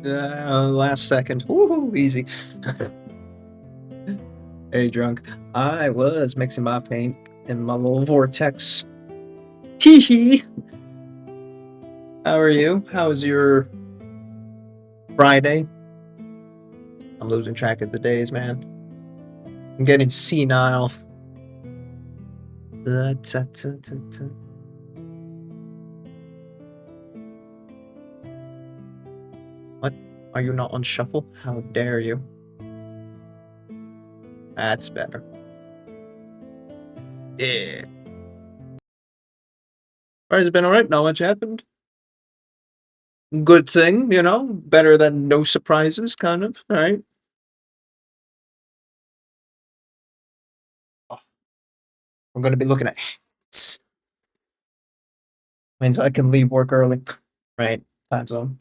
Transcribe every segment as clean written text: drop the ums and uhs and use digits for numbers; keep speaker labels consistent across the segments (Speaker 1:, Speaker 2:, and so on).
Speaker 1: Last second. Woohoo, easy. Hey, drunk. I was mixing my paint in my little vortex. Teehee! How are you? How's your Friday? I'm losing track of the days, man. I'm getting senile. What? Are you not on shuffle? How dare you? That's better. Yeah. Friday's been alright, not much happened. Good thing, you know? Better than no surprises, kind of. Alright. Oh, I'm gonna be looking at hats. Means I can leave work early. Right. Time zone.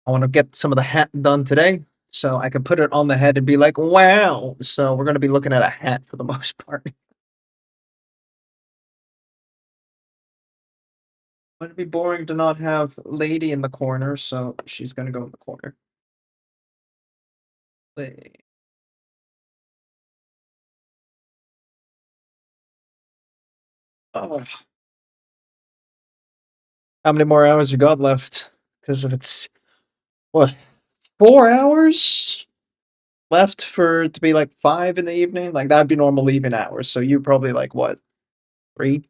Speaker 1: I want to get some of the hat done today so I can put it on the head and be like, wow. So we're going to be looking at a hat for the most part. It'd be boring to not have Lady in the corner, so she's going to go in the corner. Wait. Oh. How many more hours you got left? Because if it's, what, 4 hours left for it to be like 5 in the evening? Like, that'd be normal leaving hours. So you probably like, what, 3?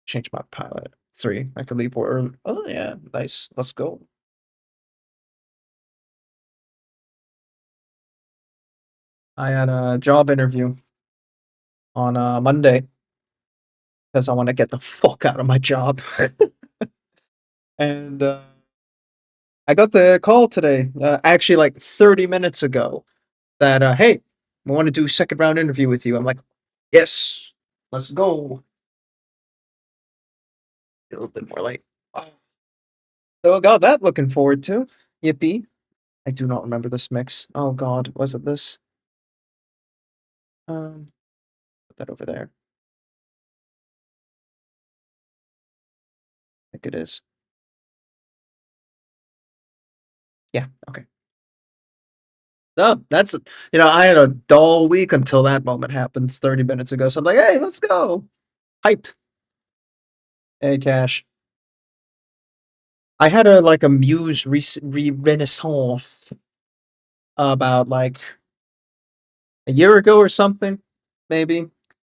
Speaker 1: Change my pilot. 3. I could leave more early. Oh, yeah. Nice. Let's go. I had a job interview on Monday because I want to get the fuck out of my job. And I got the call today, actually like 30 minutes ago, that hey, we want to do second round interview with you. I'm like, yes, let's go. A little bit more late. So I got that looking forward to. Yippee. I do not remember this mix. Oh god, was it this? Put that over there. I think it is. Yeah, okay. Oh, that's I had a dull week until that moment happened 30 minutes ago. So I'm like, hey, let's go. Hype. Hey, Cash. I had a muse renaissance about like a year ago or something, maybe.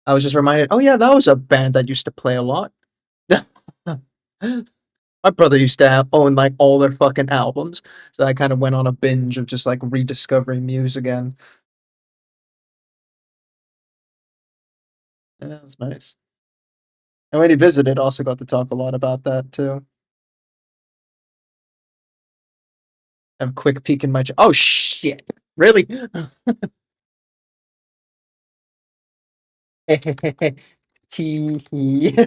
Speaker 1: I was just reminded, oh yeah, that was a band that used to play a lot. My brother used to own like all their fucking albums, so I kind of went on a binge of just like rediscovering Muse again. Yeah, it was nice. And when he visited, also got to talk a lot about that too. Have a quick peek in my. Oh shit! Really? Tee.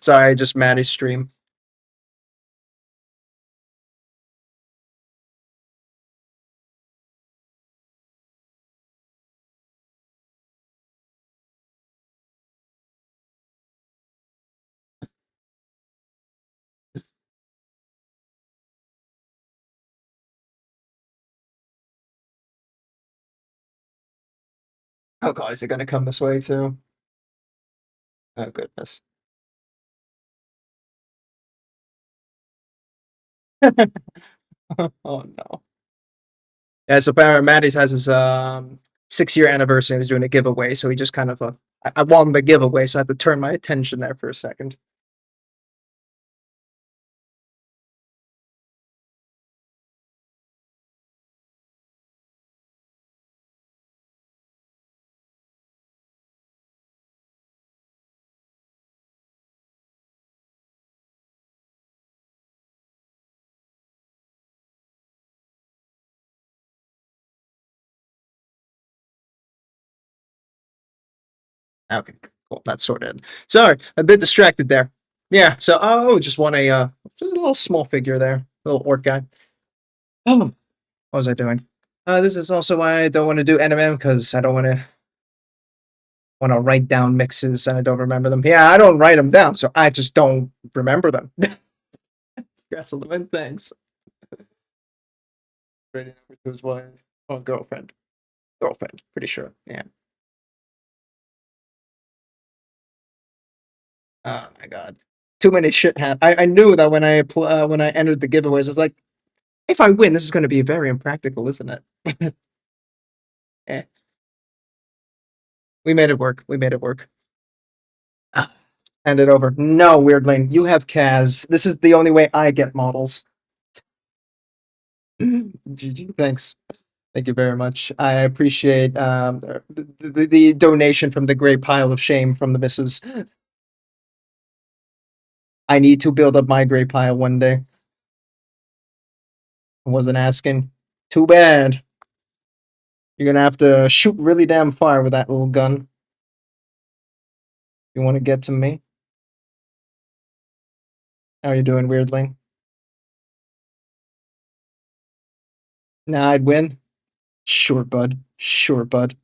Speaker 1: Sorry, just Maddie's stream. Oh god, is it gonna come this way too? Oh goodness. Oh no. Yeah, so apparently Maddie's has his 6-year anniversary. He was doing a giveaway, so he just kind of I won the giveaway, so I had to turn my attention there for a second. Okay. Cool. That's sorted. Sorry, a bit distracted there. Yeah. So, oh, just want a just a little small figure there, little orc guy. Oh, what was I doing? This is also why I don't want to do NMM because I don't want to write down mixes and I don't remember them. Yeah, I don't write them down, so I just don't remember them. Congrats on the win. Thanks. Ready to his wife. Oh, girlfriend. Girlfriend. Pretty sure. Yeah. Oh my god. Too many shit happened. I knew that when I entered the giveaways, I was like, if I win, this is going to be very impractical, isn't it? Eh, we made it work. We made it work. Ah, hand it over. No, Weirdling, you have Kaz. This is the only way I get models. GG, thanks. Thank you very much. I appreciate the donation from the great pile of shame from the missus. I need to build up my great pile one day. I wasn't asking. Too bad. You're gonna have to shoot really damn far with that little gun. You want to get to me? How are you doing, Weirdling? Nah, I'd win. Sure, bud. Sure, bud.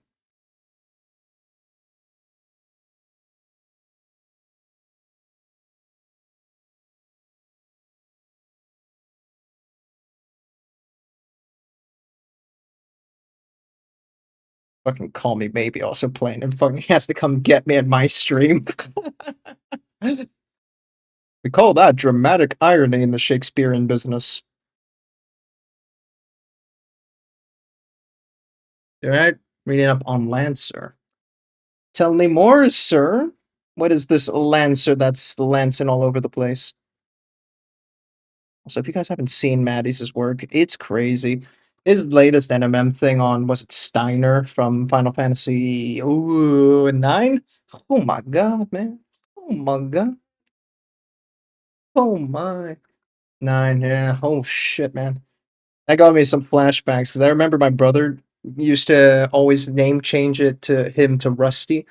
Speaker 1: Fucking call me maybe also playing and fucking has to come get me at my stream. We call that dramatic irony in the Shakespearean business. Alright, reading up on Lancer. Tell me more, sir. What is this Lancer that's lancing all over the place? Also, if you guys haven't seen Maddie's work, it's crazy. His latest NMM thing on, was it Steiner from Final Fantasy ooh, 9? Oh my god, man. Oh my god. Oh my. 9, yeah. Oh shit, man. That got me some flashbacks because I remember my brother used to always name change it to him to Rusty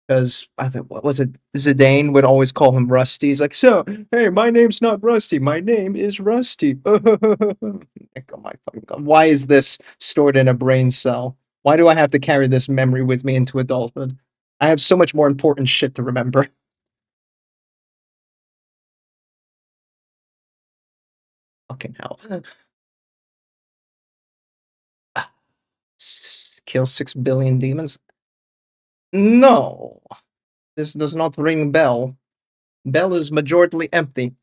Speaker 1: because I think what was it? Zidane would always call him Rusty. He's like, so hey, my name's not Rusty. My name is Rusty. Like, oh my fucking god! Why is this stored in a brain cell? Why do I have to carry this memory with me into adulthood? I have so much more important shit to remember. Fucking hell. Kill 6 billion demons? No, this does not ring bell. Bell is majorly empty.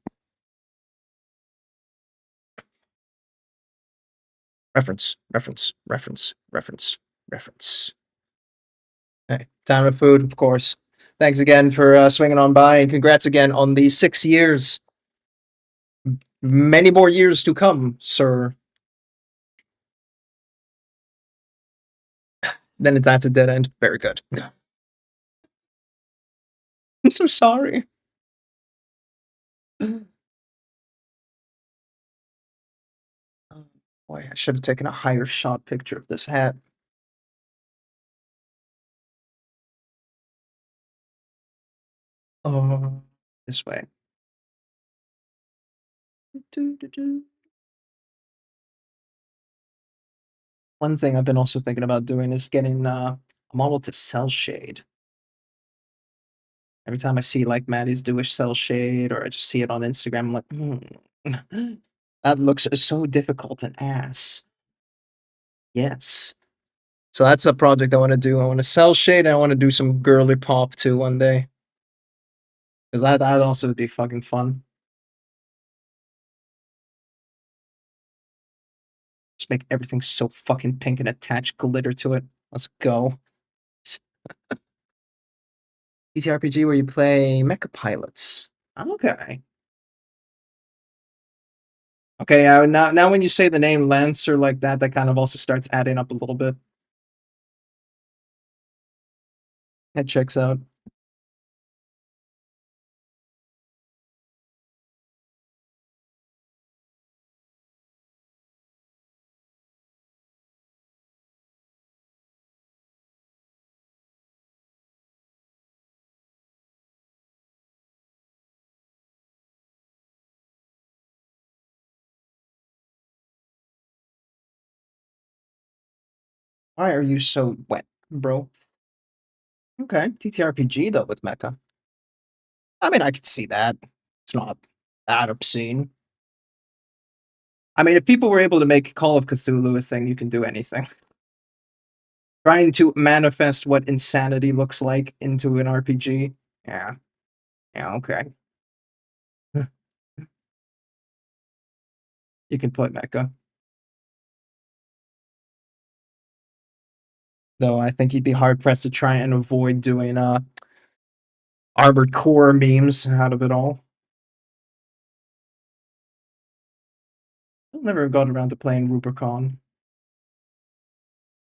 Speaker 1: Reference, reference, reference, reference, reference. Hey, time of food, of course. Thanks again for swinging on by, and congrats again on the 6 years. Many more years to come, sir. Then that's a dead end. Very good. I'm so sorry. Boy, I should have taken a higher shot picture of this hat. Oh, this way. One thing I've been also thinking about doing is getting a model to cell shade. Every time I see like Maddie's do a cell shade or I just see it on Instagram, I'm like, that looks so difficult and ass. Yes. So that's a project I want to do. I want to cell shade and I want to do some girly pop too one day. Because that'd also be fucking fun. Just make everything so fucking pink and attach glitter to it. Let's go. Easy RPG where you play mecha pilots. Okay. Okay, now when you say the name Lancer like that, that kind of also starts adding up a little bit. That checks out. Why are you so wet, bro? Okay, TTRPG though with mecha. I mean, I could see that. It's not that obscene. I mean, if people were able to make Call of Cthulhu a thing, you can do anything. Trying to manifest what insanity looks like into an RPG. Yeah. Yeah, okay. You can put mecha. Though I think you'd be hard pressed to try and avoid doing Armored Core memes out of it all. I've never got around to playing Rubicon.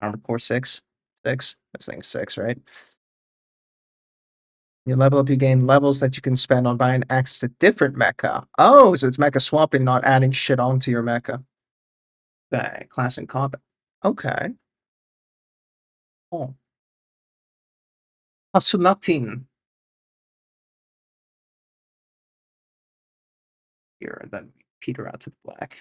Speaker 1: Armored Core 6? 6? This thing's 6, right? You level up, you gain levels that you can spend on buying access to different mecha. Oh, so it's mecha swapping, not adding shit onto your mecha. Okay, class and combat. Okay. Oh. Hasunatin. Here, and then peter out to the black.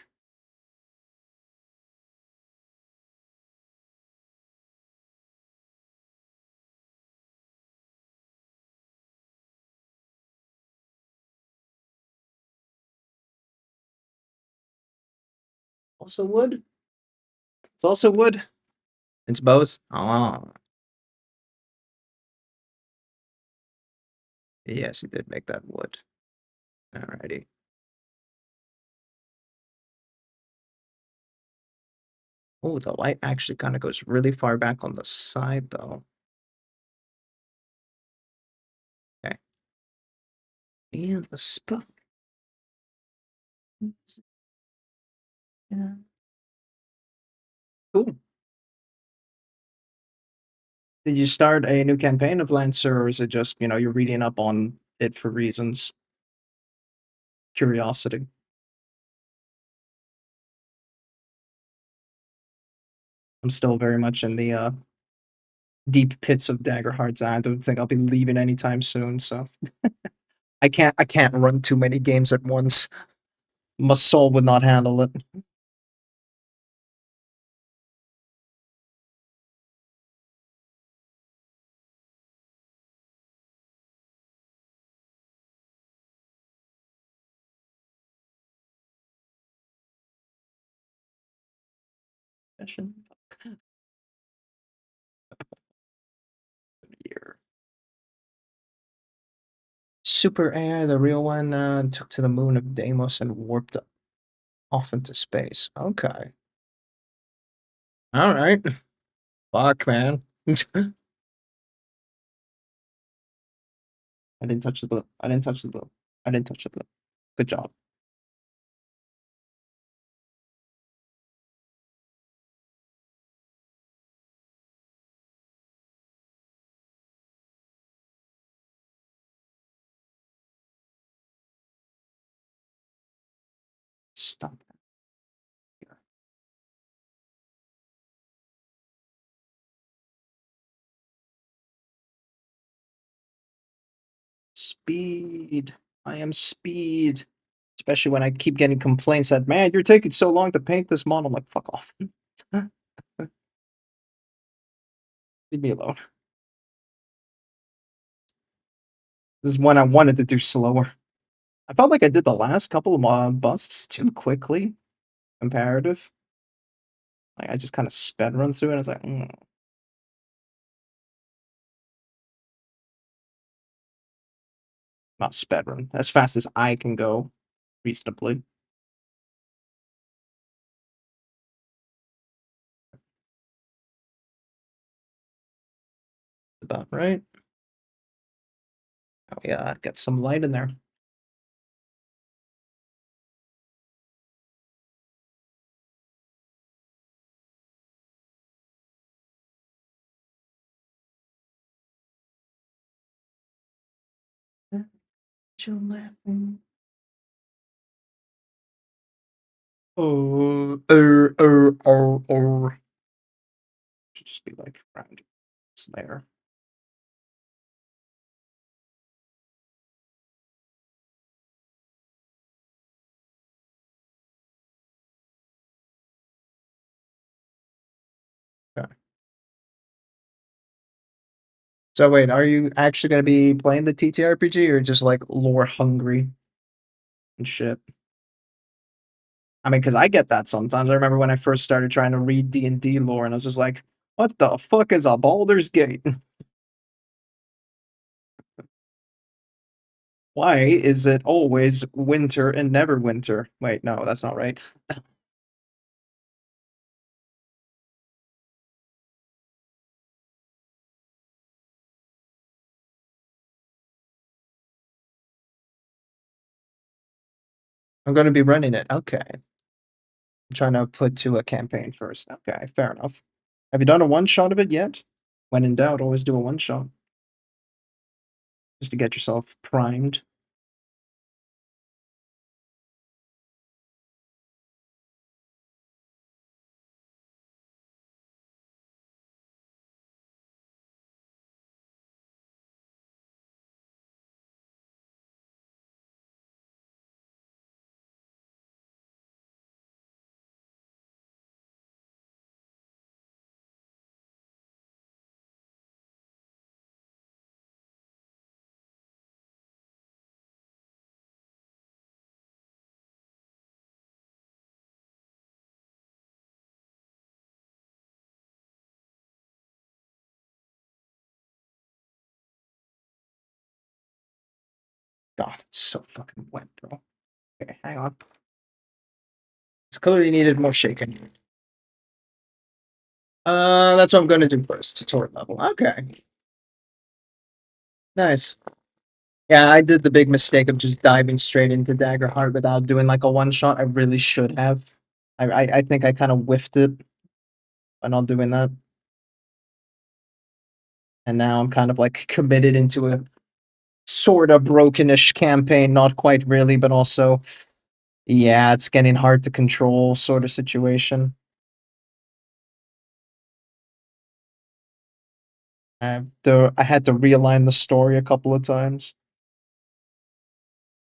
Speaker 1: Also wood? It's also wood? It's both? Oh. Yes, he did make that wood. Alrighty. Oh, the light actually kind of goes really far back on the side, though. Okay. And the spot. Yeah. Cool. Did you start a new campaign of Lancer, or is it just, you're reading up on it for reasons? Curiosity. I'm still very much in the deep pits of Daggerheart's. I don't think I'll be leaving anytime soon, so I can't run too many games at once. My soul would not handle it. Year. Super AI, the real one, took to the moon of Deimos and warped off into space. Okay. All right. Fuck, man. I didn't touch the blue. I didn't touch the blue. I didn't touch the blue. Good job. Stop that here. Speed. I am speed. Especially when I keep getting complaints that, man, you're taking so long to paint this model. I'm like, fuck off. Leave me alone. This is when I wanted to do slower. I felt like I did the last couple of busts too quickly, comparative. Like, I just kind of sped run through it. I was like, not sped run, as fast as I can go reasonably. About right. Oh yeah, got some light in there. You're laughing. Oh. Should just be like around it's there. Okay. So wait, are you actually gonna be playing the TTRPG or just like lore hungry and shit? I mean, because I get that sometimes. I remember when I first started trying to read D&D lore, and I was just like, "What the fuck is a Baldur's Gate? Why is it always winter and never winter?" Wait, no, that's not right. I'm gonna be running it. Okay, I'm trying to put to a campaign first. Okay, fair enough. Have you done a one shot of it yet? When in doubt, always do a one shot just to get yourself primed. God, it's so fucking wet, bro. Okay, hang on. It's clearly needed more shaking. That's what I'm gonna do first. Tutorial level. Okay, nice. Yeah, I did the big mistake of just diving straight into Daggerheart without doing like a one shot. I really should have. I think I kind of whiffed it by not doing that, and now I'm kind of like committed into a sort of brokenish campaign. Not quite really, but also, yeah, it's getting hard to control sort of situation. I had to realign the story a couple of times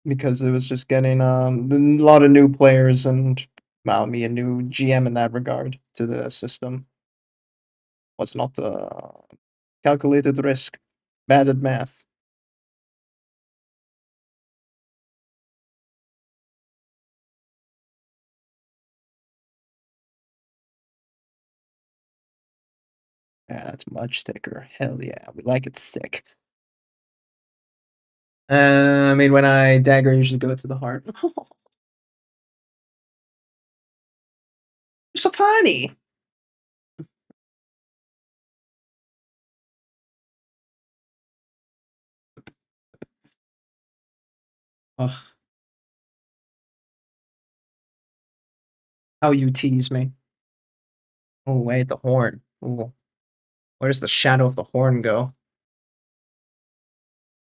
Speaker 1: because it was just getting a lot of new players and well, me a new GM in that regard to the system was not calculated risk. Bad at math. Yeah, that's much thicker. Hell yeah, we like it thick. I mean, when I dagger, I usually go to the heart. You're so funny. Ugh, how you tease me. Oh wait, the horn. Ooh, where does the shadow of the horn go?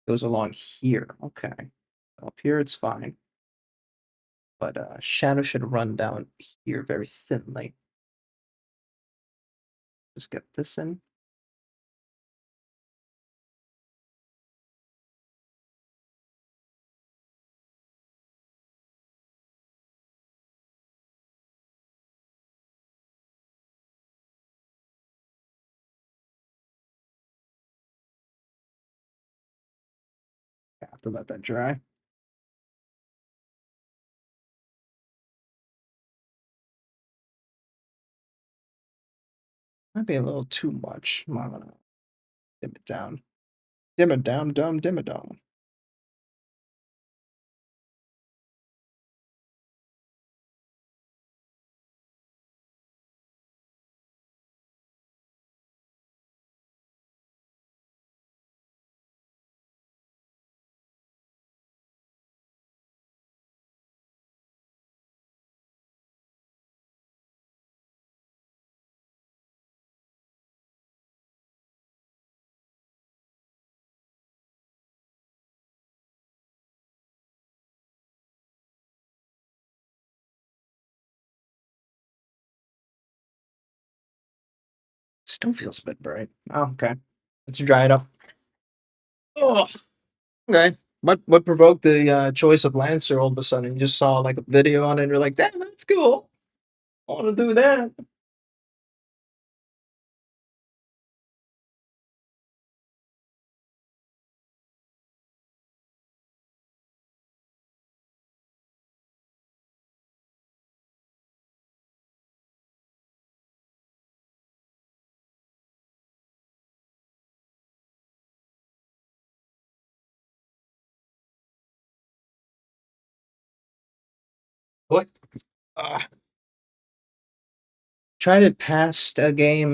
Speaker 1: Goes along here. Okay, up here it's fine, but shadow should run down here very thinly. Just get this in. I have to let that dry. Might be a little too much. I'm gonna dim it down. Dim it down, dumb, dim it down. Still feels a bit bright. Oh, okay. Let's dry it up. Oh, okay. What provoked the choice of Lancer all of a sudden? You just saw like a video on it and you're like, damn, that's cool. I want to do that. What? Tried to pass a game.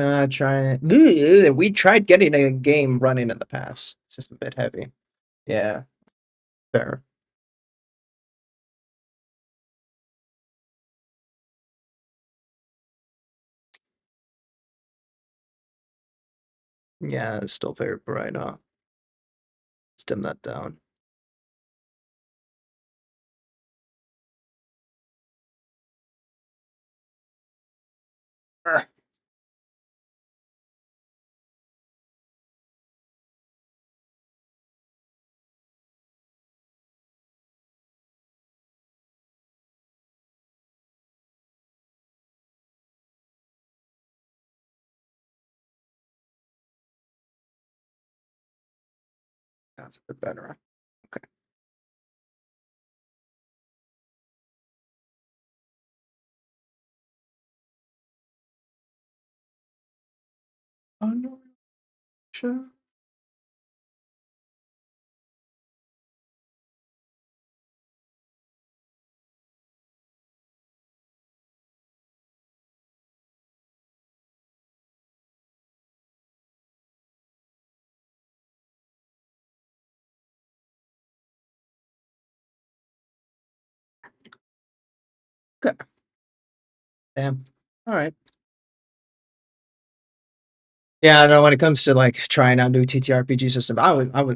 Speaker 1: We tried getting a game running in the past. It's just a bit heavy. Yeah, fair. Yeah, it's still very bright. Let's dim that down. Ah. That's a bit better. Okay. Oh no, sure. Okay. Damn. All right. Yeah, I know when it comes to like trying out new TTRPG systems,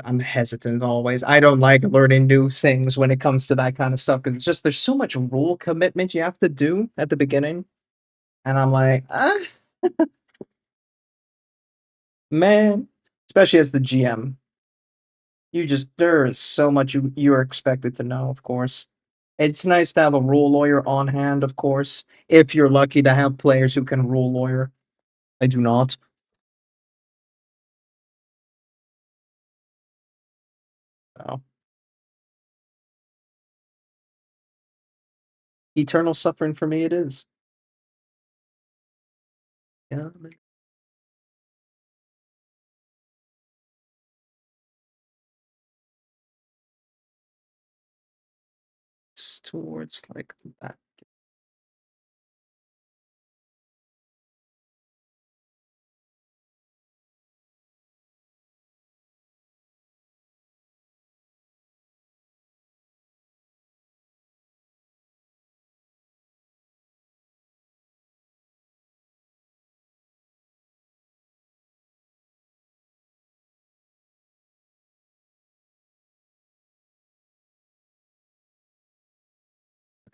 Speaker 1: I'm hesitant always. I don't like learning new things when it comes to that kind of stuff because it's just there's so much rule commitment you have to do at the beginning, and I'm like, man, especially as the GM, you just there is so much you are expected to know. Of course, it's nice to have a rule lawyer on hand. Of course, if you're lucky to have players who can rule lawyer. I do not. So, eternal suffering for me it is. Yeah. It's towards like that.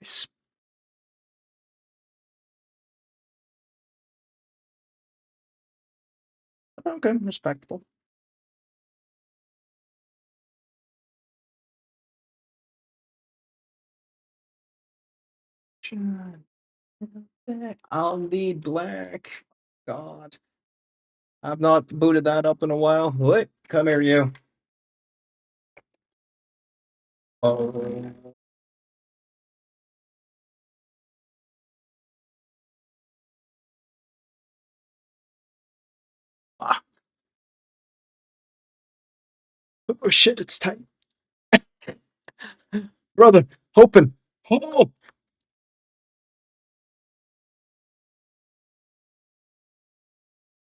Speaker 1: Nice. Okay, respectable. Sure. I'll need black. God. I've not booted that up in a while. What? Come here, you. Oh. Ah. Oh shit, it's tight. Brother, open. Oh.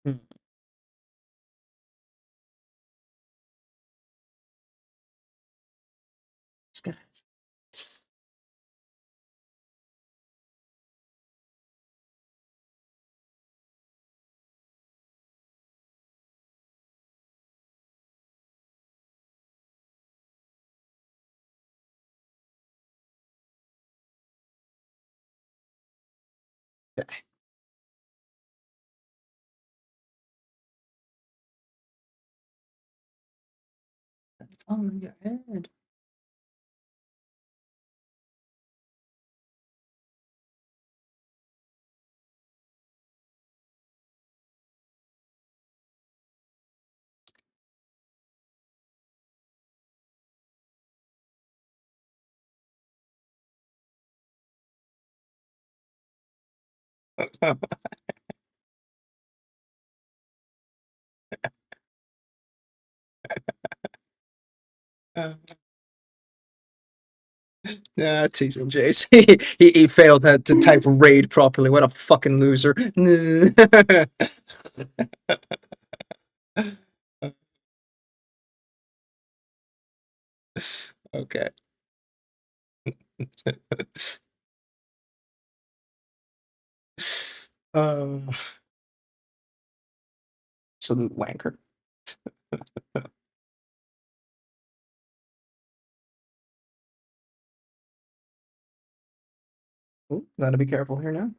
Speaker 1: Hmm. This guy. Okay. It's on your head. Yeah, teasing Jace. He failed to type raid properly. What a fucking loser. Okay. Um, Absolute wanker. Ooh, gotta be careful here now.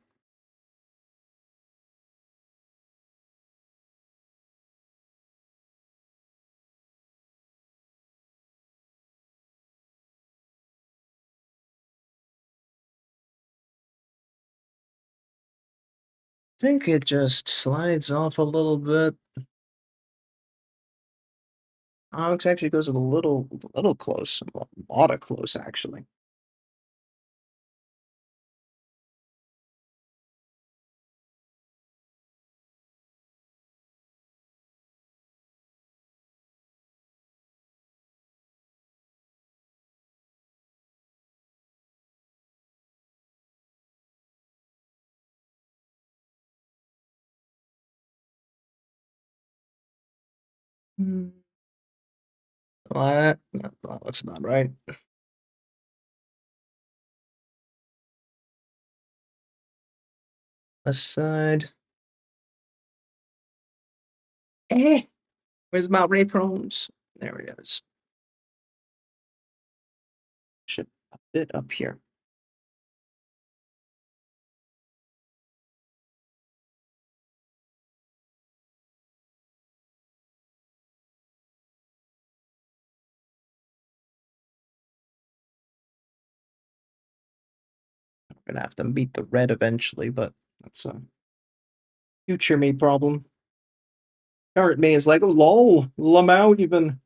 Speaker 1: I think it just slides off a little bit. Alex actually goes a little close, a lot of close actually. Hmm. That looks about right. Left side. Eh, where's my ray prones? There he is. Should a bit up here. I'm gonna have to beat the red eventually, but that's a future me problem. Current me is like, lol, Lamau even.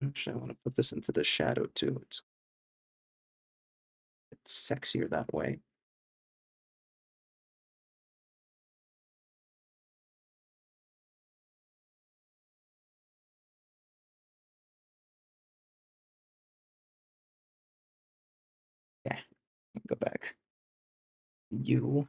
Speaker 1: Actually, I want to put this into the shadow too. It's sexier that way. Yeah, go back. You.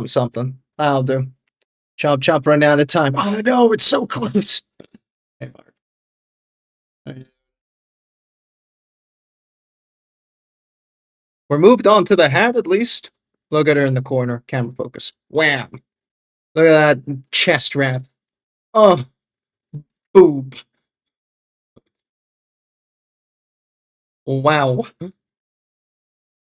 Speaker 1: Something. I'll do. Chop, chop, run out of time. Oh no, it's so close. Hey, Mark. We're moved on to the hat at least. Look at her in the corner. Camera focus. Wham! Look at that chest wrap. Oh, boob. Wow.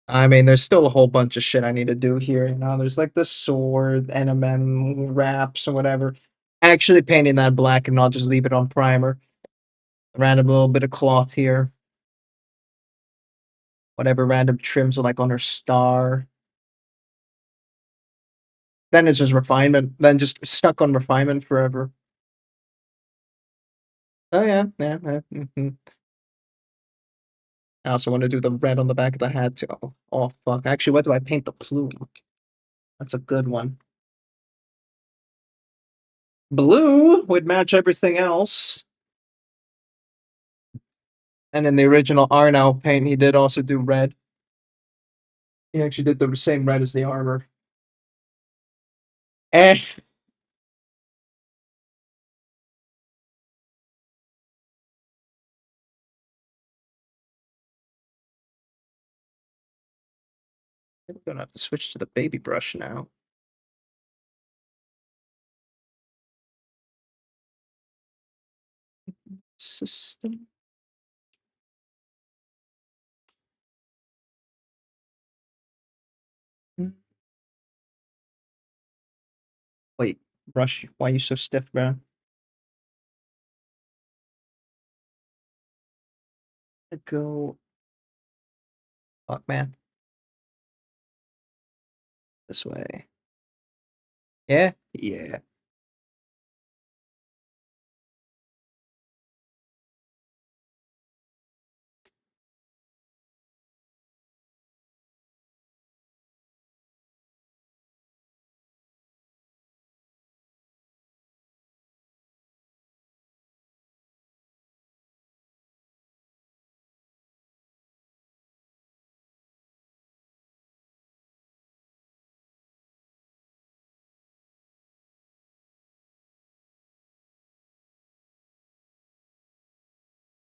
Speaker 1: I mean, there's still a whole bunch of shit I need to do here. You know, there's like the sword, NMM wraps, or whatever. Actually, painting that black, and I'll just leave it on primer. Random little bit of cloth here. Whatever random trims are like on her star. Then it's just refinement. Then just stuck on refinement forever. Oh yeah, yeah. Mhm. I also want to do the red on the back of the hat too. Oh fuck. Actually, what do I paint the plume? That's a good one. Blue would match everything else. And in the original Arno paint, he did also do red. He actually did the same red as the armor. Eh. I'm gonna have to switch to the baby brush now. System. Wait, brush. Why are you so stiff, bro? Go. Fuck, man. This way. Yeah? Yeah.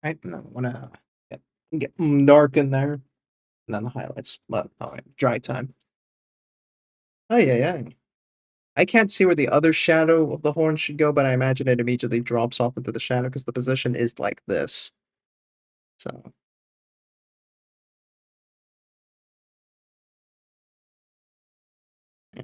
Speaker 1: Right? And then I wanna get dark in there, and then the highlights. Well, alright, dry time. Oh, yeah, yeah. I can't see where the other shadow of the horn should go, but I imagine it immediately drops off into the shadow because the position is like this. So, yeah.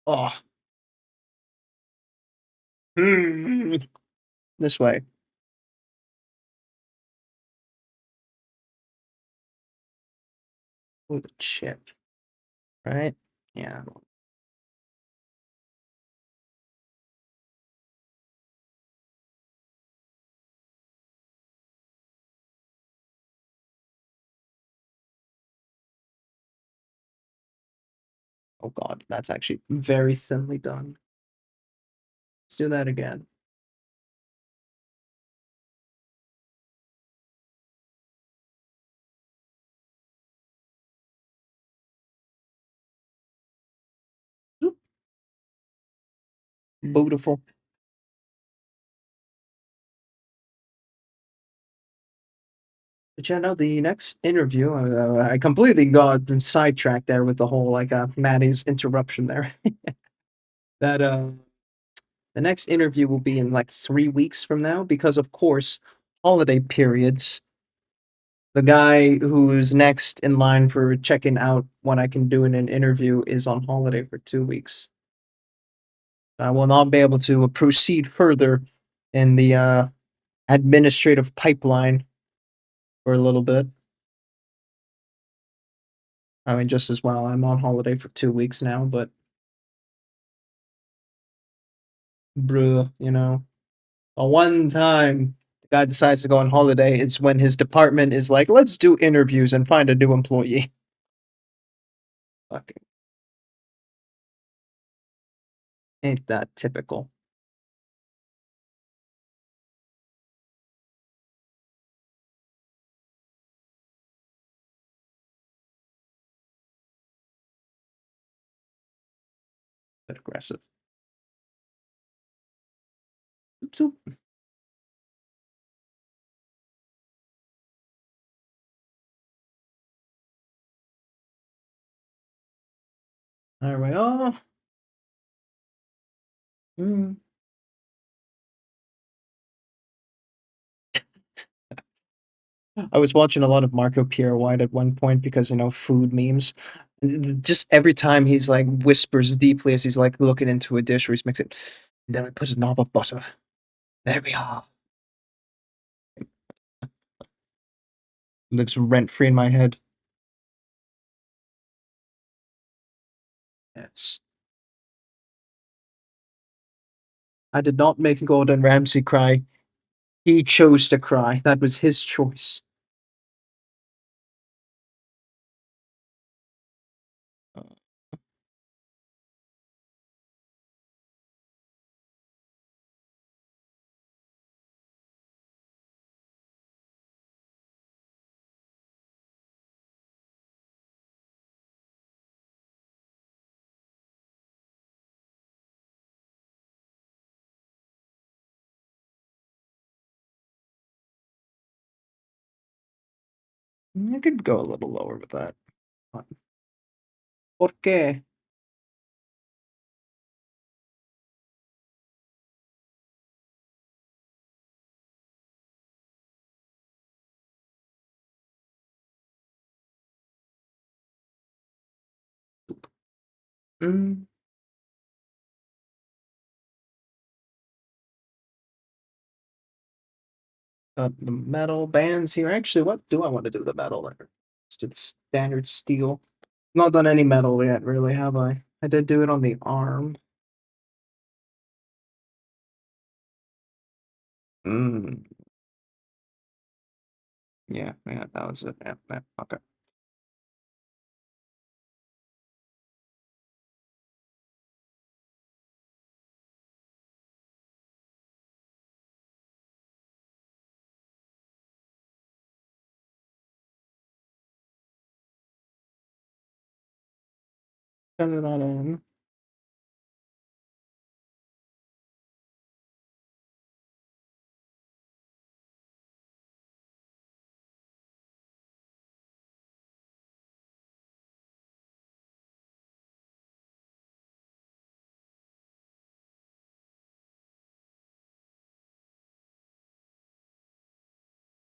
Speaker 1: Oh, hmm, this way. Ooh, the chip, right? Yeah. Oh god, that's actually very thinly done. Let's do that again. Oop, beautiful. But yeah, no, the next interview, I completely got sidetracked there with the whole like Maddie's interruption there. That the next interview will be in like 3 weeks from now because, of course, holiday periods. The guy who's next in line for checking out what I can do in an interview is on holiday for 2 weeks. I will not be able to proceed further in the administrative pipeline for a little bit. I mean, just as well, I'm on holiday for 2 weeks now, but bruh, a one time the guy decides to go on holiday, it's when his department is like, let's do interviews and find a new employee. Fucking ain't that typical? Bit aggressive. Oop, oop. There we are. Mm. I was watching a lot of Marco Pierre White at one point because, food memes. Just every time he's like whispers deeply as he's like looking into a dish or he's mixing, and then we put a knob of butter. There we are. Lives rent free in my head. Yes. I did not make Gordon Ramsay cry. He chose to cry. That was his choice. I could go a little lower with that. ¿Por qué? Mm, the metal bands here. Actually, what do I want to do with the metal there? Let's do the standard steel. Not done any metal yet, really, have I? I did do it on the arm. Mm, yeah, that was it. Yeah, okay. Feather that in.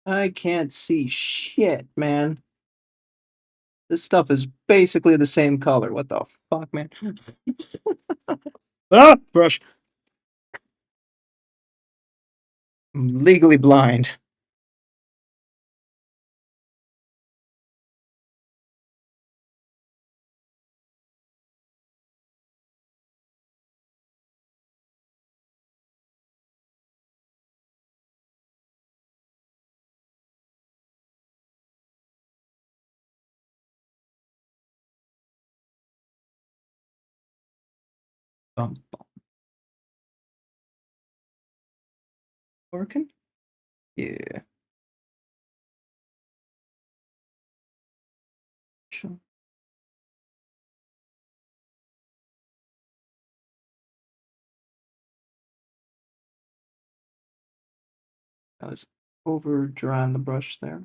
Speaker 1: I can't see shit, man. This stuff is basically the same color. What the fuck, man? Ah, brush. I'm legally blind. Bum, bum. Working? Yeah. Sure. I was over drying the brush there.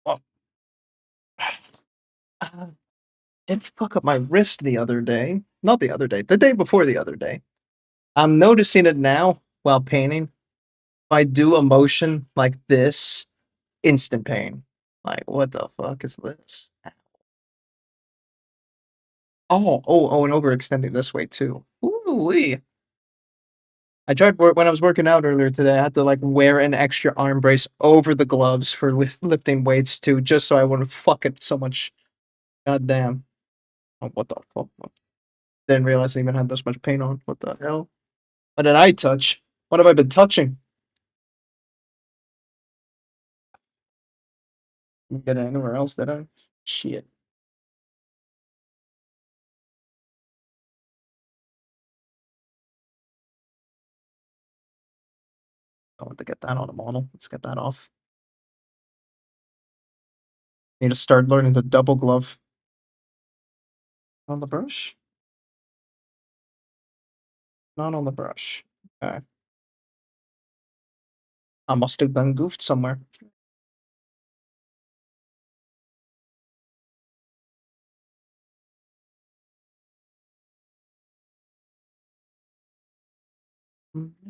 Speaker 1: Oh. Did fuck up my wrist the other day. Not the other day, the day before the other day. I'm noticing it now while painting. If I do a motion like this, instant pain. Like, what the fuck is this? And overextending this way too. Ooh-wee. I tried when I was working out earlier today. I had to like wear an extra arm brace over the gloves for lifting weights too, just so I wouldn't fuck it so much. God damn. Oh, what the fuck? Didn't realize I even had this much paint on. What the hell? What did I touch? What have I been touching? Didn't get it anywhere else, did I? Shit. I want to get that on the model. Let's get that off. Need to start learning the double glove on the brush. Not on the brush. Okay. I must have done goofed somewhere.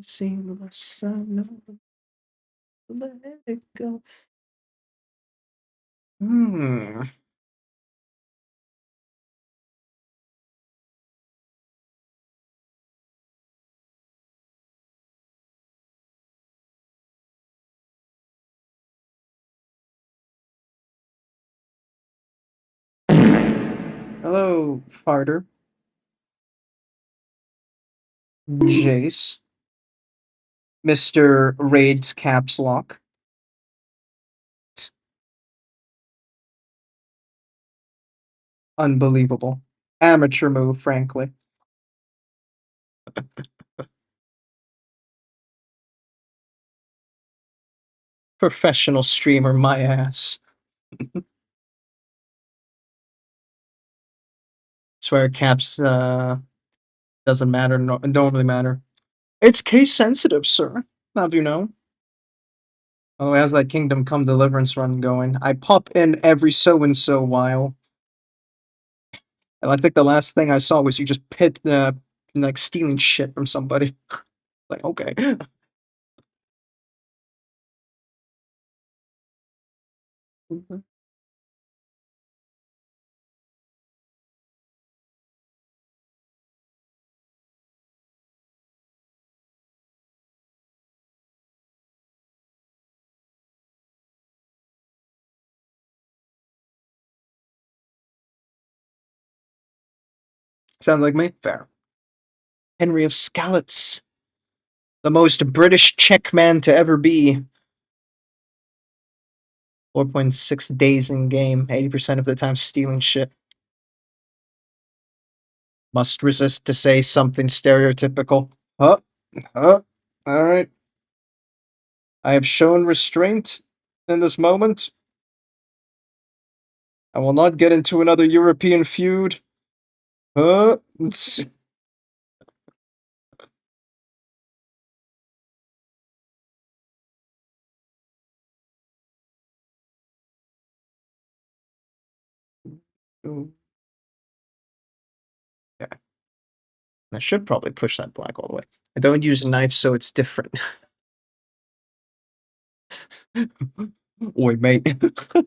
Speaker 1: See the sun, let it go. Hmm. Hello, Farter. Jace. Mr. Raid's caps lock. Unbelievable. Amateur move, frankly. Professional streamer, my ass. Swear caps Doesn't matter. No, it don't really matter. It's case sensitive, sir. How do you know? Oh, how's that Kingdom Come Deliverance run going? I pop in every so and so while, and I think the last thing I saw was you just like stealing shit from somebody. Like, okay. Sounds like me. Fair. Henry of Skalitz, the most British Czech man to ever be. 4.6 days in game, 80% of the time stealing shit. Must resist to say something stereotypical. Huh? Huh? Alright. I have shown restraint in this moment. I will not get into another European feud. Huh? Yeah. I should probably push that black all the way. I don't use a knife, so it's different. Oi, mate. What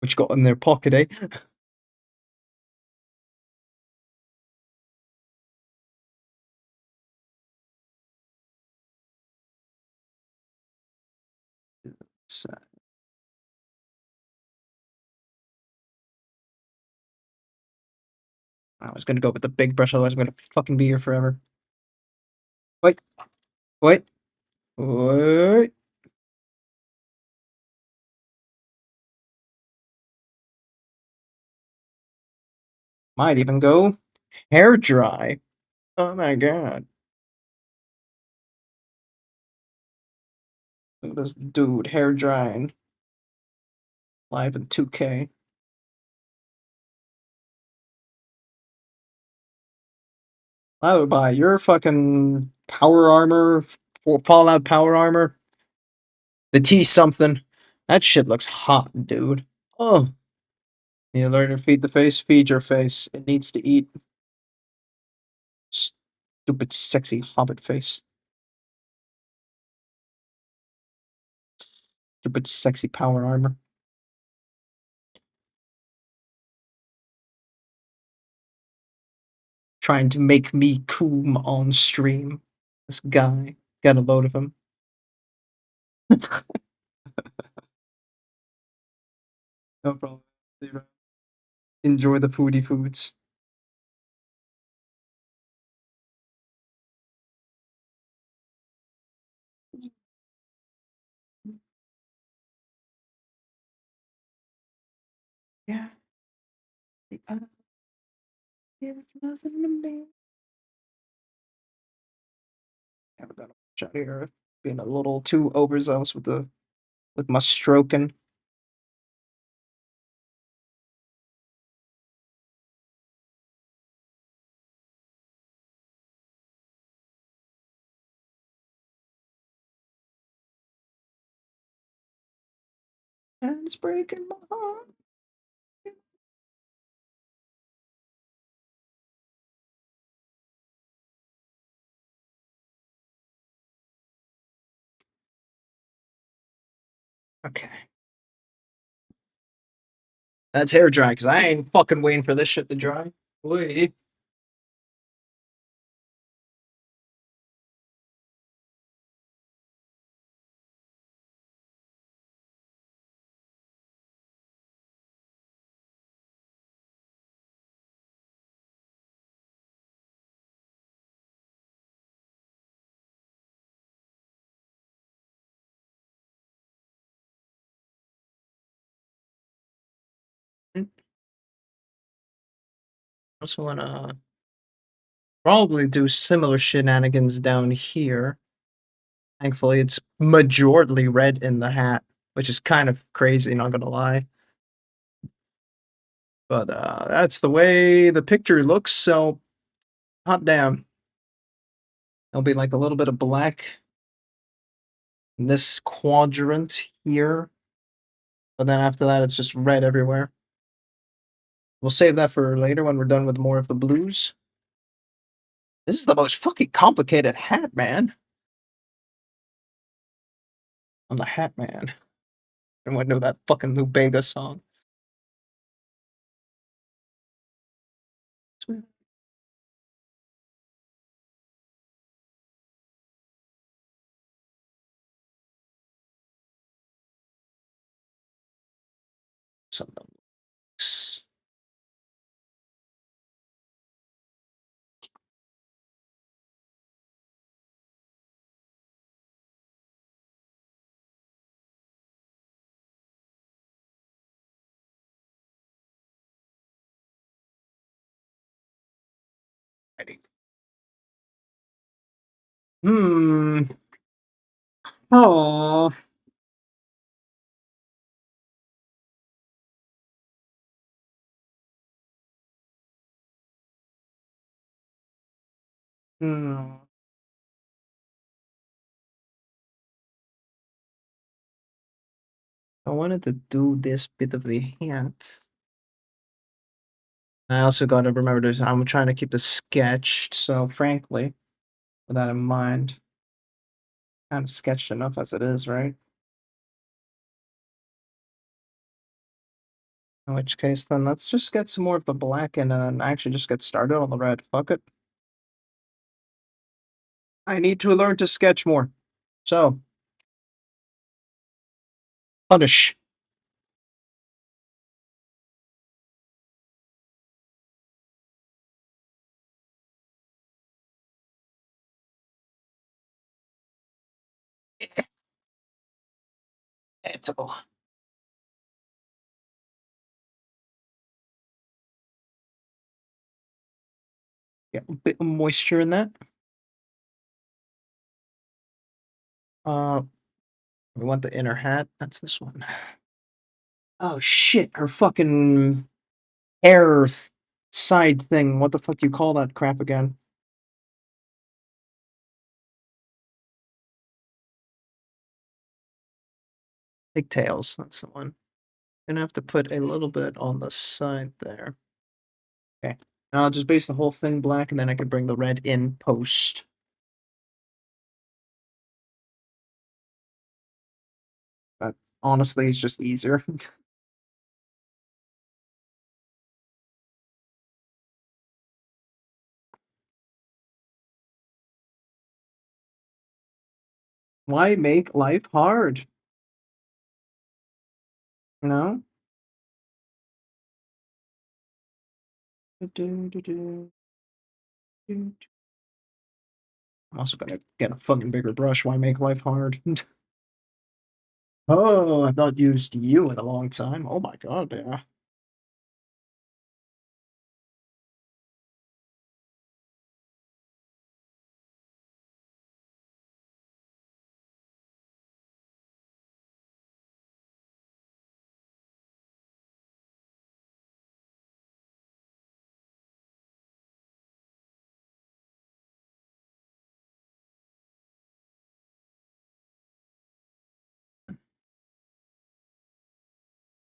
Speaker 1: you got in their pocket, eh? So, I was gonna go with the big brush, otherwise I'm gonna fucking be here forever. Wait, wait, wait. Might even go hair dry. Oh my god. Look at this dude, hair drying. Live in 2K. I would buy your fucking power armor, Fallout power armor. The T something. That shit looks hot, dude. Oh. You learn to feed the face, feed your face. It needs to eat. Stupid, sexy hobbit face. Stupid, sexy power armor. Trying to make me coom on stream. This guy. Got a load of him. No problem. Enjoy the foodie foods. Yeah. Haven't done much out here. Being a little too overzealous with my stroking. And it's breaking my heart. Okay. That's hair dry, because I ain't fucking waiting for this shit to dry. Wait. I also wanna probably do similar shenanigans down here. Thankfully, it's majorly red in the hat, which is kind of crazy, not gonna lie. But that's the way the picture looks, so hot damn. There'll be like a little bit of black in this quadrant here, but then after that it's just red everywhere. We'll save that for later when we're done with more of the blues. This is the most fucking complicated hat, man. I'm the Hat Man. Everyone know that fucking Lubega song. Something looks ready. Hmm. Oh. Hmm. I wanted to do this bit of the hat. I also got to remember this. I'm trying to keep this sketched, so frankly, with that in mind, kind of sketched enough as it is, right? In which case, then let's just get some more of the black in and then actually just get started on the red. Fuck it. I need to learn to sketch more. So, punish. It's get a bit of moisture in that. Uh, we want the inner hat. That's this one. Oh shit! Her fucking hair side thing. What the fuck you call that crap again? Pigtails. That's the one. Gonna have to put a little bit on the side there. Okay. And I'll just base the whole thing black, and then I can bring the red in post. That honestly is just easier. Why make life hard? You know? I'm also gonna get a fucking bigger brush. Why make life hard? Oh, I've not used you in a long time. Oh my god, yeah.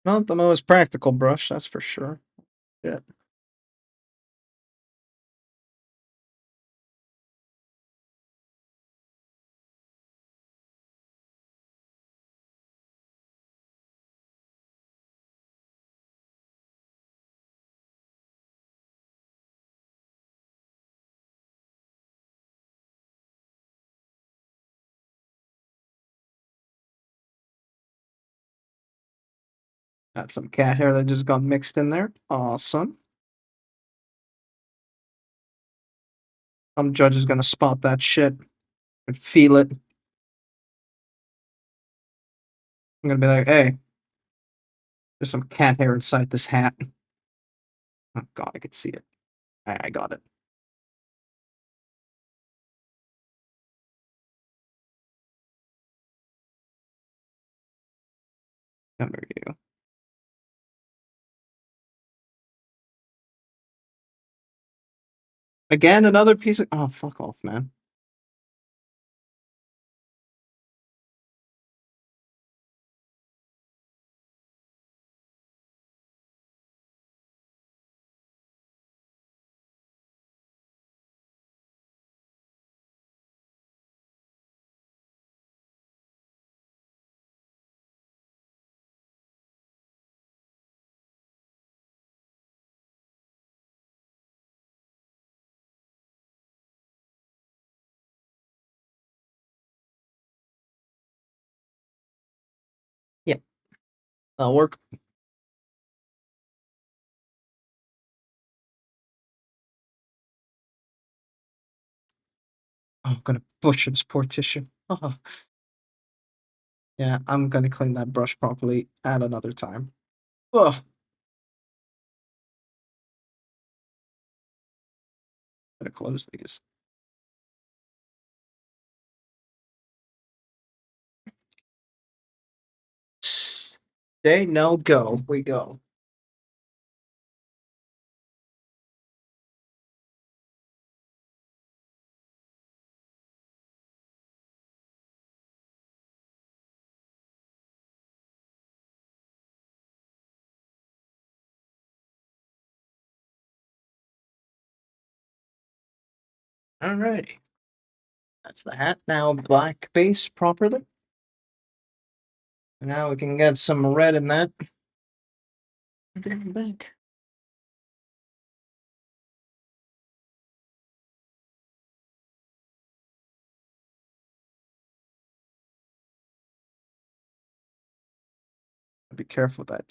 Speaker 1: Not the most practical brush, that's for sure. Yeah. Got some cat hair that just got mixed in there. Awesome. Some judge is gonna spot that shit and feel it. I'm gonna be like, hey, there's some cat hair inside this hat. Oh god, I could see it. I got it. Come here, you. Again, another piece of. Oh, fuck off, man. Yeah, that'll work. Oh, I'm gonna butcher this poor tissue. Oh, yeah, I'm gonna clean that brush properly at another time. Oh, gotta close these. Stay, no, go. We go. Alrighty. That's the hat. Now black base properly. Now we can get some red in that. Back. Be careful with that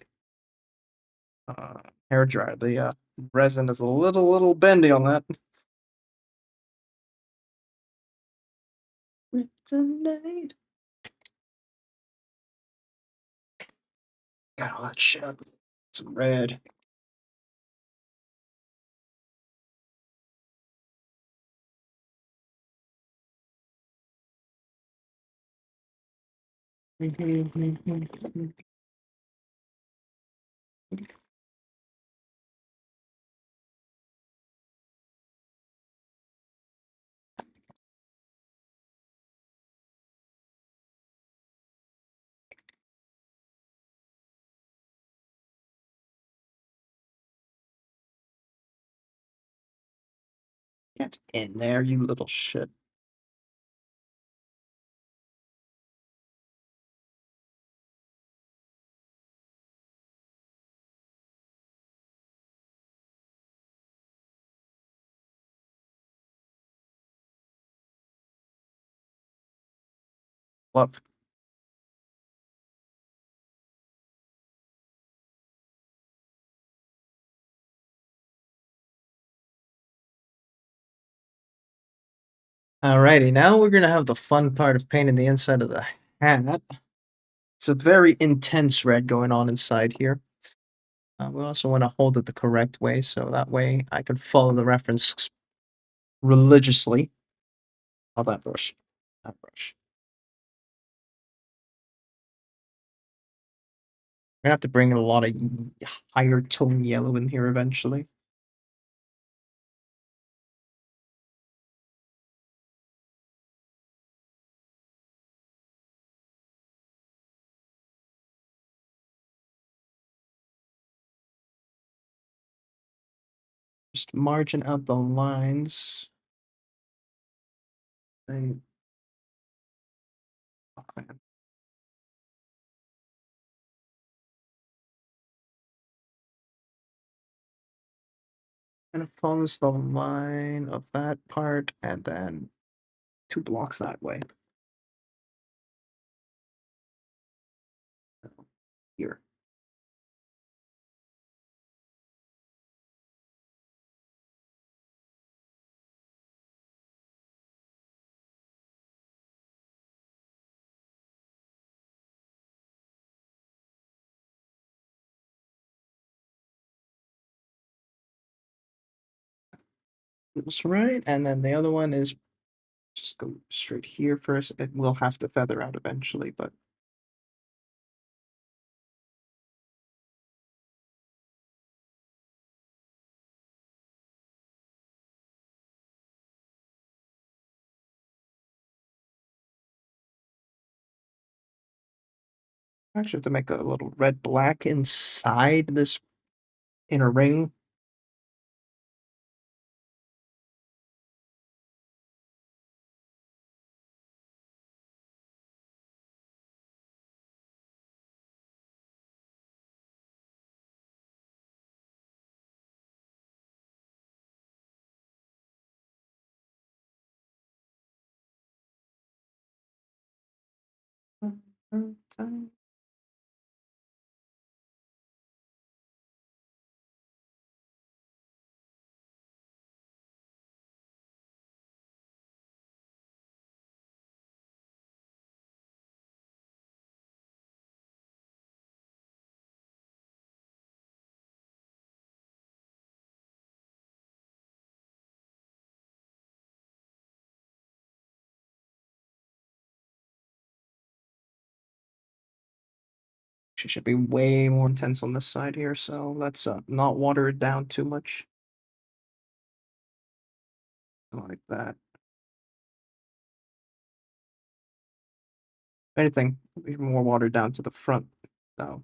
Speaker 1: hair dryer. The resin is a little bendy on that. Kryptonite. Got all that shit up. Some red. Get in there, you little shit. Love. Alrighty, now we're gonna have the fun part of painting the inside of the hat. It's a very intense red going on inside here. We also want to hold it the correct way, so that way I can follow the reference religiously. Oh, that brush. That brush. We're gonna have to bring a lot of higher tone yellow in here eventually. Just margin out the lines. And, oh, man. Kind of follows the line of that part, and then 2 blocks that way. Here. That's right, and then the other one is just go straight here first. It will have to feather out eventually, but Actually have to make a little red black inside this inner ring. She should be way more intense on this side here, so let's not water it down too much. Like that. If anything, even more watered down to the front. So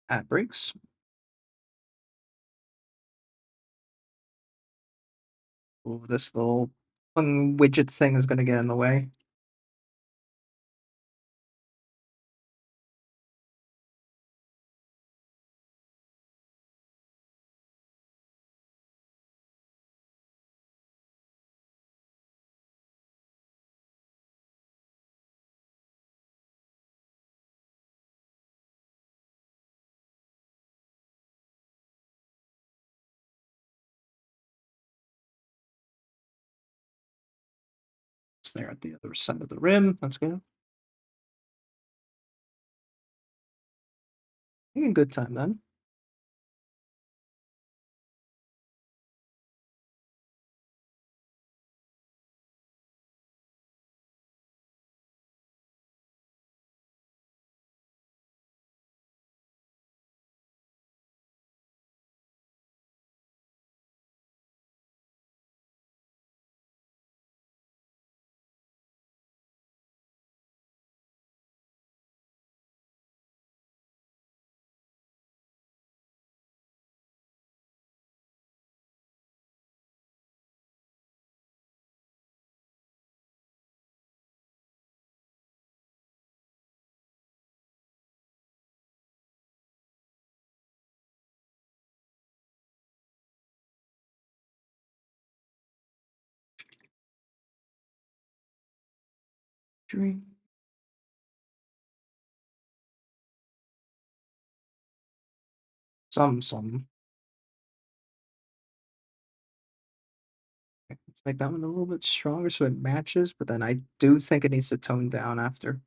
Speaker 1: that breaks. Ooh, this little fun widget thing is gonna get in the way. It's there at the other side of the rim. That's good. Taking a good time then. Dream. Some. Let's make that one a little bit stronger so it matches, but then I do think it needs to tone down after.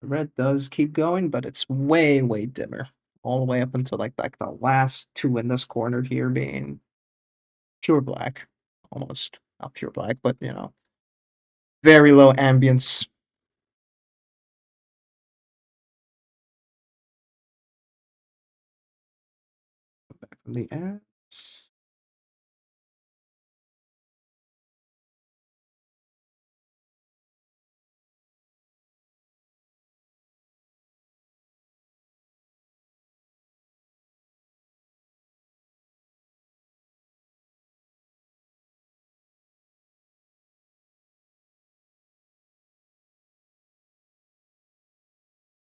Speaker 1: The red does keep going, but it's way, way dimmer. All the way up until like the last two in this corner here being pure black. Almost. Not pure black, but very low ambience. Back from the ends.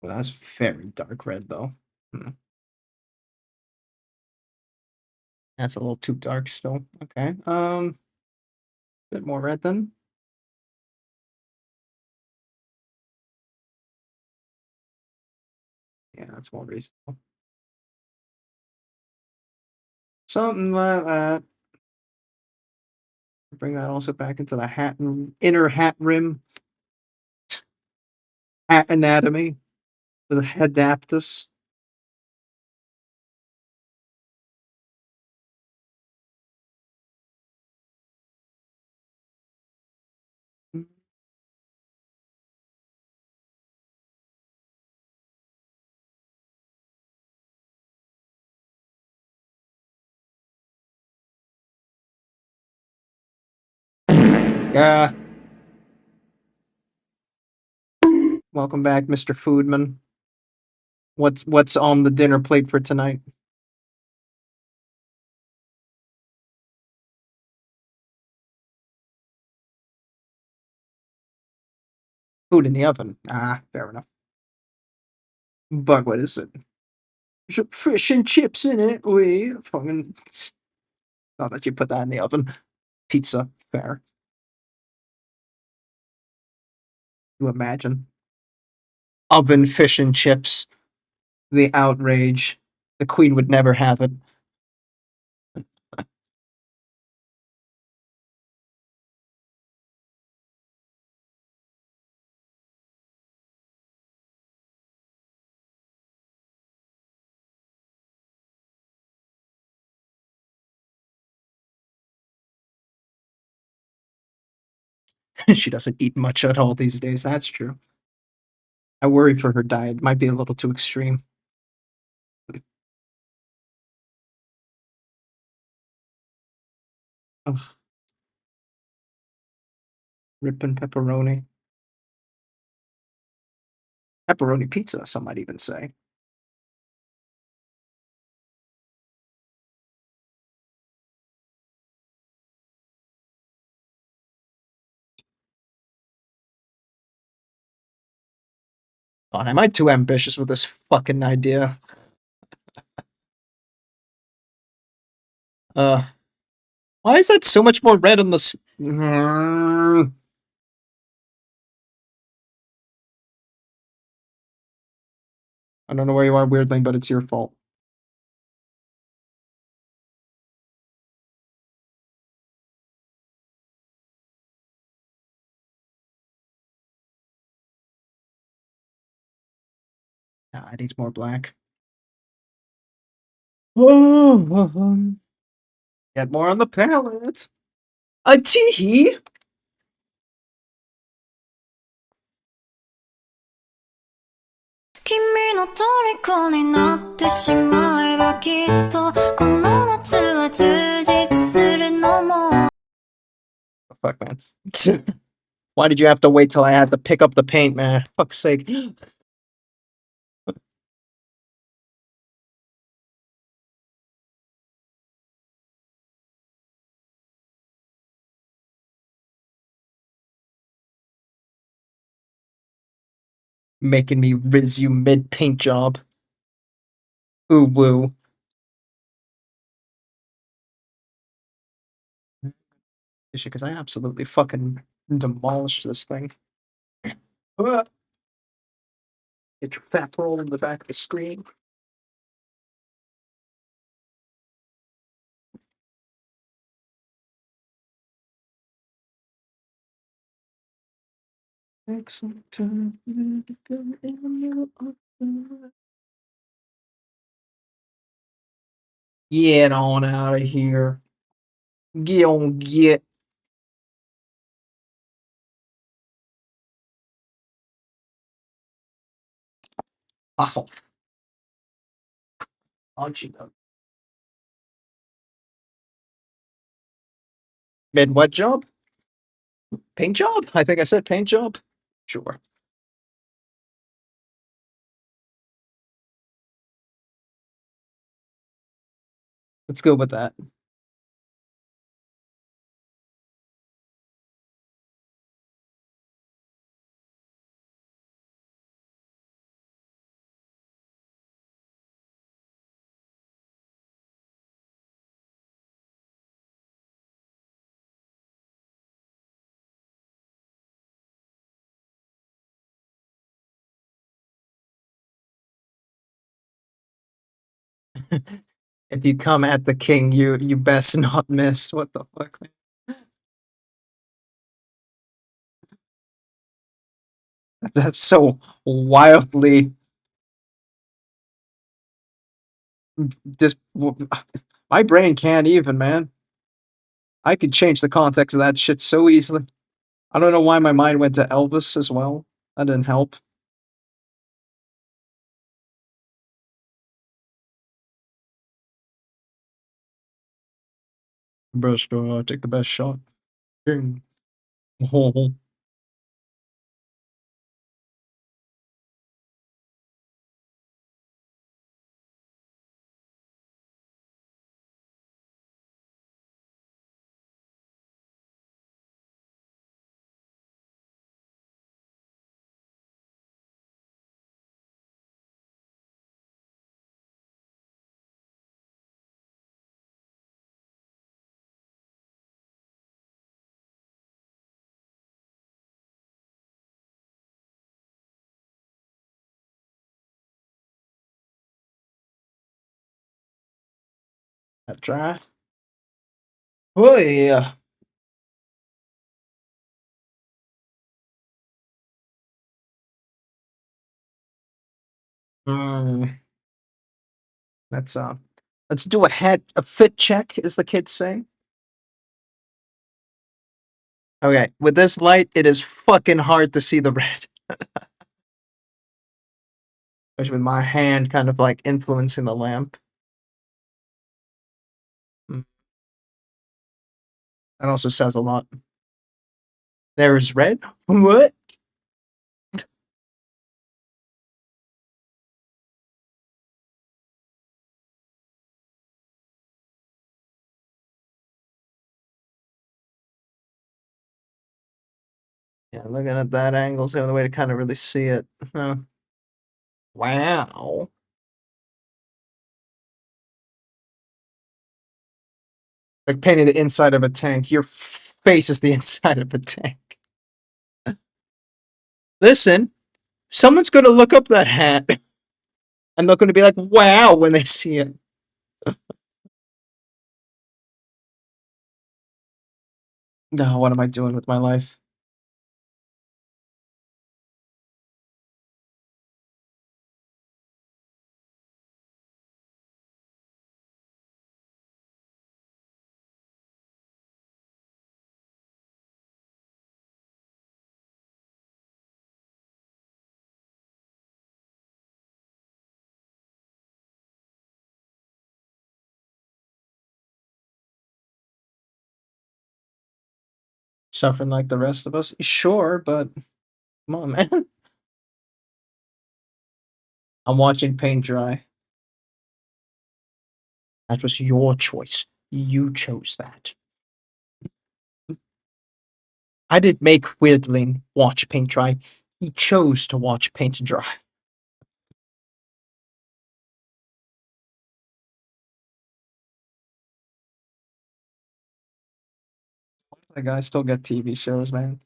Speaker 1: Well, that's very dark red though. Hmm. That's a little too dark still. Okay. Bit more red then. Yeah, that's more reasonable. Something like that. Bring that also back into the hat inner hat rim hat anatomy with Adaptus. Yeah. Welcome back, Mr. Foodman. What's on the dinner plate for tonight? Food in the oven. Ah, fair enough. But what is it? There's fish and chips in it. We fucking not that you put that in the oven. Pizza. Fair. You imagine. Oven fish and chips. The outrage. The queen would never have it. She doesn't eat much at all these days. That's true. I worry for her diet. Might be a little too extreme. Ugh. Ripping pepperoni. Pepperoni pizza, some might even say. God, am I too ambitious with this fucking idea? Uh, why is that so much more red on the I don't know where you are, weirdling, but it's your fault. Nah, it needs more black. Oh, get more on the palette. A tee.
Speaker 2: 君の虜になってしまえばきっとこの夏は充実するのも
Speaker 1: Fuck, man. Why did you have to wait till I had to pick up the paint, man? Fuck's sake. Making me riz you mid paint job. Ooh woo. Because I absolutely fucking demolished this thing. Ah, get your fat roll in the back of the screen. Excellent time to go in the middle of the night. Get on out of here. Get on, get. Awful. Aren't you though? Mid what job? Paint job? I think I said paint job. Sure. Let's go with that. If you come at the king, you best not miss. What the fuck, man? That's so wildly dis. My brain can't even, man. I could change the context of that shit so easily. I don't know why my mind went to Elvis as well. That didn't help. Best, take the best shot. King. That dry. Oh yeah. Mm, let's let's do a fit check, as the kids say. Okay, with this light, it is fucking hard to see the red. Especially with my hand kind of like influencing the lamp. Mm, that also says a lot. There's red? What? Yeah, looking at that angle is the only way to kind of really see it. Huh. Wow. Like painting the inside of a tank. Your face is the inside of a tank. Listen, someone's gonna look up that hat and they're gonna be like, wow, when they see it. No, what am I doing with my life? Suffering like the rest of us? Sure, but come on, man. I'm watching paint dry. That was your choice. You chose that. I didn't make Weirdling watch paint dry. He chose to watch paint dry. That guy still get TV shows, man.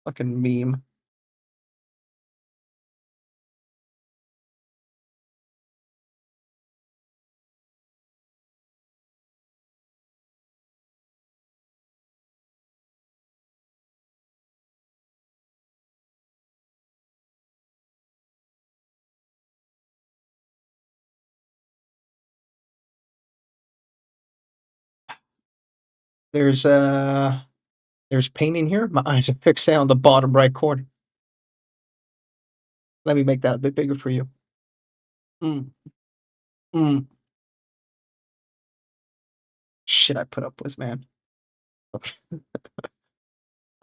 Speaker 1: Fucking meme. There's there's paint in here. My eyes are fixed on the bottom right corner. Let me make that a bit bigger for you. Mm, mm. Shit I put up with, man. Okay.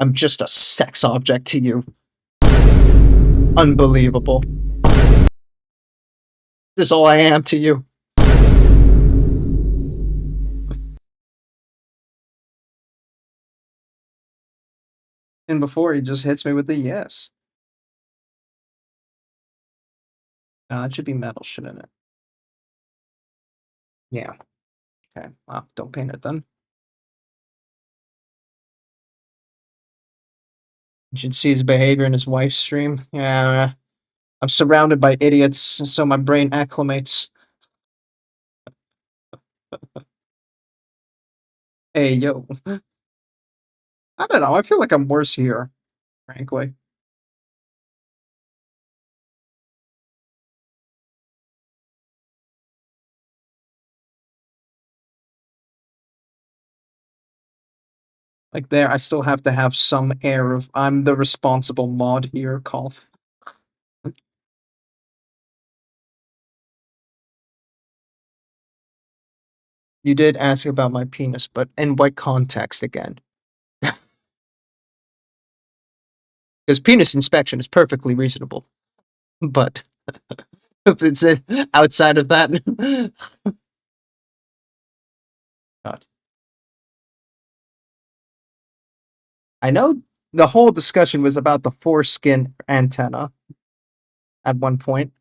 Speaker 1: I'm just a sex object to you. Unbelievable. This is all I am to you. And before he just hits me with the yes. It should be metal, shouldn't it? Yeah. Okay. Well, don't paint it then. You should see his behavior in his wife's stream. Yeah. I'm surrounded by idiots, so my brain acclimates. Hey, yo. I don't know. I feel like I'm worse here, frankly. Like there, I still have to have some air of I'm the responsible mod here, cough. You did ask about my penis, but in what context again? Because penis inspection is perfectly reasonable. But if it's outside of that, God. I know the whole discussion was about the foreskin antenna at one point,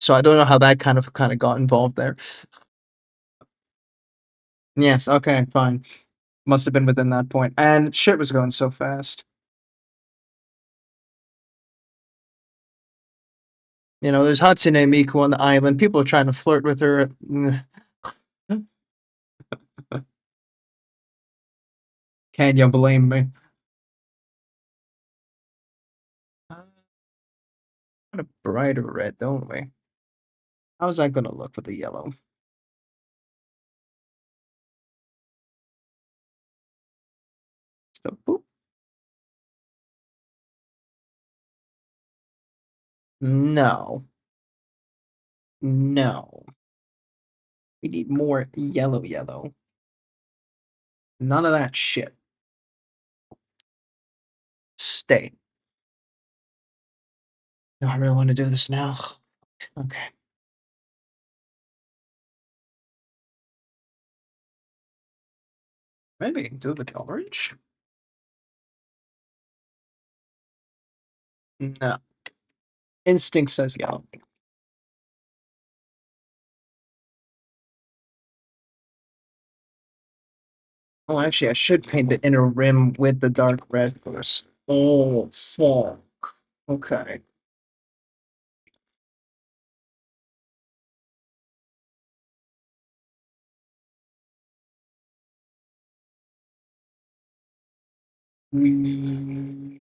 Speaker 1: so I don't know how that kind of got involved there. Yes, okay, fine. Must have been within that point, and shit was going so fast. You know, there's Hatsune Miku on the island. People are trying to flirt with her. Can you blame me? Want a brighter red, don't we? How's that gonna look with the yellow? So, boop. No. No. We need more yellow yellow. None of that shit. Stay. Do I really want to do this now? Okay. Maybe do the orange? No. Instinct says yellow. Oh, actually, I should paint the inner rim with the dark red first. Oh, fuck. Okay. Mm,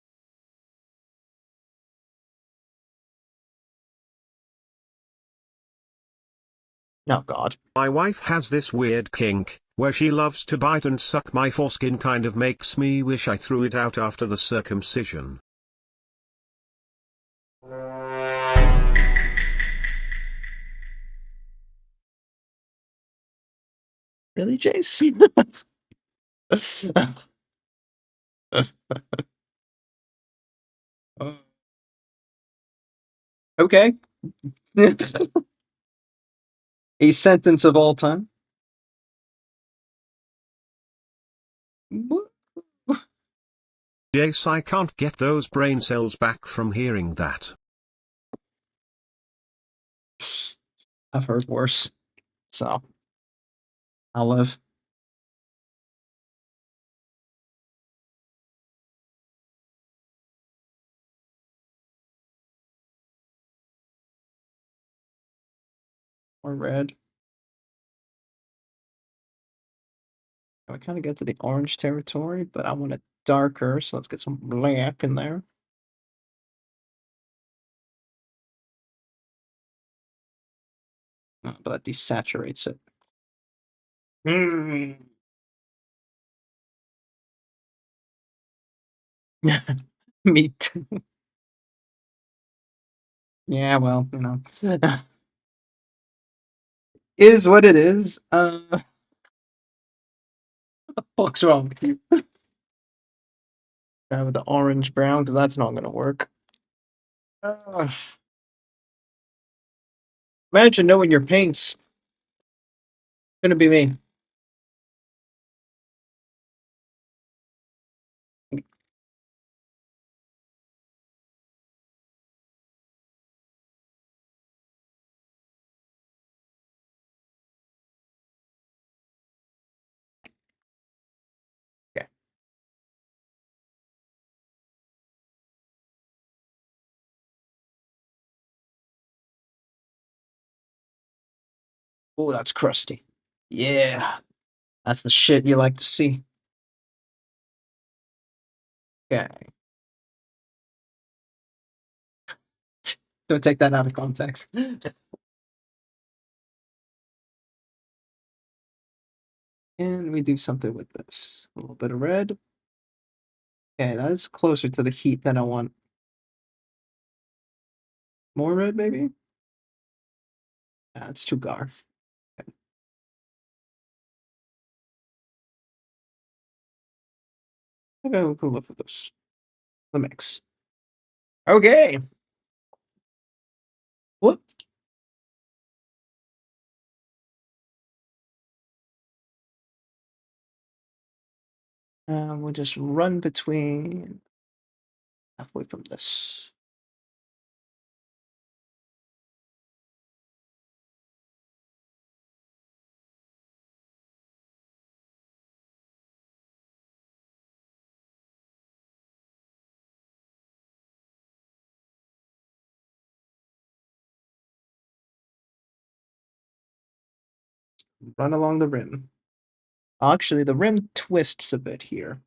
Speaker 1: Oh, God.
Speaker 3: My wife has this weird kink, where she loves to bite and suck my foreskin, kind of makes me wish I threw it out after the circumcision.
Speaker 1: Really, Jace? Okay. A sentence of all time.
Speaker 3: Jace, I can't get those brain cells back from hearing that.
Speaker 1: I've heard worse, so I'll live. Or red. We kind of get to the orange territory, but I want it darker, so let's get some black in there. But that desaturates it. Me too. Yeah, well, you know. Is what it is. What the fuck's wrong with you? Try with the orange brown, because that's not gonna work. Ugh. Imagine knowing your paints. Gonna be me. Okay. Oh, that's crusty. Yeah, that's the shit you like to see. Okay. Don't take that out of context. And we do something with this. A little bit of red. Okay, that is closer to the heat than I want. More red, maybe? It's too garf. Okay. Okay, we can look at this. The mix. Okay. Whoop. We'll just run between halfway from this. Run along the rim. Actually, the rim twists a bit here.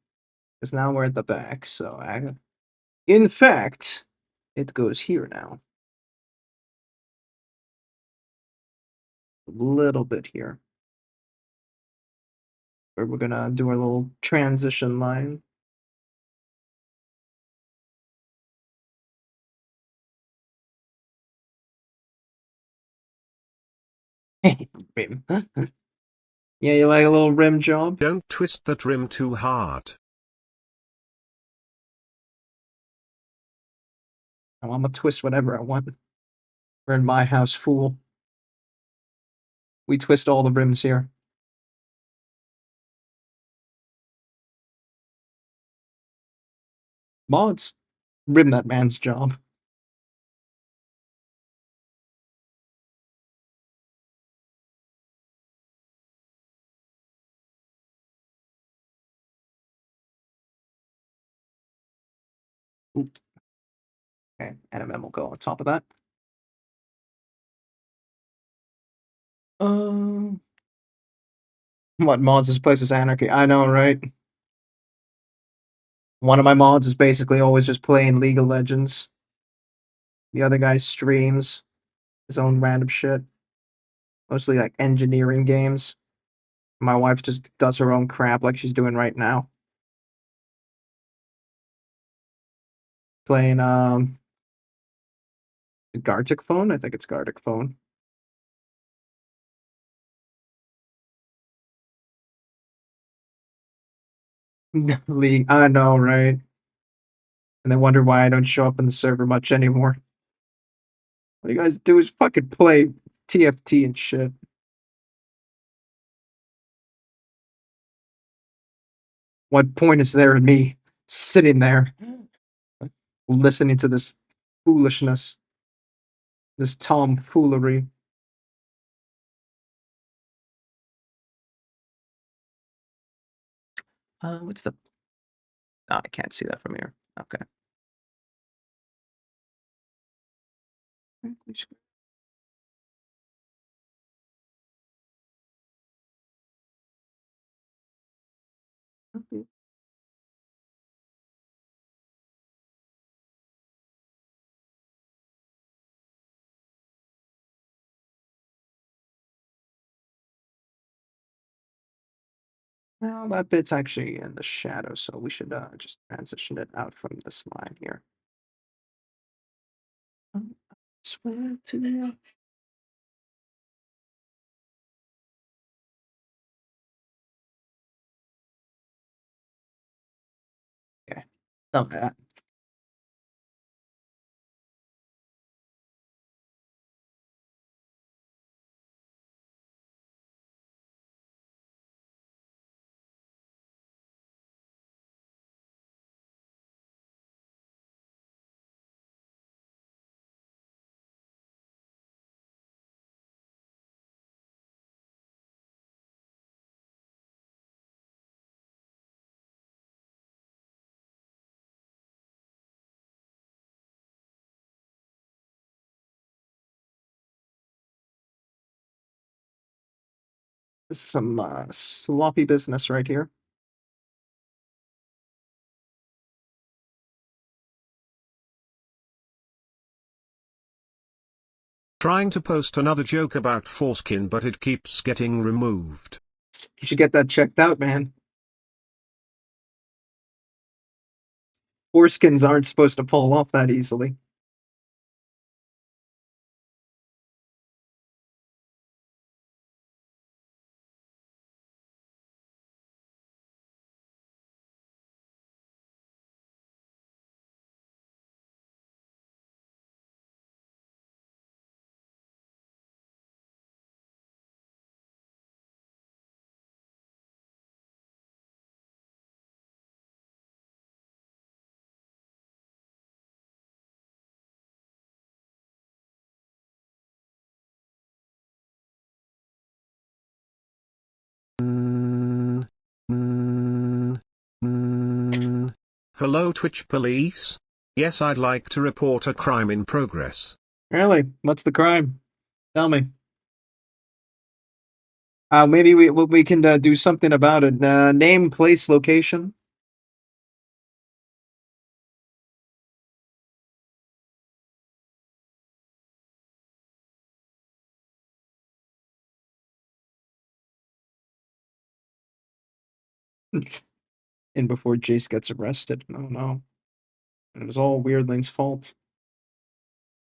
Speaker 1: Because now we're at the back, so in fact, it goes here now. A little bit here. Where we're gonna do our little transition line. Rim. Yeah, you like a little rim job?
Speaker 3: Don't twist that rim too hard.
Speaker 1: I'm gonna twist whatever I want. We're in my house, fool. We twist all the rims here. Mods. Rim that man's job. Oop. Okay, NMM will go on top of that. What mods this place is anarchy? I know, right? One of my mods is basically always just playing League of Legends. The other guy streams his own random shit. Mostly like engineering games. My wife just does her own crap like she's doing right now. Playing Gartic Phone? I think it's Gartic Phone. League, I know, right? And they wonder why I don't show up in the server much anymore. What you guys do is fucking play TFT and shit. What point is there in me sitting there listening to this foolishness, this tomfoolery? What's the? Oh, I can't see that from here. Okay. Well, that bit's actually in the shadow, so we should just transition it out from this line here. I swear to you. Okay. Some of that. This is some sloppy business right here.
Speaker 3: Trying to post another joke about foreskin, but it keeps getting removed.
Speaker 1: You should get that checked out, man. Foreskins aren't supposed to fall off that easily.
Speaker 3: Hello Twitch police? Yes, I'd like to report a crime in progress.
Speaker 1: Really? What's the crime? Tell me. Maybe we can do something about it. Name, place, location. In before Jace gets arrested. Oh no. It was all Weirdling's fault.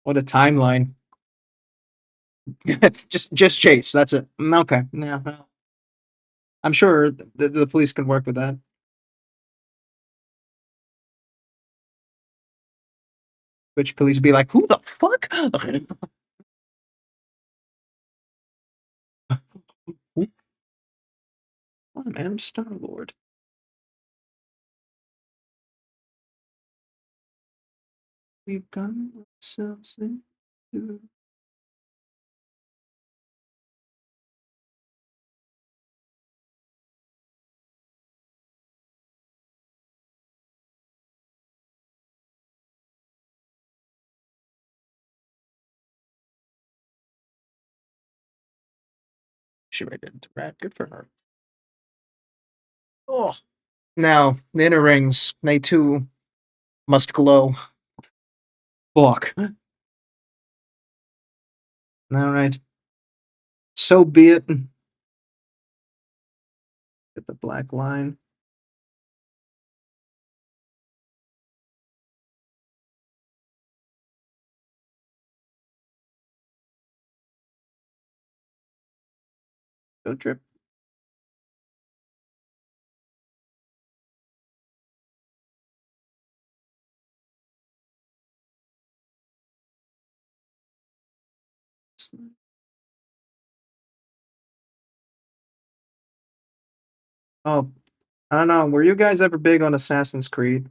Speaker 1: What a timeline. just Chase. That's it. Okay. Yeah. Well, I'm sure the police can work with that. Which police would be like, who the fuck? I'm Adam Star-Lord. We've gotten ourselves into... She right into rat. Good for her. Oh. Now, the inner rings, they too must glow. Fuck. Alright. So be it. Get the black line. Go drip. Oh, I don't know. Were you guys ever big on Assassin's Creed?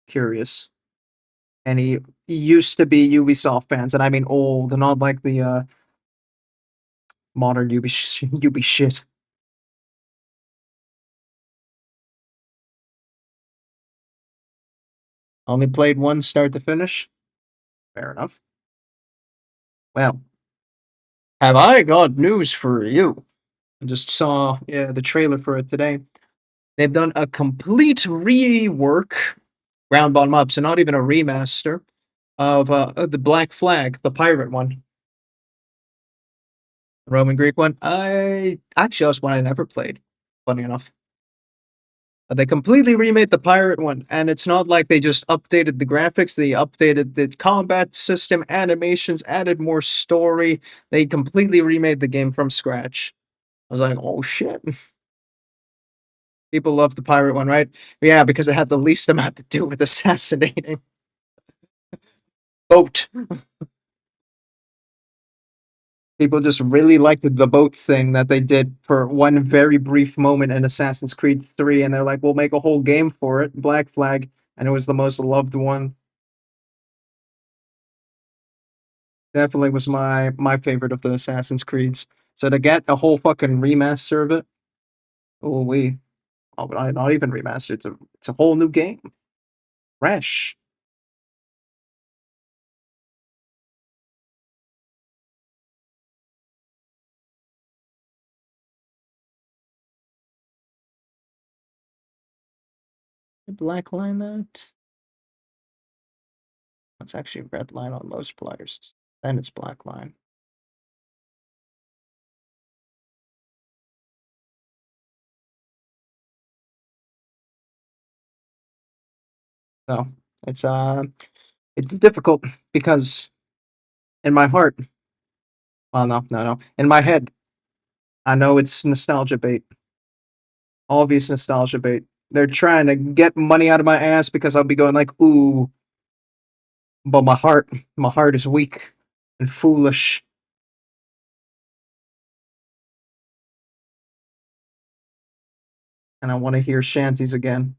Speaker 1: Curious. Any used to be Ubisoft fans, and I mean old, and not like the modern Ubi shit. Only played one start to finish. Fair enough. Well, have I got news for you? I just saw the trailer for it today. They've done a complete rework, round bottom up, so not even a remaster of the Black Flag, the pirate one, Roman Greek one. I actually that's one I never played. Funny enough. They completely remade the pirate one, and it's not like they just updated the graphics, they updated the combat system, animations, added more story. They completely remade the game from scratch. I was like, oh shit. People love the pirate one, right? Yeah, because it had the least amount to do with assassinating. Boat. People just really liked the boat thing that they did for one very brief moment in Assassin's Creed 3, and they're like, we'll make a whole game for it, Black Flag, and it was the most loved one. Definitely was my favorite of the Assassin's Creeds. So to get a whole fucking remaster of it, oh we, oh, not even remaster. It's a whole new game, fresh. Black line that. It's actually red line on most players. Then it's black line. So it's difficult because in my heart, well, no, in my head, I know it's nostalgia bait, obvious nostalgia bait. They're trying to get money out of my ass because I'll be going like, ooh, but my heart is weak and foolish. And I want to hear shanties again.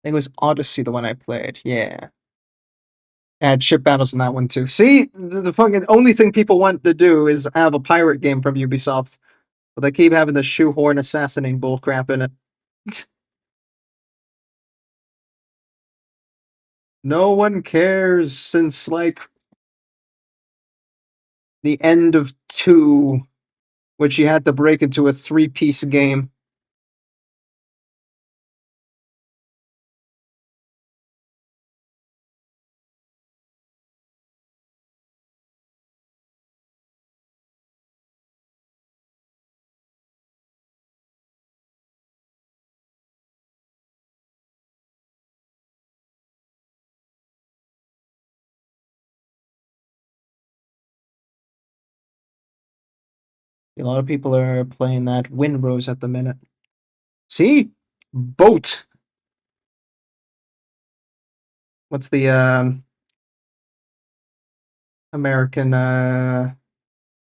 Speaker 1: I think it was Odyssey, the one I played. Yeah. I had ship battles in that one too. See, the fucking only thing people want to do is have a pirate game from Ubisoft, but they keep having the shoehorn assassinating bullcrap in it. No one cares since like the end of 2, which you had to break into a 3-piece game. A lot of people are playing that Windrose at the minute. See? Boat. What's the American not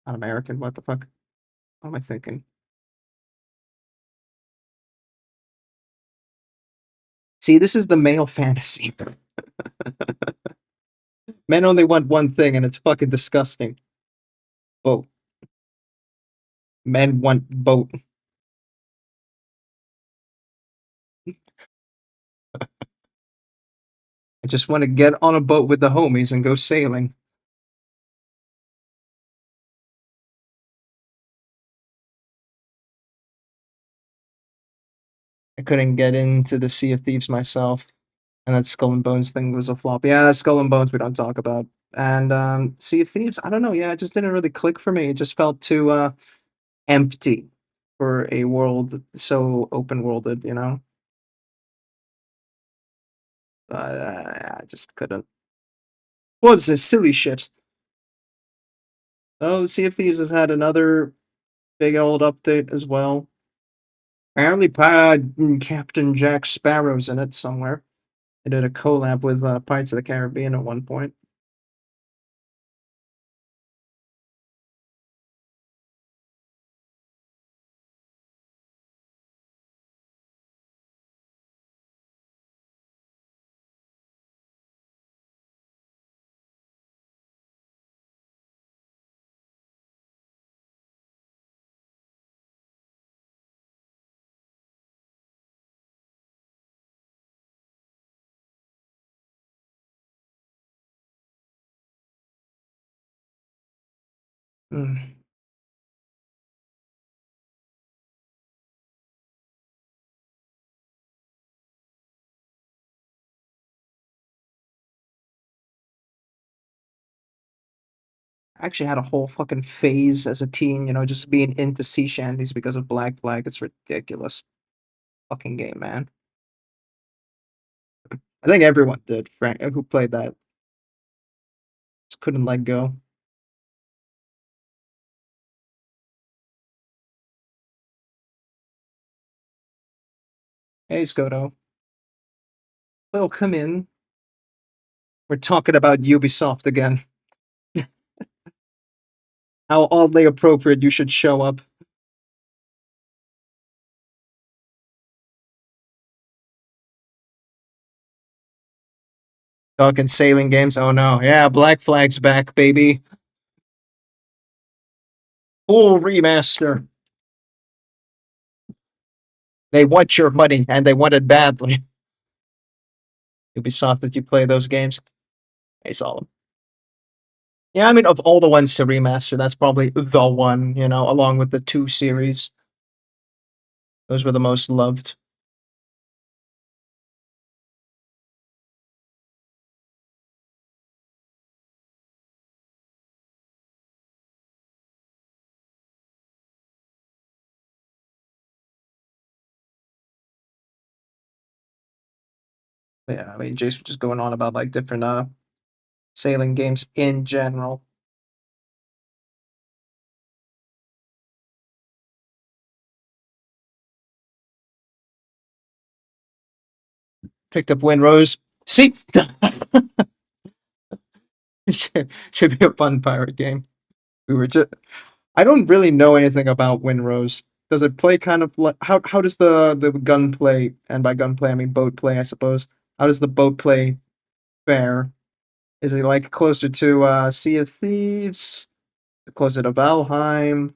Speaker 1: American, what the fuck? What am I thinking? See, this is the male fantasy. Men only want one thing and it's fucking disgusting. Boat. Men want boat. I just want to get on a boat with the homies and go sailing. I couldn't get into the Sea of Thieves myself. And that Skull and Bones thing was a flop. Yeah, Skull and Bones we don't talk about. And Sea of Thieves, I don't know, yeah, it just didn't really click for me. It just felt too empty for a world so open worlded, you know? I just couldn't. What's this silly shit? Oh, Sea of Thieves has had another big old update as well. Apparently, Captain Jack Sparrow's in it somewhere. They did a collab with Pirates of the Caribbean at one point. Mm. I actually had a whole fucking phase as a teen, you know, just being into sea shanties because of Black Flag. It's ridiculous. Fucking game, man. I think everyone did, Frank, who played that. Just couldn't let go. Hey, Skoto. Welcome in. We're talking about Ubisoft again. How oddly appropriate you should show up. Talking sailing games. Oh no. Yeah, Black Flag's back, baby. Full remaster. They want your money, and they want it badly. Ubisoft, did you play those games? I saw them. Yeah, I mean, of all the ones to remaster, that's probably the one, you know, along with the 2 series. Those were the most loved. Yeah, I mean, Jace was just going on about like different sailing games in general. Picked up Windrose. See, should be a fun pirate game. We were just. I don't really know anything about Windrose. Does it play kind of like how does the gun play? And by gun play, I mean boat play, I suppose. How does the boat play fare? Is it like closer to Sea of Thieves? Closer to Valheim?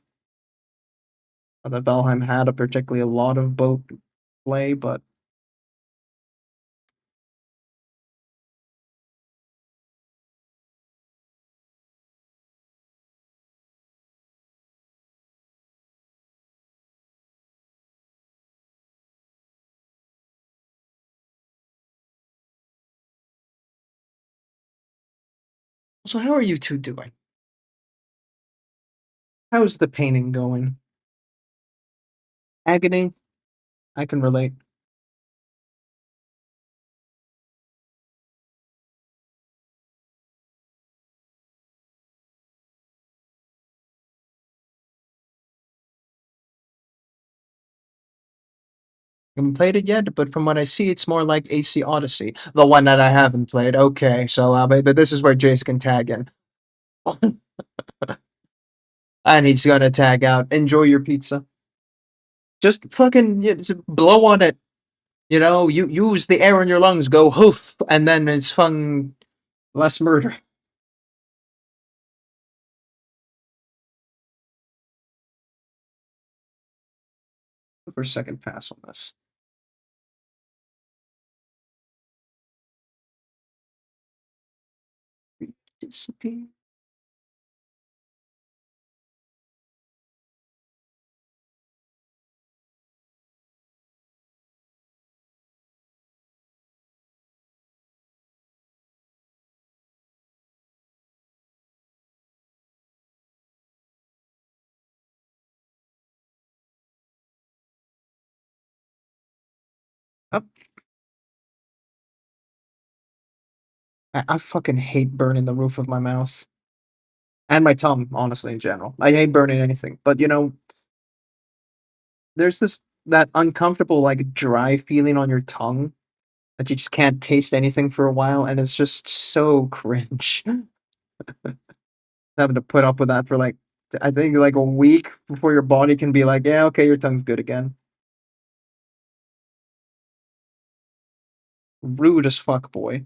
Speaker 1: That Valheim had a particularly a lot of boat play, but so how are you two doing? How's the painting going? Agony? I can relate. I haven't played it yet, but from what I see, it's more like AC Odyssey, the one that I haven't played. Okay, so but this is where Jace can tag in, and he's gonna tag out. Enjoy your pizza. Just fucking just blow on it. You know, you use the air in your lungs, go hoof, and then it's fun. Less murder. For second pass on this. Disappear. Up. I fucking hate burning the roof of my mouth and my tongue. Honestly, in general, I hate burning anything. But you know, there's this that uncomfortable like dry feeling on your tongue that you just can't taste anything for a while, and it's just so cringe. Having to put up with that for like I think like a week before your body can be like, yeah, okay, your tongue's good again. Rude as fuck, boy.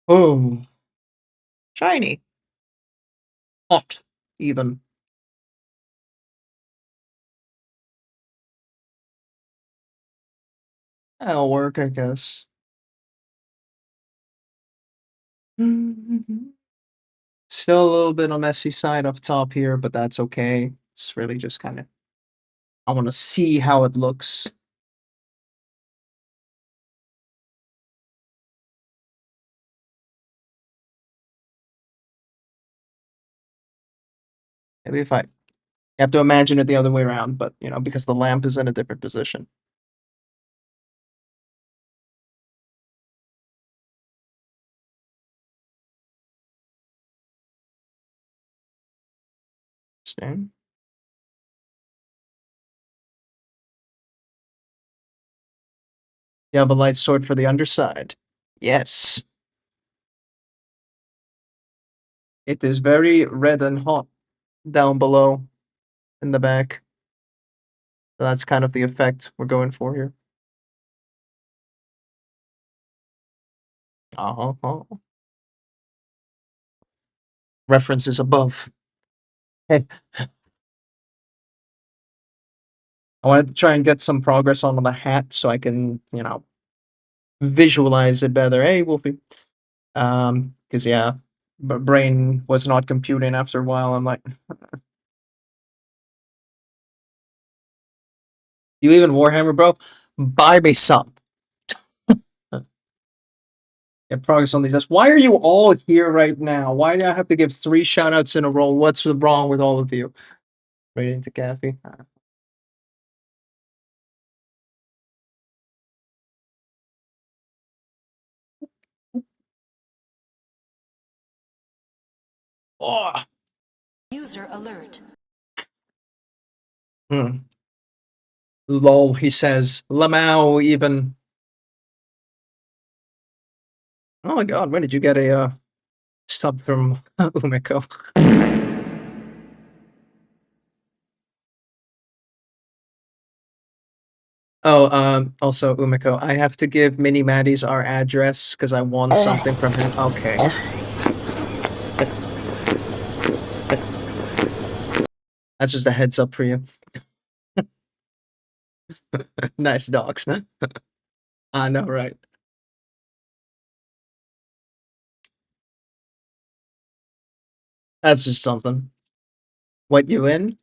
Speaker 1: Oh, shiny, hot, even. That'll work, I guess. Still a little bit on messy side up top here, but that's okay. It's really just kind of I want to see how it looks. Maybe if I you have to imagine it the other way around, but you know, because the lamp is in a different position. Stand. You have a light sword for the underside. Yes. It is very red and hot down below in the back. So that's kind of the effect we're going for here. Uh-huh. References above. Hey, I wanted to try and get some progress on the hat so I can, you know, visualize it better. Hey, Wolfie. Because yeah, brain was not computing after a while. I'm like, you even Warhammer, bro? Buy me some. Get progress on these. Why are you all here right now? Why do I have to give 3 shout outs in a row? What's wrong with all of you? Right into Caffey. Oh.
Speaker 2: User alert.
Speaker 1: Lol, he says. Lamau even. Oh my god, when did you get a sub from Umeko? Oh, also Umeko, I have to give Mini Maddie's our address because I won something from him. Okay. That's just a heads up for you. Nice dogs. I know, right? That's just something. What, you in?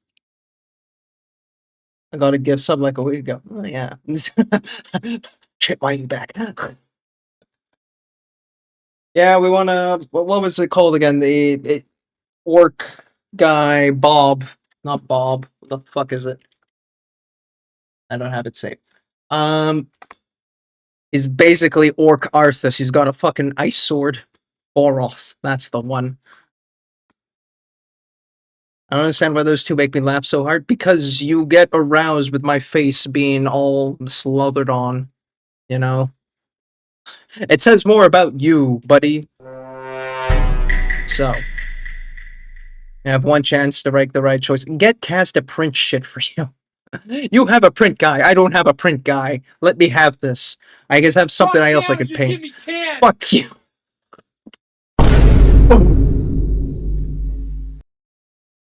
Speaker 1: I got a gift sub like a week ago. Oh, yeah. Shit, why are you back? Yeah, we want to. What was it called again? The orc guy, Bob. Not Bob. What the fuck is it? I don't have it saved. He's basically Orc Arthas. He's got a fucking ice sword. Boros. That's the one. I don't understand why those two make me laugh so hard. Because you get aroused with my face being all slathered on. You know? It says more about you, buddy. So. You have one chance to make the right choice. Get Cast to print shit for you. You have a print guy. I don't have a print guy. Let me have this. I guess have something else I could paint. Fuck you.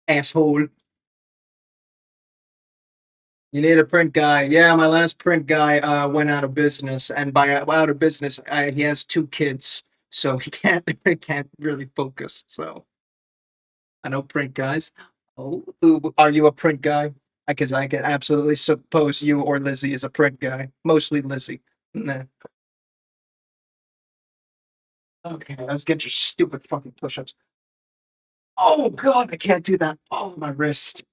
Speaker 1: Asshole. You need a print guy. Yeah, my last print guy went out of business, and by out of business, he has 2 kids, so he can't he can't really focus. So I know print guys. Oh, ooh, are you a print guy? Because I can absolutely suppose you or Lizzie is a print guy. Mostly Lizzie. Nah. Okay, let's get your stupid fucking push-ups. Oh god, I can't do that. Oh, my wrist.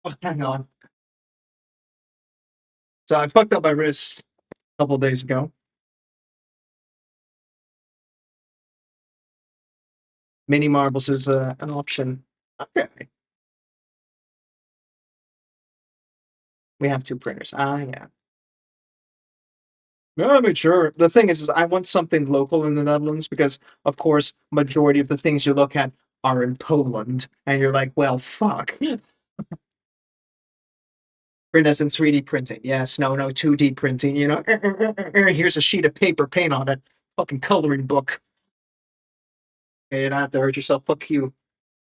Speaker 1: Oh, hang on. So I fucked up my wrist a couple days ago. Mini marbles is an option. Okay. We have 2 printers. Ah, yeah. No, I mean, sure. The thing is I want something local in the Netherlands because, of course, majority of the things you look at are in Poland, and you're like, well, fuck. Print as in 3D printing. Yes, no, 2D printing. You know, here's a sheet of paper, paint on it. Fucking coloring book. Okay, you don't have to hurt yourself. Fuck you.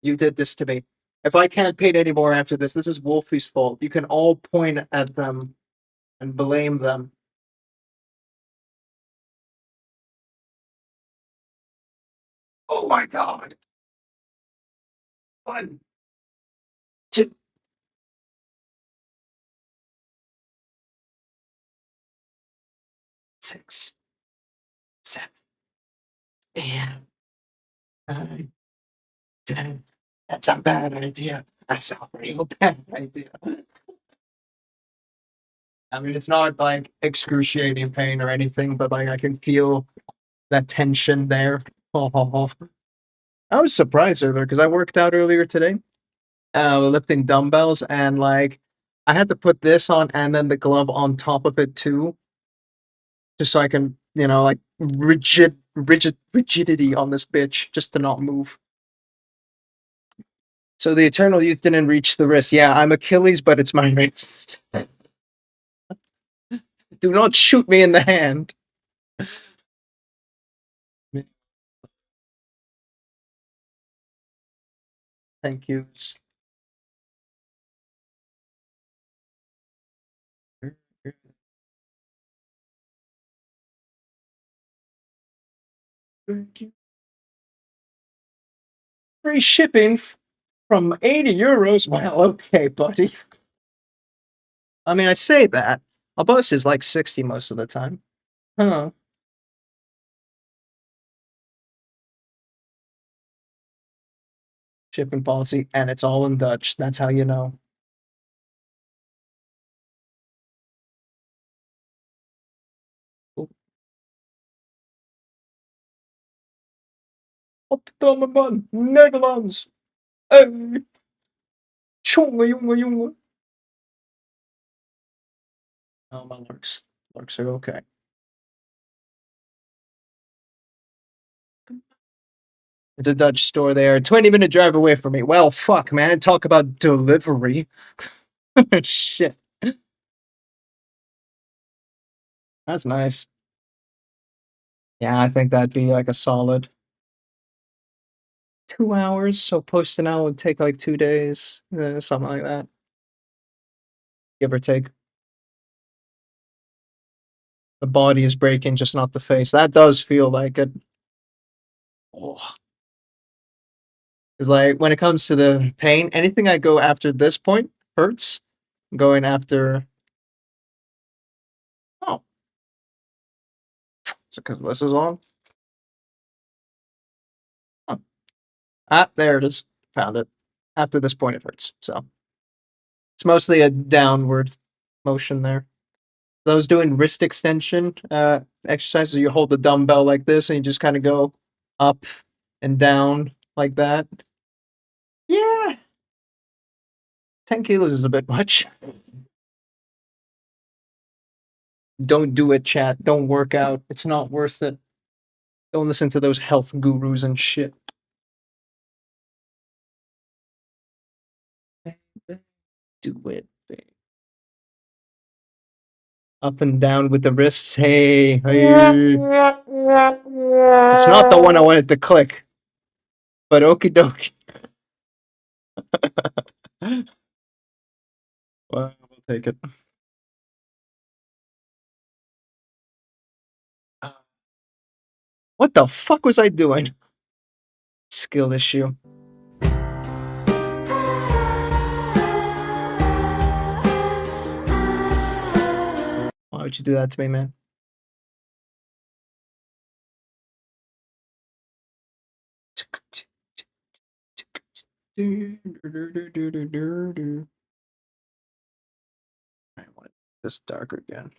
Speaker 1: You did this to me. If I can't paint anymore after this is Wolfie's fault. You can all point at them and blame them. Oh my god. 1, 2. 6, 7, 8, 9, 10. That's a bad idea. That's a real bad idea. I mean, it's not like excruciating pain or anything, but like I can feel that tension there. I was surprised earlier because I worked out earlier today, lifting dumbbells, and like I had to put this on and then the glove on top of it too, just so I can, like rigidity on this bitch, just to not move. So the Eternal Youth didn't reach the wrist. Yeah, I'm Achilles, but it's my wrist. Do not shoot me in the hand. Thank yous. Thank you. Free shipping from 80 euros. Well, okay, buddy. I mean, I say that. A bus is like 60 most of the time. Huh. Shipping policy, and it's all in Dutch. That's how you know. Opdame man, Nederlands. Hey. Tjonge, jonge, jonge. Oh, my lurks. Lurks are okay. It's a Dutch store there. 20-minute drive away from me. Well, fuck, man. Talk about delivery. Shit. That's nice. Yeah, I think that'd be like a solid 2 hours. So posting out would take like 2 days, something like that, give or take. The body is breaking, just not the face. That does feel like it. Oh. It's like when it comes to the pain, anything I go after this point hurts. Going after. Oh, is it because this is on? Oh. Ah, there it is. Found it. After this point, it hurts. So it's mostly a downward motion there. So I was doing wrist extension exercises. You hold the dumbbell like this, and you just kind of go up and down like that. Yeah, 10 kilos is a bit much. Don't do it, chat. Don't work out. It's not worth it. Don't listen to those health gurus and shit. Do it, babe. Up and down with the wrists. Hey, hey. It's not the one I wanted to click, but okie dokie. Well, we'll take it. What the fuck was I doing? Skill issue. Why would you do that to me, man? I want this darker again.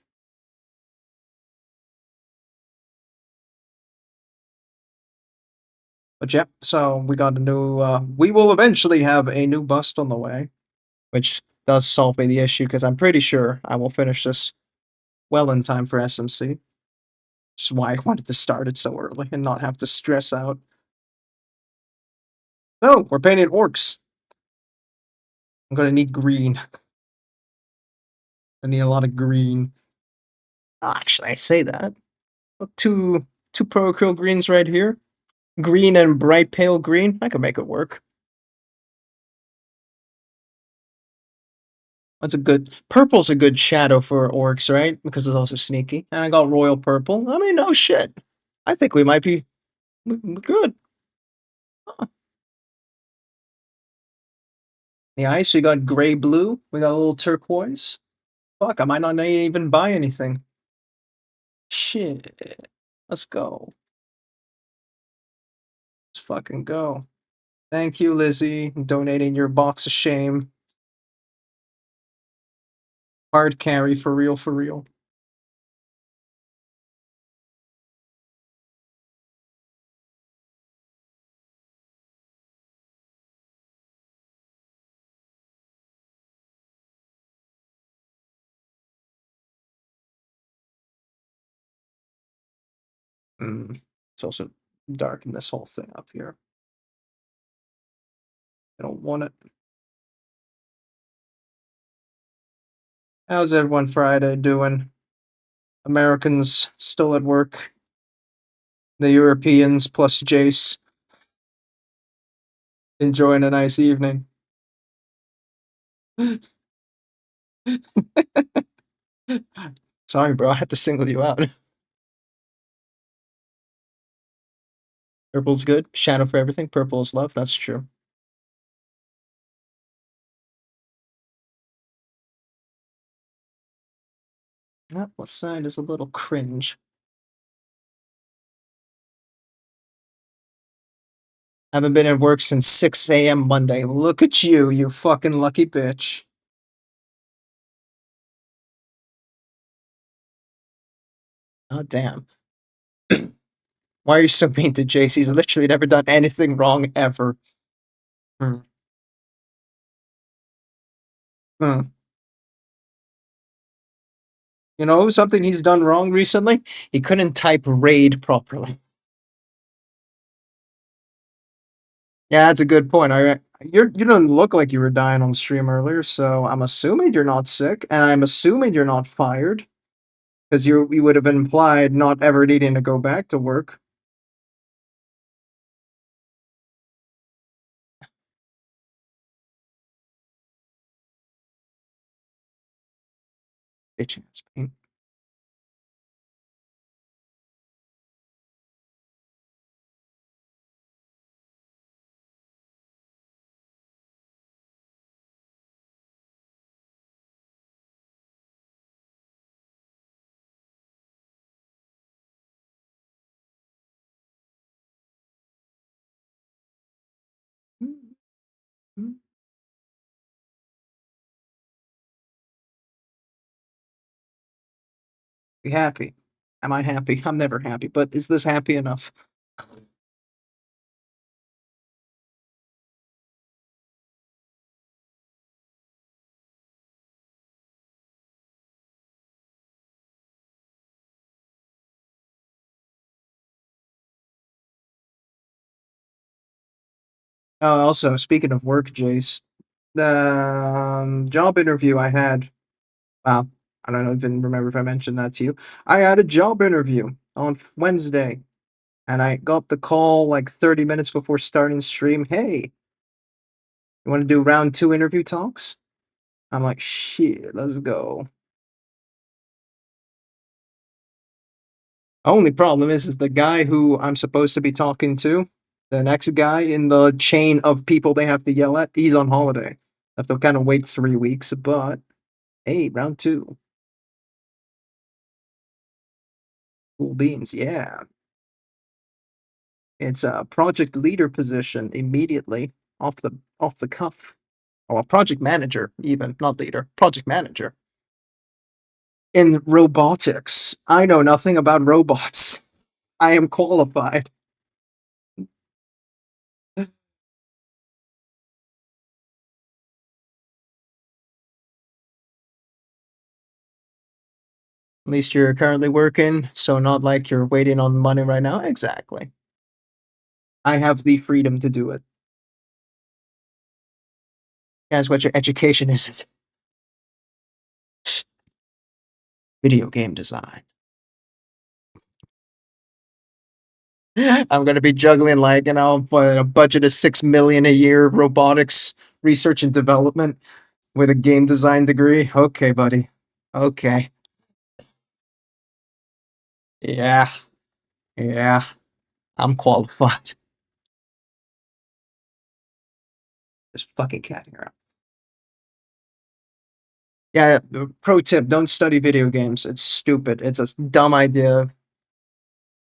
Speaker 1: But yeah, so we got a new. We will eventually have a new bust on the way, which does solve me the issue because I'm pretty sure I will finish this well in time for SMC. Which is why I wanted to start it so early and not have to stress out. No, we're painting orcs. I'm gonna need green. I need a lot of green. Actually, I say that. Two Pro Acryl greens right here. Green and bright pale green. I can make it work. That's a good. Purple's a good shadow for orcs, right? Because it's also sneaky. And I got royal purple. I mean, no shit. I think we might be good. Huh. The ice, we got gray blue. We got a little turquoise. Fuck, I might not even buy anything. Shit. Let's go. Let's fucking go. Thank you, Lizzie, donating your box of shame. Hard carry for real, for real. It's also dark in this whole thing up here. I don't want it. How's everyone Friday doing? Americans still at work. The Europeans plus Jace enjoying a nice evening. Sorry, bro, I had to single you out. Purple's good. Shadow for everything. Purple is love. That's true. What side is a little cringe? Haven't been at work since 6 a.m. Monday. Look at you, you fucking lucky bitch. Oh, damn. Why are you so mean to Jace? He's literally never done anything wrong ever. Hmm. Hmm. You know something he's done wrong recently? He couldn't type raid properly. Yeah, that's a good point. You don't look like you were dying on stream earlier, so I'm assuming you're not sick, and I'm assuming you're not fired, because you would have implied not ever needing to go back to work. Bitch ass paint. Be happy. Am I happy? I'm never happy, but is this happy enough? Oh, also, speaking of work, Jace, the job interview I had, well, I don't even remember if I mentioned that to you. I had a job interview on Wednesday, and I got the call like 30 minutes before starting stream. Hey, you want to do round 2 interview talks? I'm like, shit, let's go. Only problem is the guy who I'm supposed to be talking to, the next guy in the chain of people they have to yell at, he's on holiday. I have to kind of wait 3 weeks, but hey, round 2. Cool beans, yeah. It's a project leader position immediately off the cuff. Oh, a project manager, even, not leader, project manager. In robotics. I know nothing about robots. I am qualified. At least you're currently working, so not like you're waiting on money right now. Exactly. I have the freedom to do it. Guys, what your education is. Video game design. I'm gonna be juggling like, a budget of 6 million a year, robotics, research and development with a game design degree. Okay, buddy. Okay. Yeah. Yeah. I'm qualified. This fucking cat here. Yeah, pro tip, don't study video games. It's stupid. It's a dumb idea.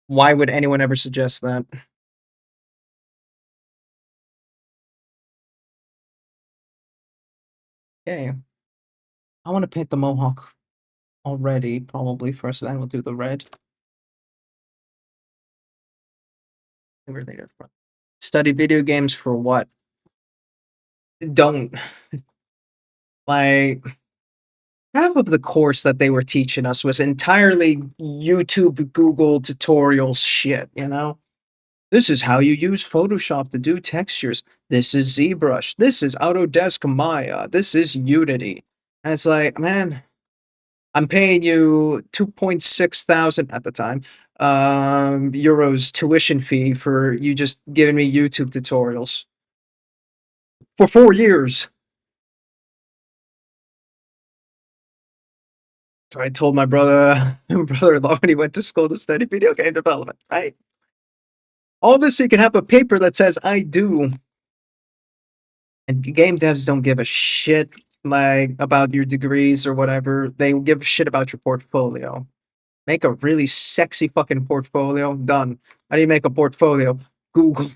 Speaker 1: Why would anyone ever suggest that? Okay. I want to paint the mohawk already, probably first, then we'll do the red. Study video games for what? Don't. Like, half of the course that they were teaching us was entirely YouTube, Google tutorials shit, you know? This is how you use Photoshop to do textures. This is ZBrush. This is Autodesk Maya. This is Unity. And it's like, man, I'm paying you 2.6 thousand at the time euros tuition fee for you just giving me YouTube tutorials for 4 years. So I told my brother-in-law when he went to school to study video game development, right? All this so you can have a paper that says I do. And game devs don't give a shit like about your degrees or whatever. They give a shit about your portfolio. Make a really sexy fucking portfolio. Done. How do you make a portfolio? Google.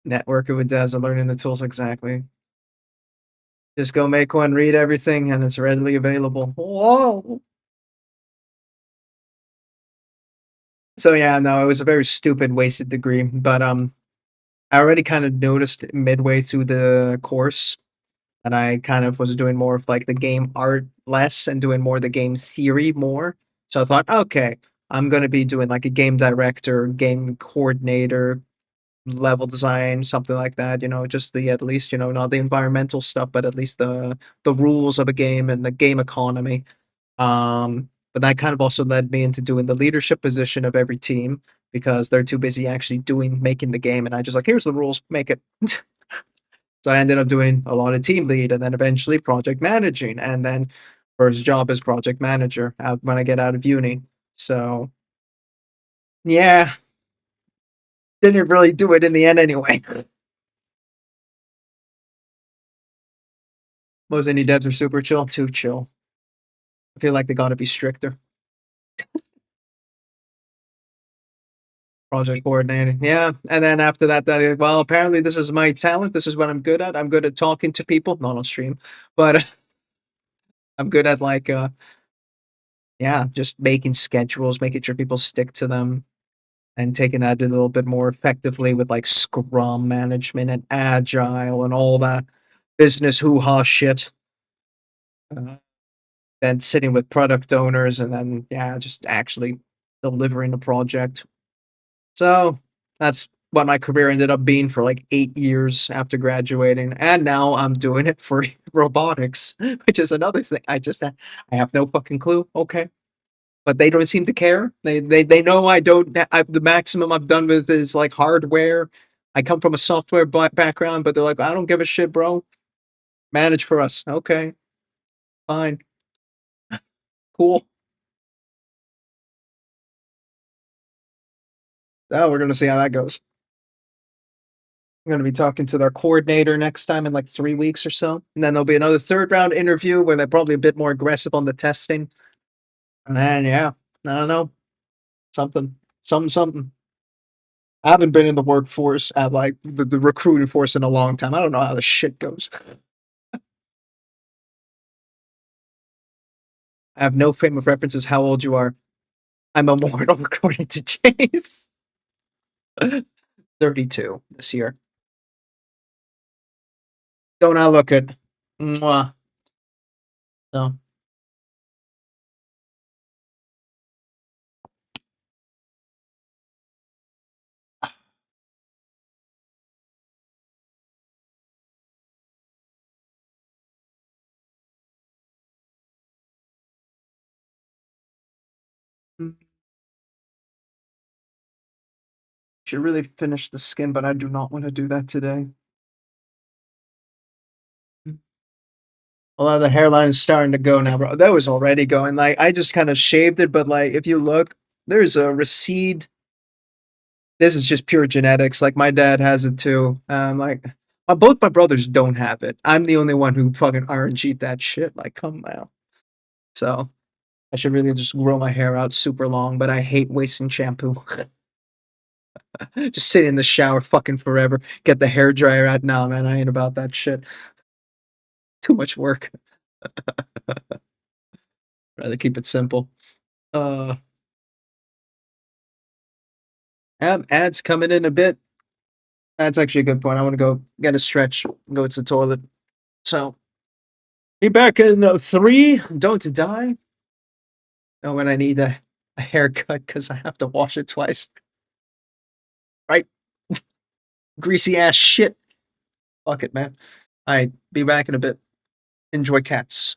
Speaker 1: Network with devs and learning the tools exactly. Just go make one, read everything, and it's readily available. Whoa. So yeah, no, it was a very stupid, wasted degree. But I already kind of noticed midway through the course that I kind of was doing more of like the game art less and doing more the game theory more. So I thought, okay, I'm gonna be doing like a game director, game coordinator, level design, something like that. You know, just the at least not the environmental stuff, but at least the rules of a game and the game economy. But that kind of also led me into doing the leadership position of every team because they're too busy actually making the game, and I just like here's the rules, make it. So I ended up doing a lot of team lead and then eventually project managing. And then first job as project manager when I get out of uni. So yeah, didn't really do it in the end anyway. Most indie devs are super chill, too chill. I feel like they gotta be stricter. Project coordinating. Yeah. And then after that, well, apparently this is my talent. This is what I'm good at. I'm good at talking to people, not on stream, but I'm good at like yeah, just making schedules, making sure people stick to them, and taking that a little bit more effectively with like Scrum management and Agile and all that business hoo-ha shit. Uh, then sitting with product owners and then yeah, just actually delivering the project. So that's what my career ended up being for like 8 years after graduating, and now I'm doing it for robotics, which is another thing. I have no fucking clue. Okay, but they don't seem to care. They know I don't. The maximum I've done with is like hardware. I come from a software background, but they're like, I don't give a shit, bro. Manage for us. Okay, fine, cool. Oh, we're gonna see how that goes. I'm gonna be talking to their coordinator next time in like 3 weeks or so, and then there'll be another third round interview where they're probably a bit more aggressive on the testing. And then yeah, I don't know, something. I haven't been in the workforce at like the recruiting force in a long time. I don't know how the shit goes. I have no frame of reference as how old you are. I'm immortal according to Chase. 32 this year. Don't I look it? Mwah. So should really finish the skin, but I do not want to do that today. Although the hairline is starting to go now, bro. That was already going. Like I just kind of shaved it, but like if you look, there's a recede. This is just pure genetics. Like my dad has it too. Like both my brothers don't have it. I'm the only one who fucking RNG'd that shit. Like come on. So I should really just grow my hair out super long, but I hate wasting shampoo. Just sit in the shower fucking forever. Get the hair dryer out. Nah, man, I ain't about that shit. Too much work. Rather keep it simple. Uh, ads coming in a bit. That's actually a good point. I want to go get a stretch, go to the toilet. So, be back in 3. Don't die. Oh, when I need a haircut because I have to wash it twice. Right? Greasy ass shit. Fuck it, man. Alright, be back in a bit. Enjoy cats.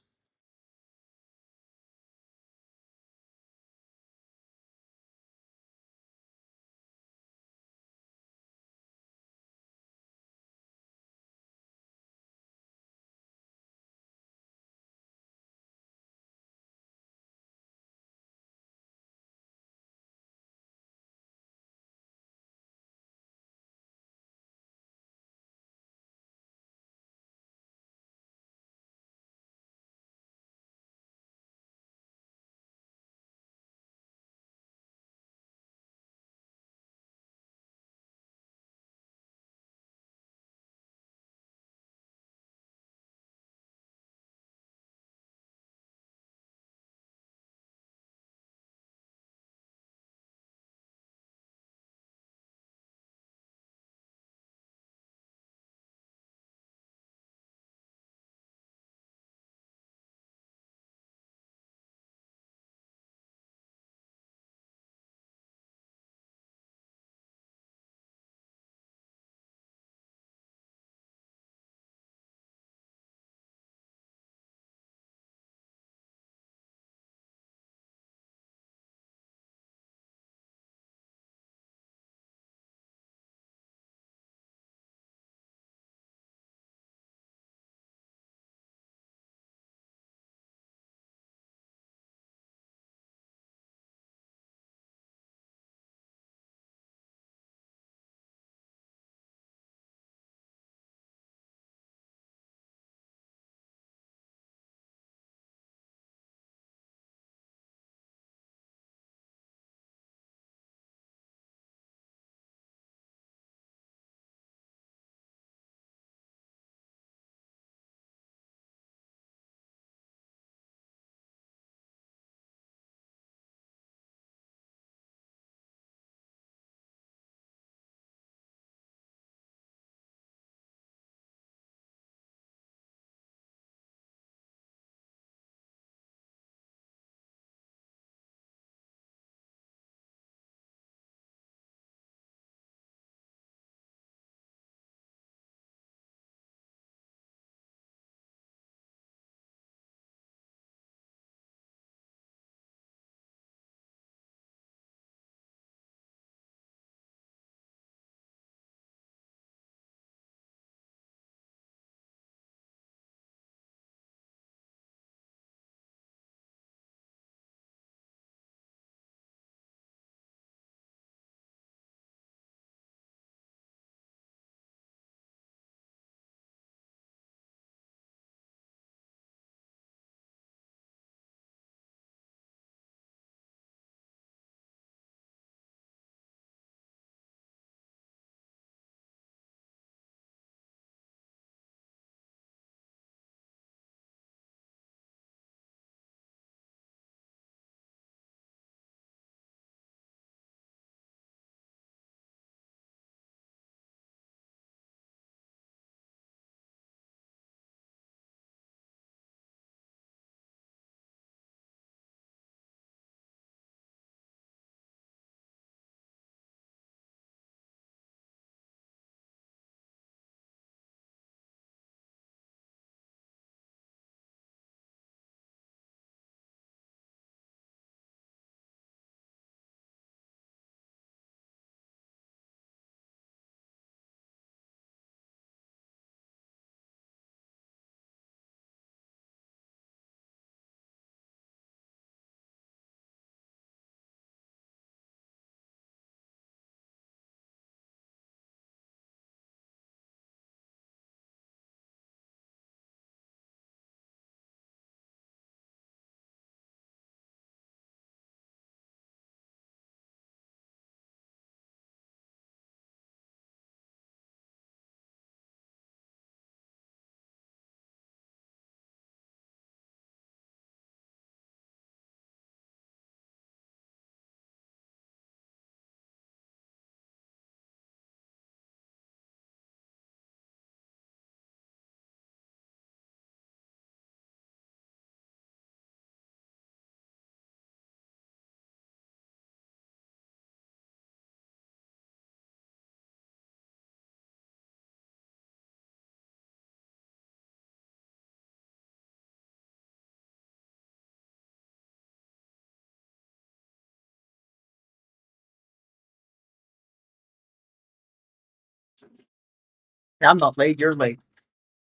Speaker 1: I'm not late. You're late.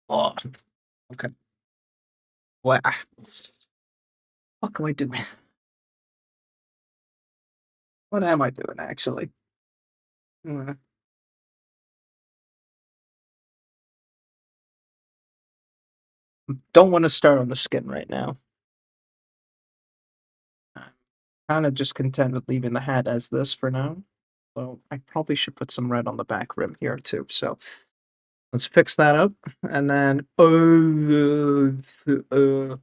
Speaker 1: Oh, okay. What? What am I doing? What am I doing, actually? Hmm. Don't want to start on the skin right now. I'm kind of just content with leaving the hat as this for now. So I probably should put some red on the back rim here too. So let's fix that up, and then uh, uh,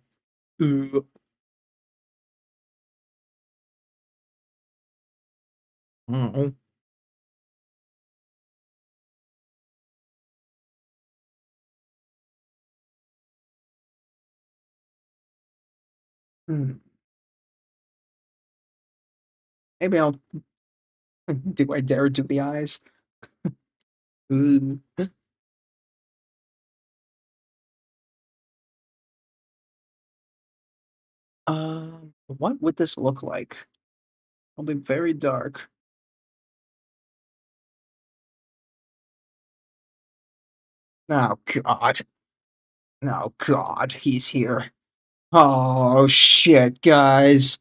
Speaker 1: hmm. Maybe I'll do I dare do the eyes? Ooh. What would this look like? It'll be very dark. Oh God. Oh God, he's here. Oh shit, guys.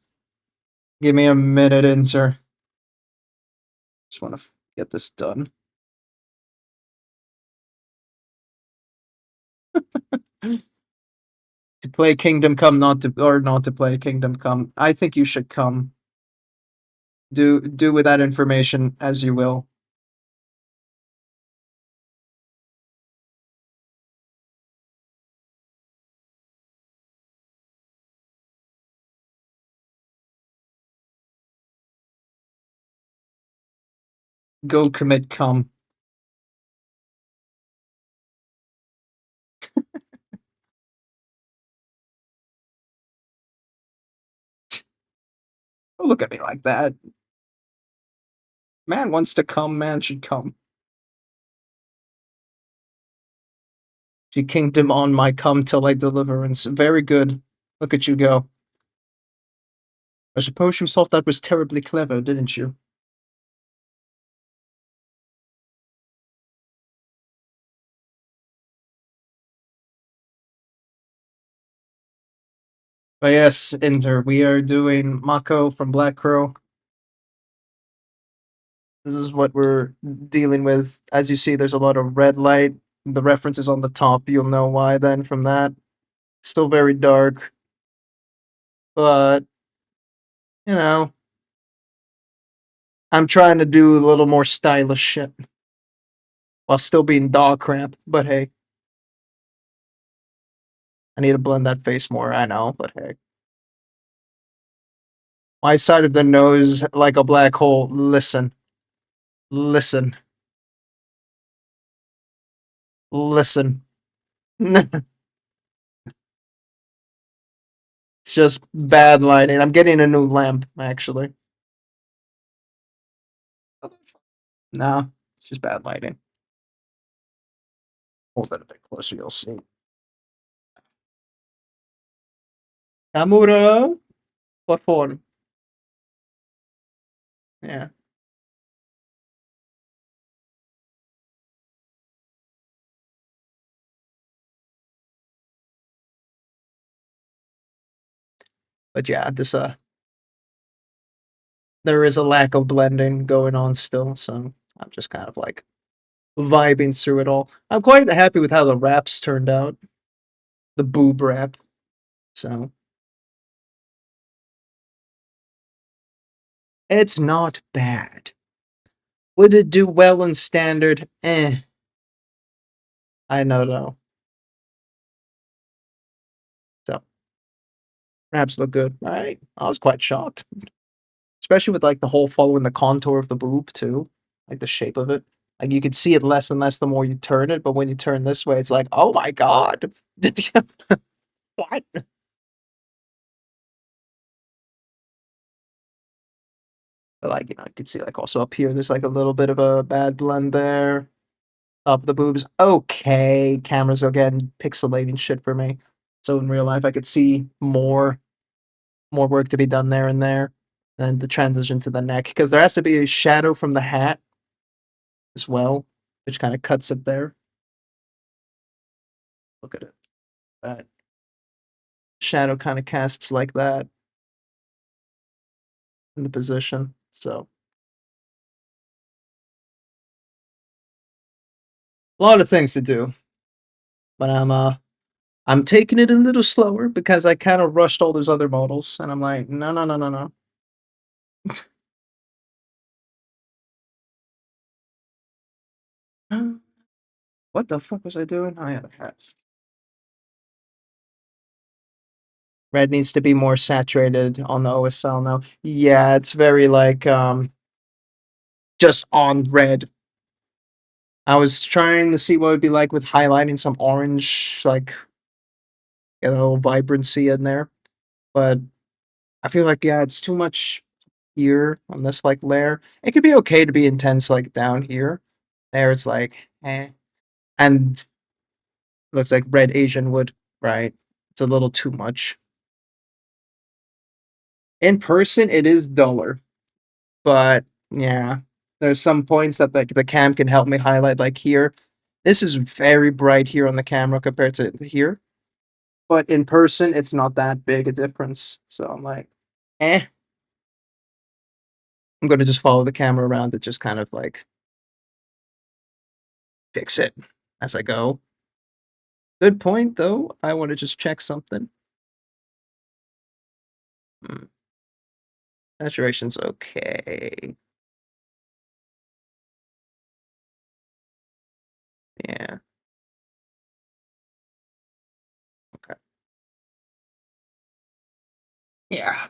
Speaker 1: Give me a minute, enter. Just want to get this done. To play Kingdom Come, not to play Kingdom Come. I think you should come. Do with that information as you will. Go commit come. Don't look at me like that. Man wants to come, man should come. The kingdom on my come till I deliverance. Very good. Look at you go. I suppose you thought that was terribly clever, didn't you? But yes, Inter, we are doing Mako from Black Crow. This is what we're dealing with. As you see, there's a lot of red light. The reference is on the top. You'll know why then from that. Still very dark. But, you know, I'm trying to do a little more stylish shit while still being dog crap. But hey, I need to blend that face more. I know, but hey. My side of the nose like a black hole. Listen. Listen. Listen. It's just bad lighting. I'm getting a new lamp, actually. Nah, it's just bad lighting. Hold that a bit closer, you'll see. Tamura, por favor. Yeah. But yeah, this there is a lack of blending going on still, so I'm just kind of like vibing through it all. I'm quite happy with how the raps turned out. The boob rap. So it's not bad. Would it do well in standard? Eh. I know though. So raps look good. Alright. I was quite shocked. Especially with like the whole following the contour of the boob too. Like the shape of it. Like you could see it less and less the more you turn it, but when you turn this way, it's like, oh my god. What? But like, you could see like also up here, there's like a little bit of a bad blend there. Up the boobs. Okay. Cameras again pixelating shit for me. So in real life I could see more work to be done there and there. And the transition to the neck. Because there has to be a shadow from the hat as well. which kind of cuts it there. Look at it. That shadow kind of casts like that in the position. So a lot of things to do, but I'm taking it a little slower because I kind of rushed all those other models, and I'm like, no, no, no, no, no. What the fuck was I doing? I had a hat. Red needs to be more saturated on the OSL now. Yeah, it's very like just on red. I was trying to see what it would be like with highlighting some orange, like a little vibrancy in there. But I feel like yeah, it's too much here on this like layer. It could be okay to be intense like down here. There it's like eh. And looks like red Asian wood, right? It's a little too much. In person it is duller. But yeah, there's some points that the cam can help me highlight. Like here, this is very bright here on the camera compared to here. But in person, it's not that big a difference. So I'm like, eh. I'm gonna just follow the camera around to just kind of like fix it as I go. Good point though. I want to just check something. Hmm. Saturation's okay. Yeah. Okay. Yeah.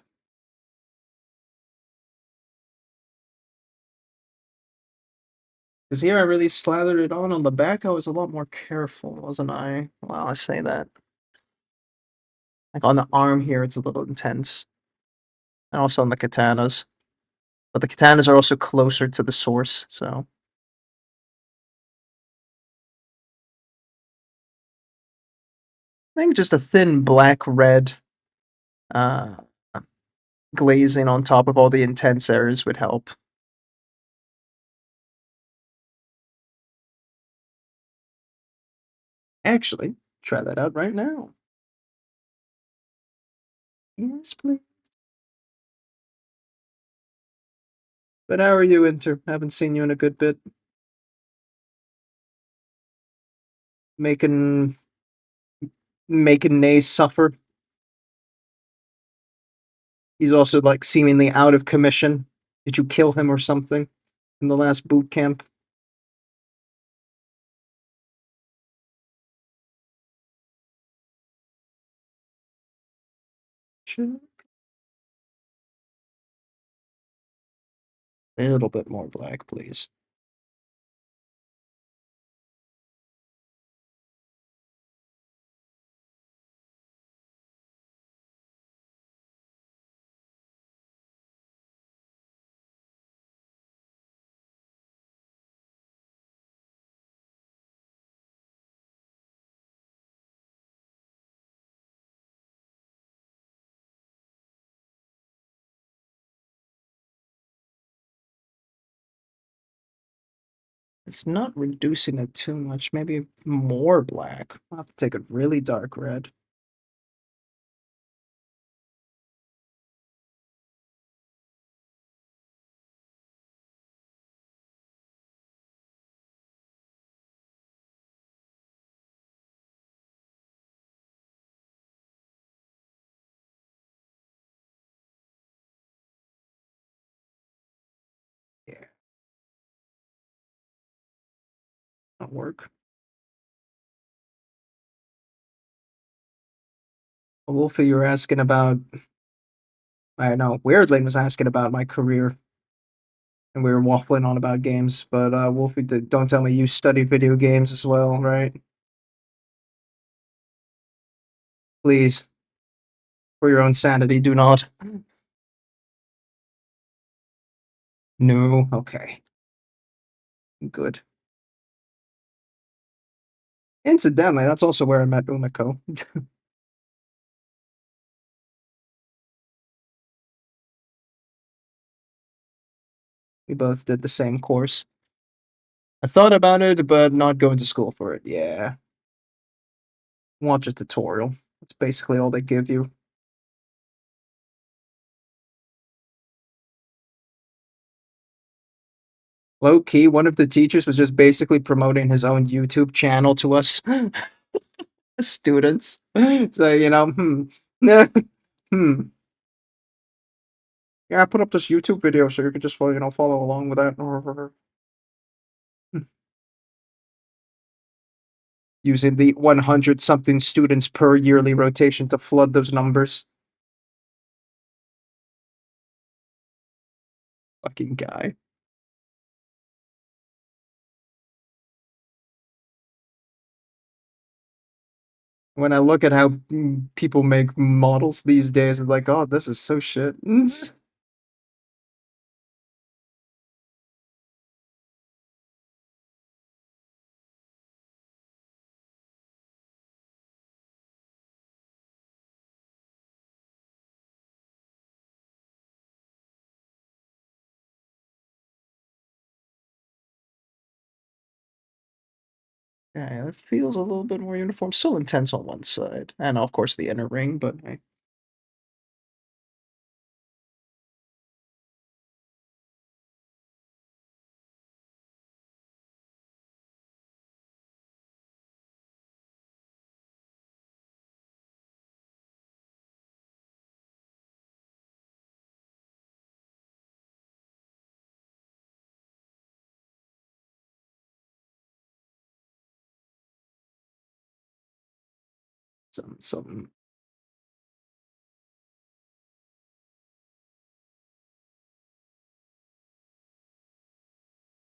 Speaker 1: Because here I really slathered it on the back. I was a lot more careful, wasn't I? Wow, I say that. Like on the arm here, it's a little intense. And also on the katanas. But the katanas are also closer to the source, so. I think just a thin black-red uh, glazing on top of all the intense areas would help. Actually, try that out right now. Yes, please. But how are you, Inter? Haven't seen you in a good bit. Making Nay suffer. He's also like seemingly out of commission. Did you kill him or something in the last boot camp? Sure. A little bit more black, please. It's not reducing it too much. Maybe more black. I'll have to take a really dark red. Yeah, that'll work. Wolfie, you were asking about. I know. Weirdly, was asking about my career, and we were waffling on about games. But Wolfie, don't tell me you study video games as well, right? Please, for your own sanity, do not. No. Okay. Good. Incidentally, that's also where I met Umiko. We both did the same course. I thought about it, but not going to school for it. Yeah. Watch a tutorial. That's basically all they give you. Low key, one of the teachers was just basically promoting his own YouTube channel to us students. So, nah, hmm. Yeah, I put up this YouTube video so you could just follow along with that. Using the 100 something students per yearly rotation to flood those numbers. Fucking guy. When I look at how people make models these days, I'm like, oh, this is so shit. Yeah, it feels a little bit more uniform. Still intense on one side. And of course the inner ring, but hey. Some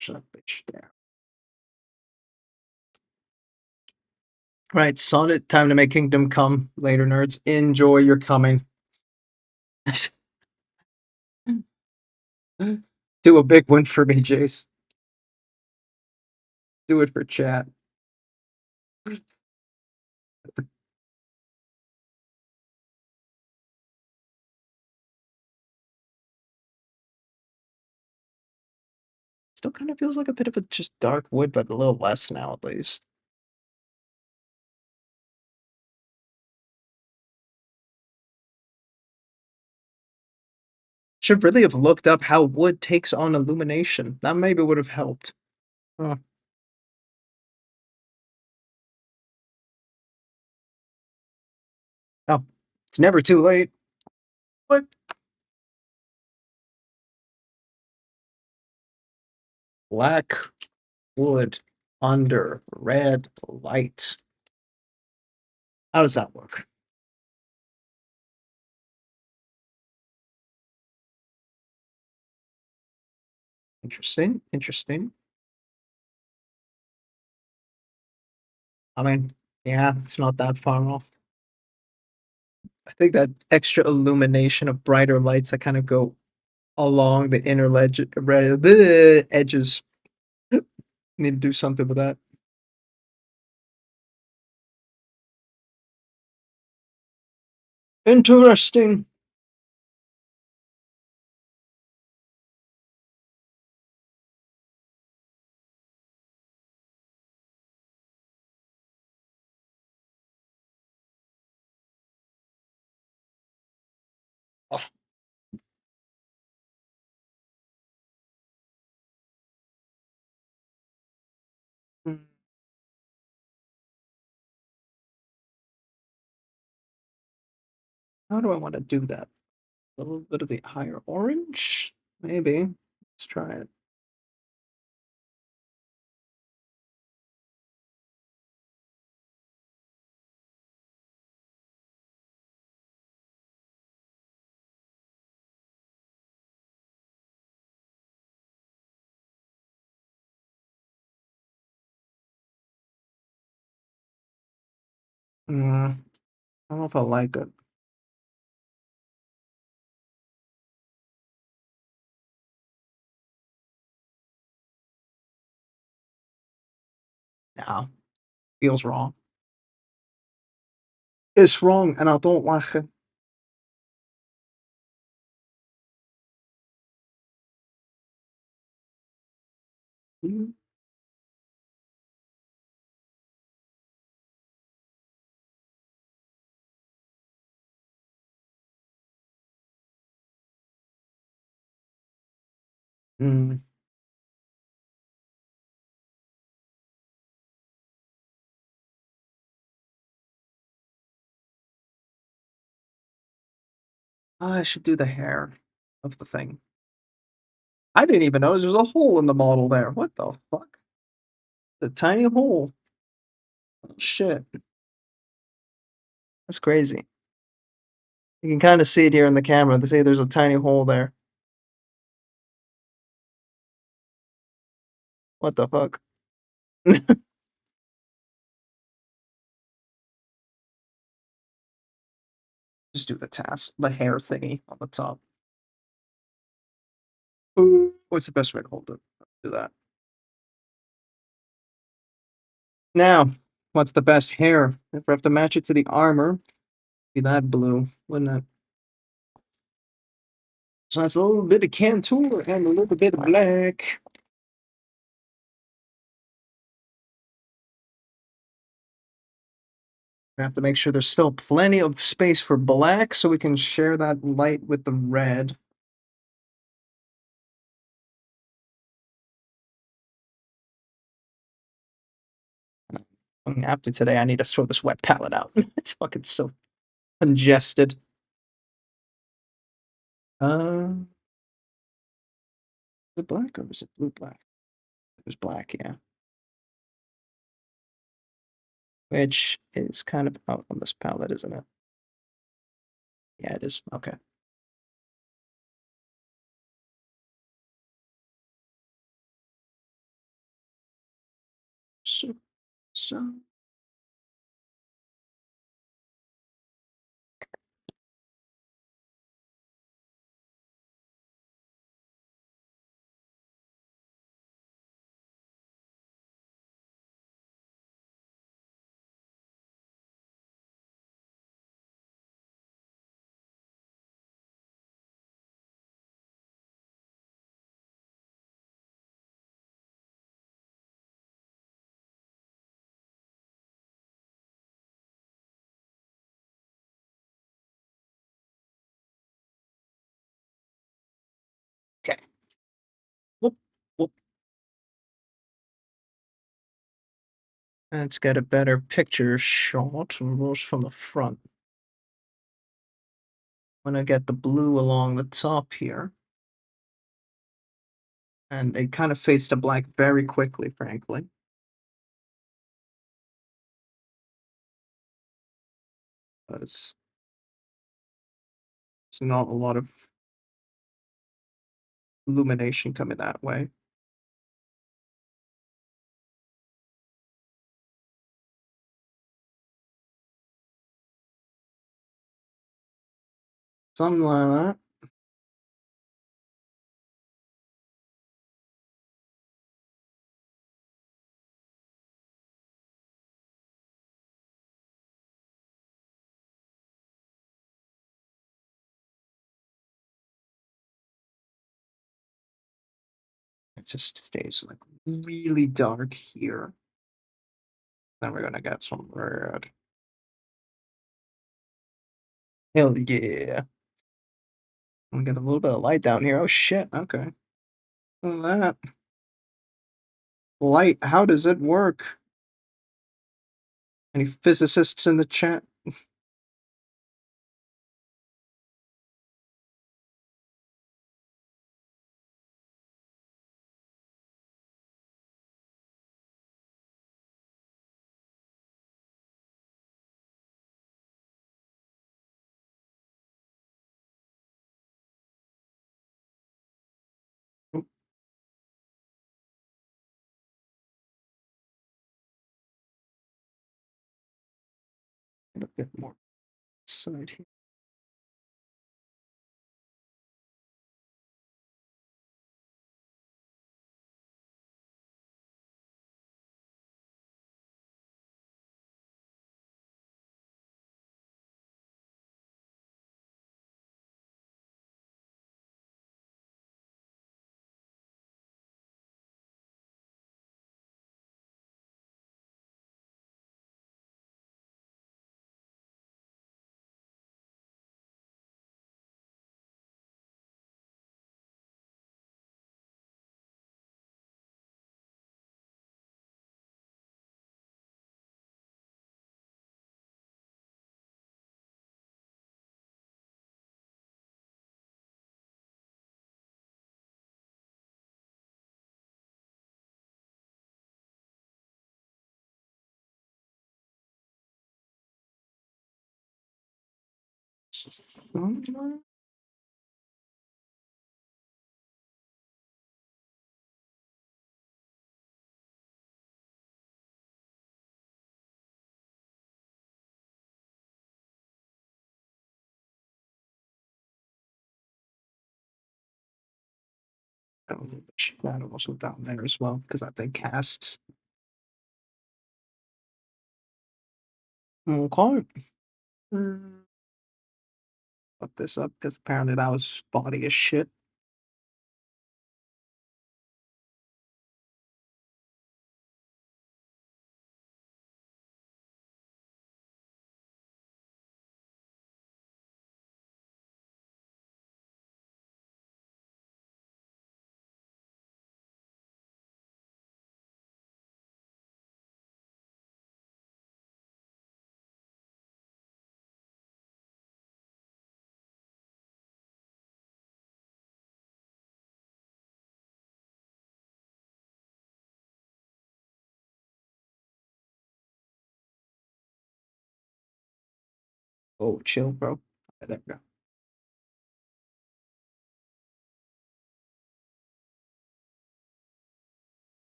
Speaker 1: shut up, bitch down. Right, Sonnet, time to make Kingdom Come later, nerds. Enjoy your coming. Do a big one for me, Jace. Do it for chat. Still kind of feels like a bit of a just dark wood, but a little less now at least. Should really have looked up how wood takes on illumination. That maybe would have helped. Huh. Oh, it's never too late. What? Black wood under red light. How does that work? Interesting. Interesting. I mean, yeah, it's not that far off. I think that extra illumination of brighter lights that kind of go along the inner edges. Need to do something with that. Interesting. Oh. Hmm. How do I want to do that? A little bit of the higher orange? Maybe. Let's try it. I don't know if I like it. No, feels wrong. It's wrong, and I don't like it. Mhm. Mm. I should do the hair of the thing. I didn't even notice there's a hole in the model there. What the fuck? A tiny hole. Oh, shit. That's crazy. You can kind of see it here in the camera. They say there's a tiny hole there. What the fuck? Just do the task, the hair thingy on the top. Ooh, what's the best way to hold it? Do that. Now, what's the best hair? If we have to match it to the armor, be that blue, wouldn't it? So that's a little bit of contour and a little bit of black. We have to make sure there's still plenty of space for black so we can share that light with the red. After today, I need to throw this wet palette out. It's fucking so congested. Is it black or is it blue black? It was black, yeah. Which is kind of out on this palette, isn't it? Yeah, it is. Okay. So. Okay. Whoop, whoop. Let's get a better picture shot from the front. I'm gonna get the blue along the top here. And it kind of fades to black very quickly, frankly. There's not a lot of illumination coming that way. Something like that. It just stays like really dark here. Then we're gonna get some red. Hell yeah. I'm gonna get a little bit of light down here. Oh shit, okay. Look at that. Light, how does it work? Any physicists in the chat? Oh, get a bit more side here. Shadow also down there as well, because I think casts. Okay. Put this up because apparently that was body as shit. Oh, chill, bro. Okay, there we go.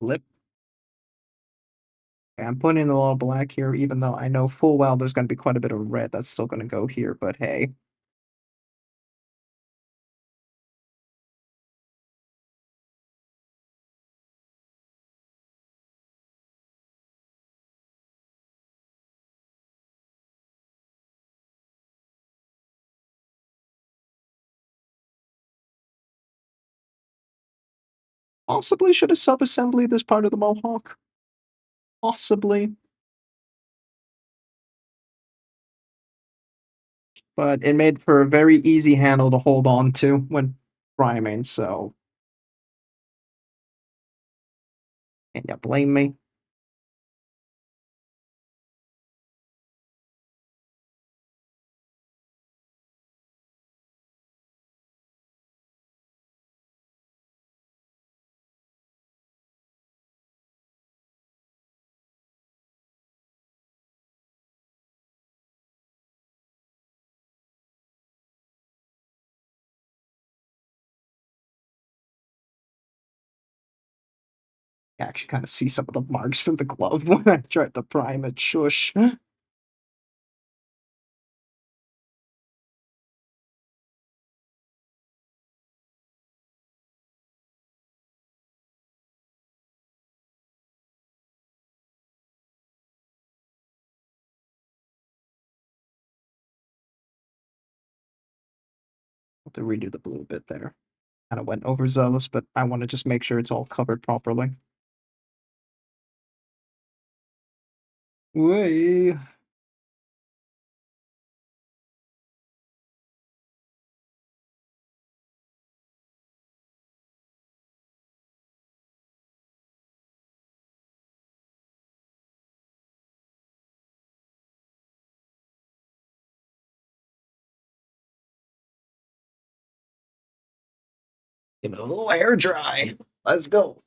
Speaker 1: Lip. Okay, I'm putting in a lot of black here, even though I know full well there's going to be quite a bit of red that's still going to go here, but hey. Possibly should have sub-assemblied this part of the mohawk. Possibly. But it made for a very easy handle to hold on to when priming, so can you blame me? I actually kind of see some of the marks from the glove when I tried to prime it. Shush. Have to redo the blue bit there. Kind of went overzealous, but I want to just make sure it's all covered properly. Way. Give it a little air dry. Let's go.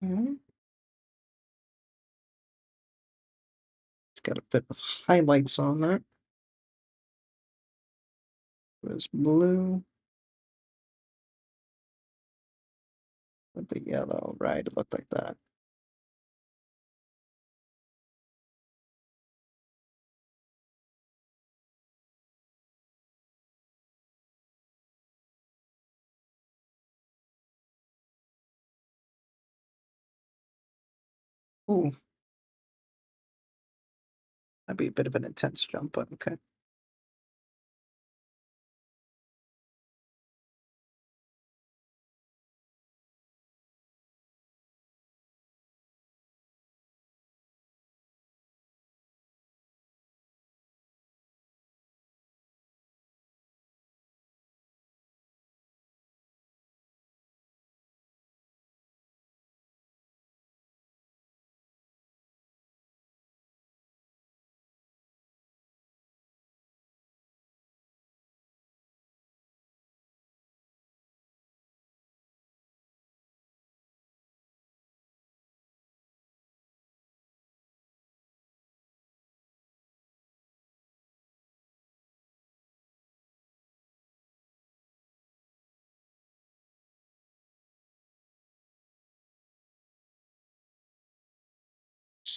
Speaker 1: Mhm. It's got a bit of highlights on that. There's blue with the yellow, right? It looked like that. Ooh, that'd be a bit of an intense jump, but okay.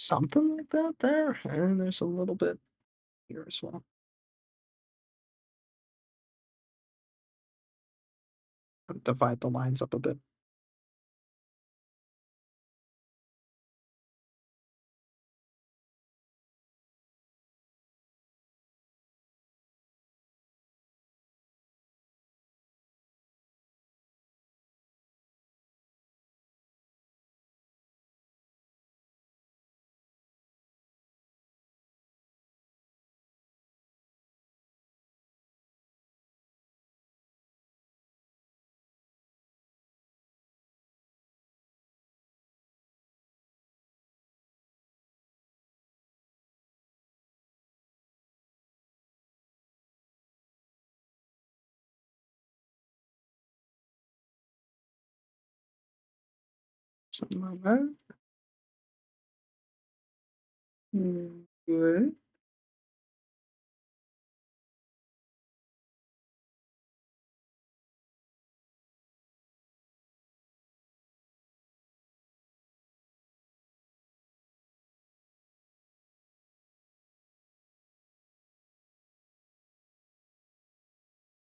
Speaker 1: something like that there, and there's a little bit here as well. Divide the lines up a bit. Something like that. Good.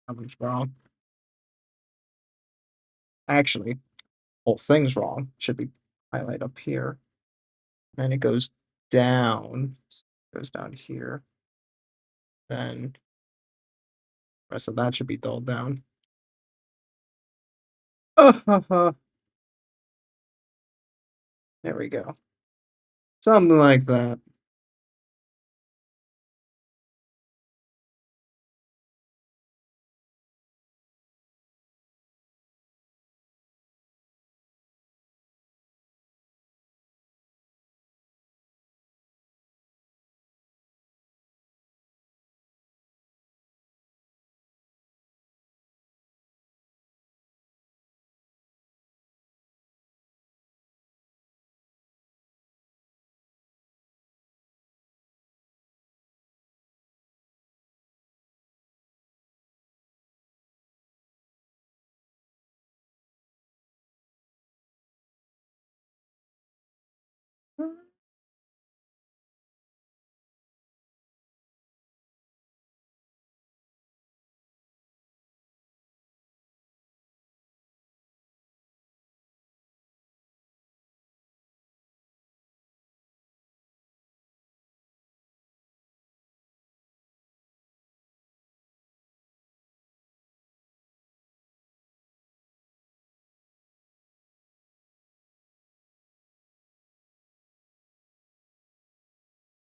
Speaker 1: Something's wrong. Actually, whole thing's wrong. Should be highlight up here. And it goes down. Goes down here. Then the rest of that should be dulled down. There we go. Something like that.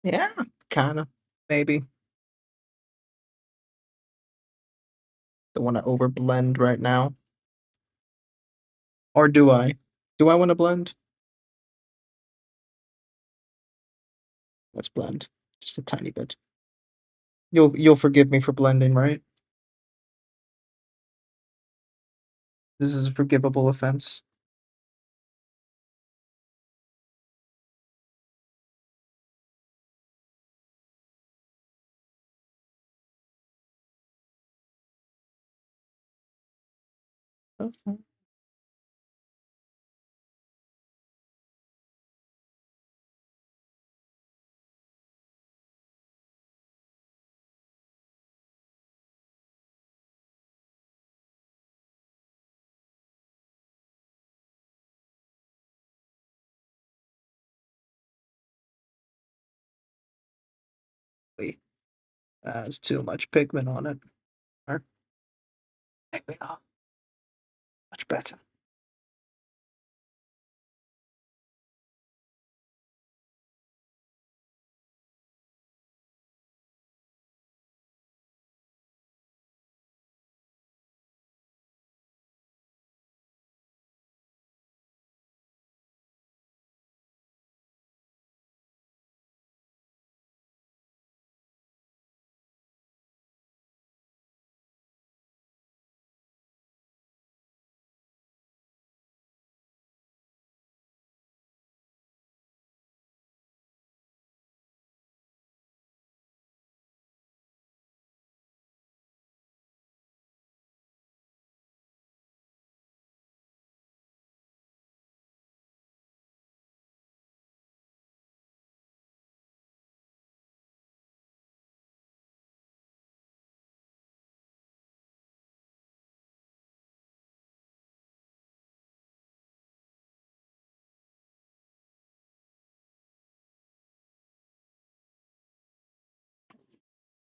Speaker 1: Yeah, kinda. Maybe. Don't want to overblend right now. Or do I? Do I want to blend? Let's blend. Just a tiny bit. You'll forgive me for blending, right? This is a forgivable offense. Okay. Wait, there's too much pigment on it. There we go. Much better.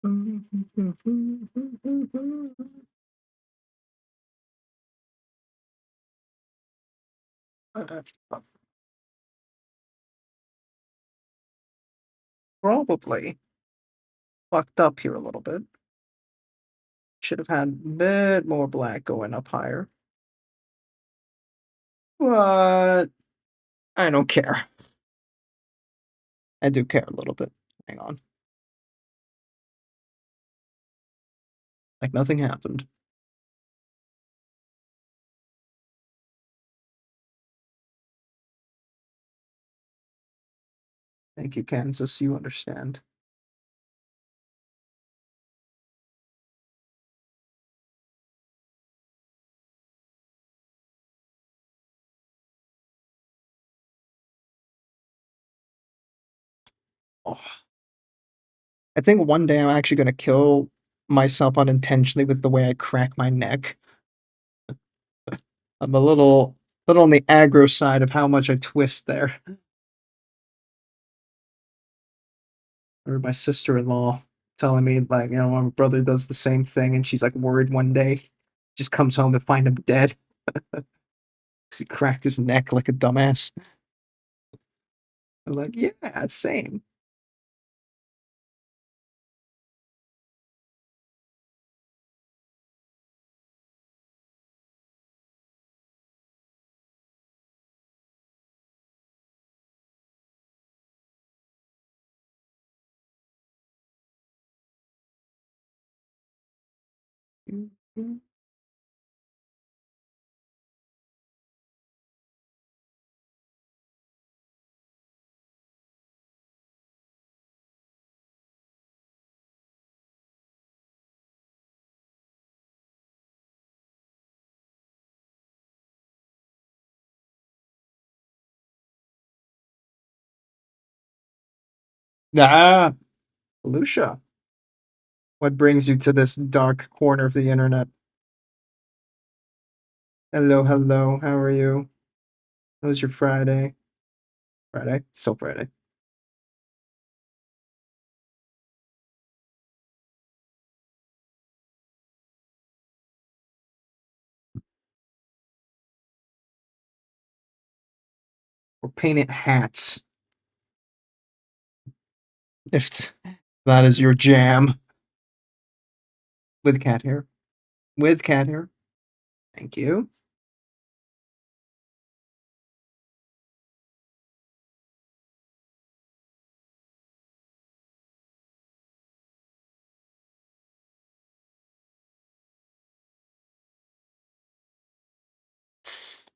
Speaker 1: Probably fucked up here a little bit. Should have had a bit more black going up higher. But I don't care. I do care a little bit. Hang on. Like nothing happened. Thank you, Kansas. You understand. Oh. I think one day I'm actually gonna kill myself unintentionally with the way I crack my neck. I'm a little on the aggro side of how much I twist there. Or my sister-in-law telling me like, my brother does the same thing, and she's like worried one day, just comes home to find him dead. 'Cause he cracked his neck like a dumbass. I'm like, yeah, same. Ah, Lucia, what brings you to this dark corner of the internet? Hello, hello. How are you? How was your Friday? Friday? Still Friday. We're painting hats. If that is your jam. With cat hair. With cat hair. Thank you.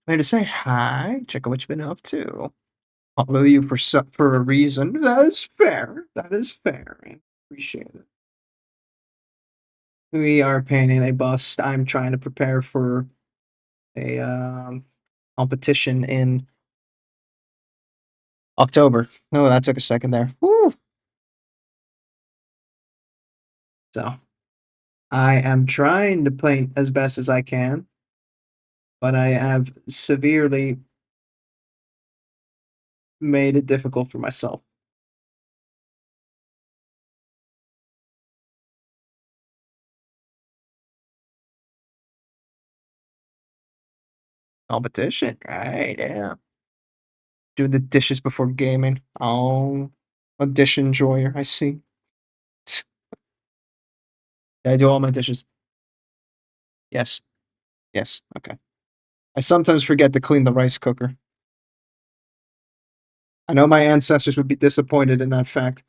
Speaker 1: Way to say hi. Check out what you've been up to. Follow you for a reason. That is fair. That is fair. I appreciate it. We are painting a bust. I'm trying to prepare for a competition in October. Oh, that took a second there. Woo! So I am trying to paint as best as I can, but I have severely made it difficult for myself. Competition, right? Yeah. Do the dishes before gaming. Oh, a dish enjoyer. I see. I do all my dishes. Yes. Yes. Okay. I sometimes forget to clean the rice cooker. I know my ancestors would be disappointed in that fact,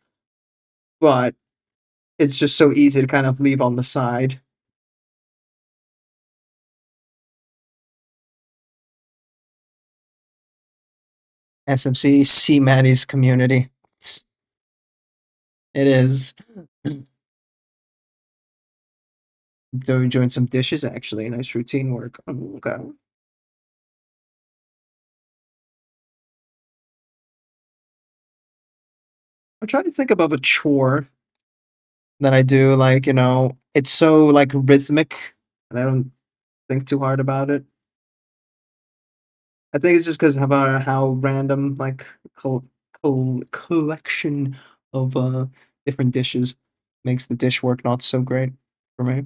Speaker 1: but it's just so easy to kind of leave on the side. SMC, C Maddie's community. It is. Doing some dishes actually. Nice routine work. Oh, okay. I'm trying to think about a chore that I do. Like, it's so like rhythmic, and I don't think too hard about it. I think it's just because about how random like collection of different dishes. Makes the dish work not so great for me.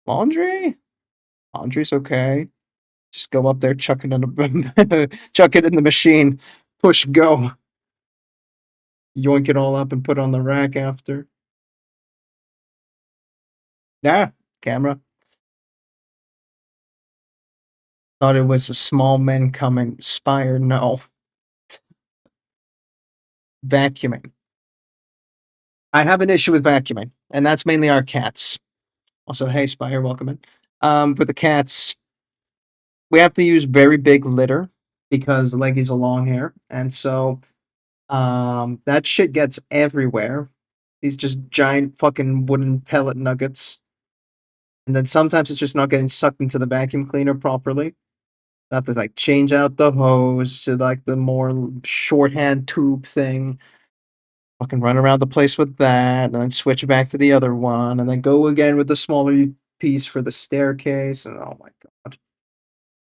Speaker 1: Laundry? Laundry's okay. Just go up there, chuck it in chuck it in the machine, push go. Yoink it all up and put it on the rack after. Yeah, camera. Thought it was a small men coming. Spire, no. Vacuuming. I have an issue with vacuuming, and that's mainly our cats. Also, hey, Spire, welcome in. But the cats, we have to use very big litter because Leggy's a long hair, and so that shit gets everywhere. These just giant fucking wooden pellet nuggets. And then sometimes it's just not getting sucked into the vacuum cleaner properly. I have to like change out the hose to like the more shorthand tube thing. Fucking run around the place with that, and then switch back to the other one, and then go again with the smaller piece for the staircase. And oh my god,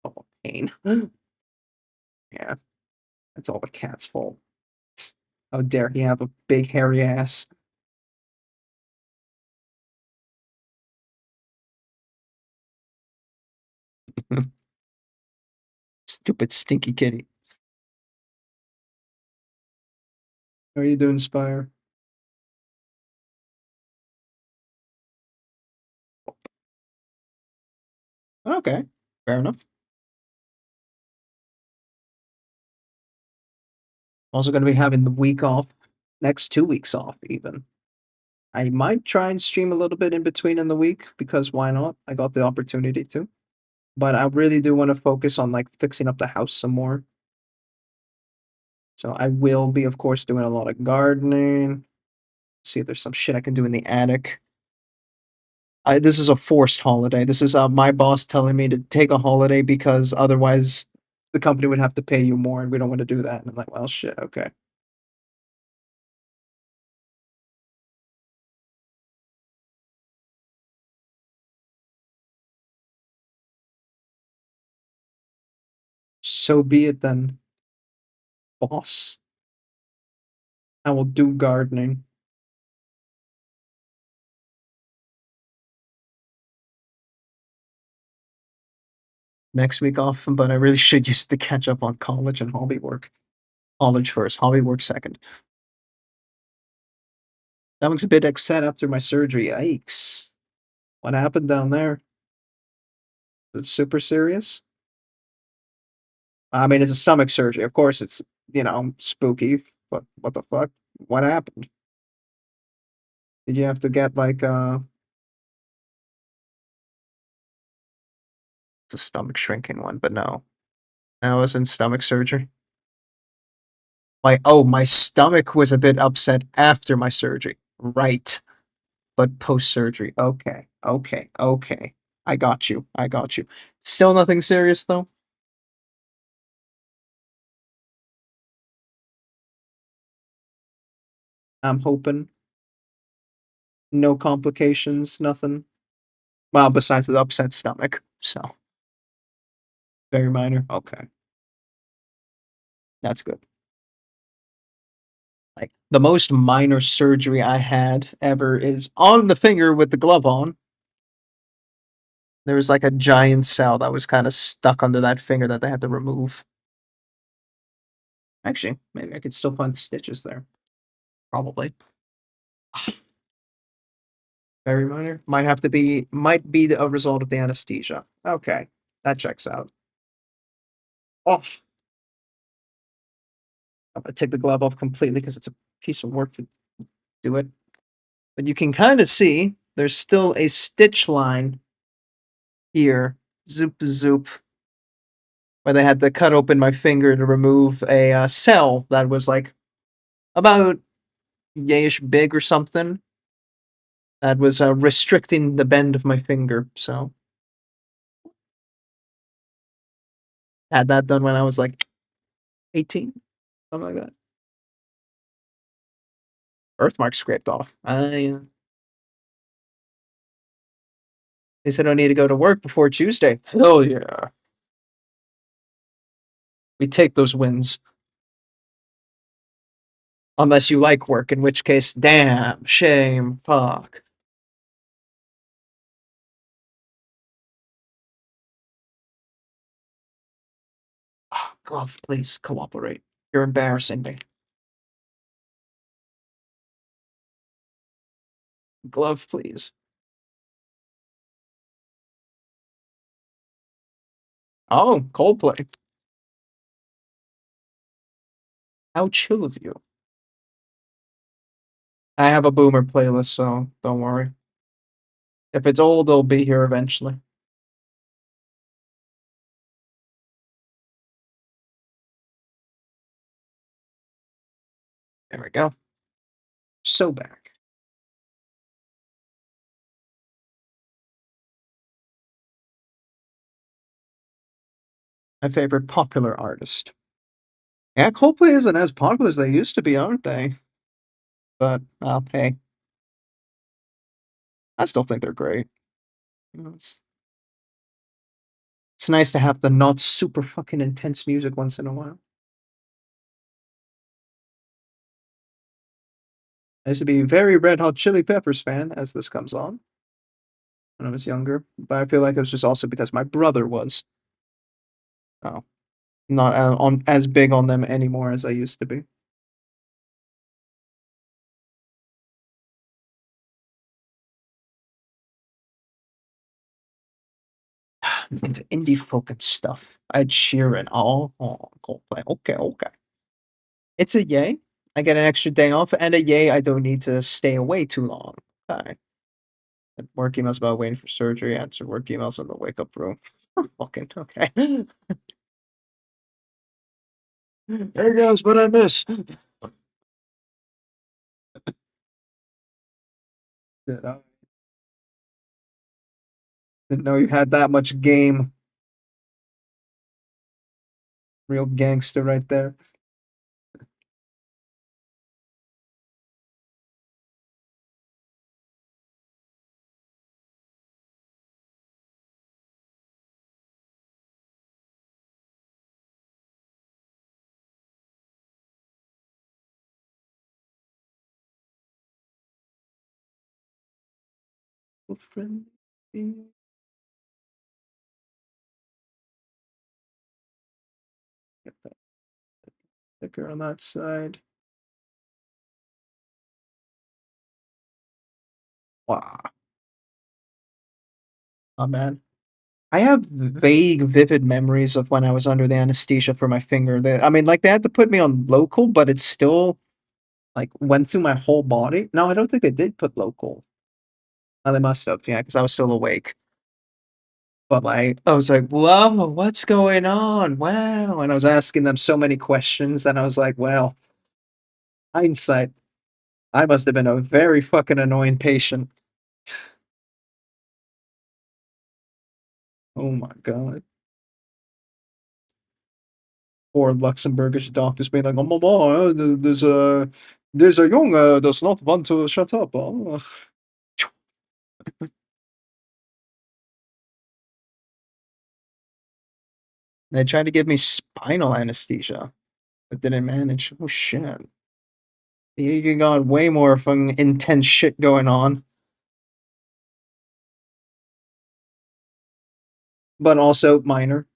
Speaker 1: oh pain. Yeah, that's all the cat's fault. How dare he have a big hairy ass? Stupid stinky kitty. How are you doing, Spire? Okay, fair enough. Also going to be having the week off, next 2 weeks off, even. I might try and stream a little bit in between in the week because why not? I got the opportunity to. But I really do want to focus on like fixing up the house some more. So I will be, of course, doing a lot of gardening. See if there's some shit I can do in the attic. This is a forced holiday. This is my boss telling me to take a holiday because otherwise the company would have to pay you more, and we don't want to do that. And I'm like, well, shit, okay. So be it then, boss. I will do gardening. Next week off, but I really should use it to catch up on college and hobby work. College first, hobby work second. Stomach's a bit upset after my surgery. Yikes. What happened down there? Is it super serious? I mean, it's a stomach surgery. Of course, it's, spooky, but what the fuck? What happened? Did you have to get like it's a stomach shrinking one, but no. That wasn't stomach surgery. My stomach was a bit upset after my surgery. Right. But post surgery. Okay. Okay. Okay. I got you. I got you. Still nothing serious though. I'm hoping. No complications, nothing. Well, besides the upset stomach. So, very minor. Okay. That's good. Like, the most minor surgery I had ever is on the finger with the glove on. There was like a giant cell that was kind of stuck under that finger that they had to remove. Actually, maybe I could still find the stitches there. Probably. Very minor. Might be a result of the anesthesia. Okay, that checks out. Oh, I'm gonna take the glove off completely because it's a piece of work to do it. But you can kind of see there's still a stitch line here. Zoop zoop. Where they had to cut open my finger to remove a cell that was like about yayish big or something. That was restricting the bend of my finger. So had that done when I was like 18, something like that. Birthmark scraped off. Yeah. They said I need to go to work before Tuesday. Hell yeah. We take those wins. Unless you like work, in which case, damn, shame, fuck. Oh, glove, please cooperate. You're embarrassing me. Glove, please. Oh, Coldplay. How chill of you. I have a boomer playlist, so don't worry. If it's old, it'll be here eventually. There we go. So back. My favorite popular artist. Yeah, Coldplay isn't as popular as they used to be, aren't they? But, hey, I still think they're great. You know, it's nice to have the not super fucking intense music once in a while. I used to be a very Red Hot Chili Peppers fan as this comes on when I was younger, but I feel like it was just also because my brother was. Oh, not on as big on them anymore as I used to be. Into indie folk and stuff. Ed Sheeran. Oh, Coldplay. Okay, okay. It's a yay. I get an extra day off, and a yay, I don't need to stay away too long. Okay. Work emails about waiting for surgery. Answer work emails in the wake up room. Fucking okay. There goes what I miss. Didn't know you had that much game. Real gangster right there. Friend. Get that sticker on that side. Wow. Oh man. I have vague, vivid memories of when I was under the anesthesia for my finger. I mean, like they had to put me on local, but it still like went through my whole body. No, I don't think they did put local. Oh, they must have, yeah, because I was still awake. But like, I was like, "Whoa, what's going on? Wow!" And I was asking them so many questions, and I was like, "Well, hindsight, I must have been a very fucking annoying patient." Oh my god. Or Luxembourgish doctors being like, "Oh, mama, there's a young does not want to shut up." Oh. They tried to give me spinal anesthesia, but didn't manage. Oh shit. You got way more fucking intense shit going on, but also minor.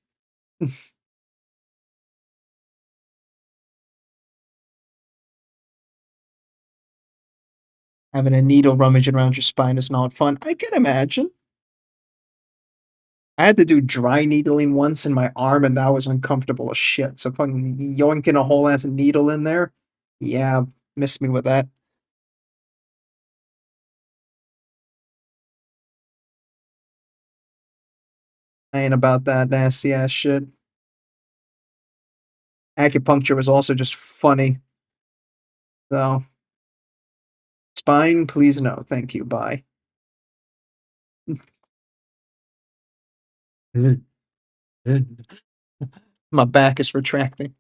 Speaker 1: Having a needle rummaging around your spine is not fun. I can imagine. I had to do dry needling once in my arm, and that was uncomfortable as shit. So fucking yoinking a whole ass needle in there, yeah, missed me with that. I ain't about that nasty ass shit. Acupuncture was also just funny. So, spine, please no, thank you, bye. My back is retracting.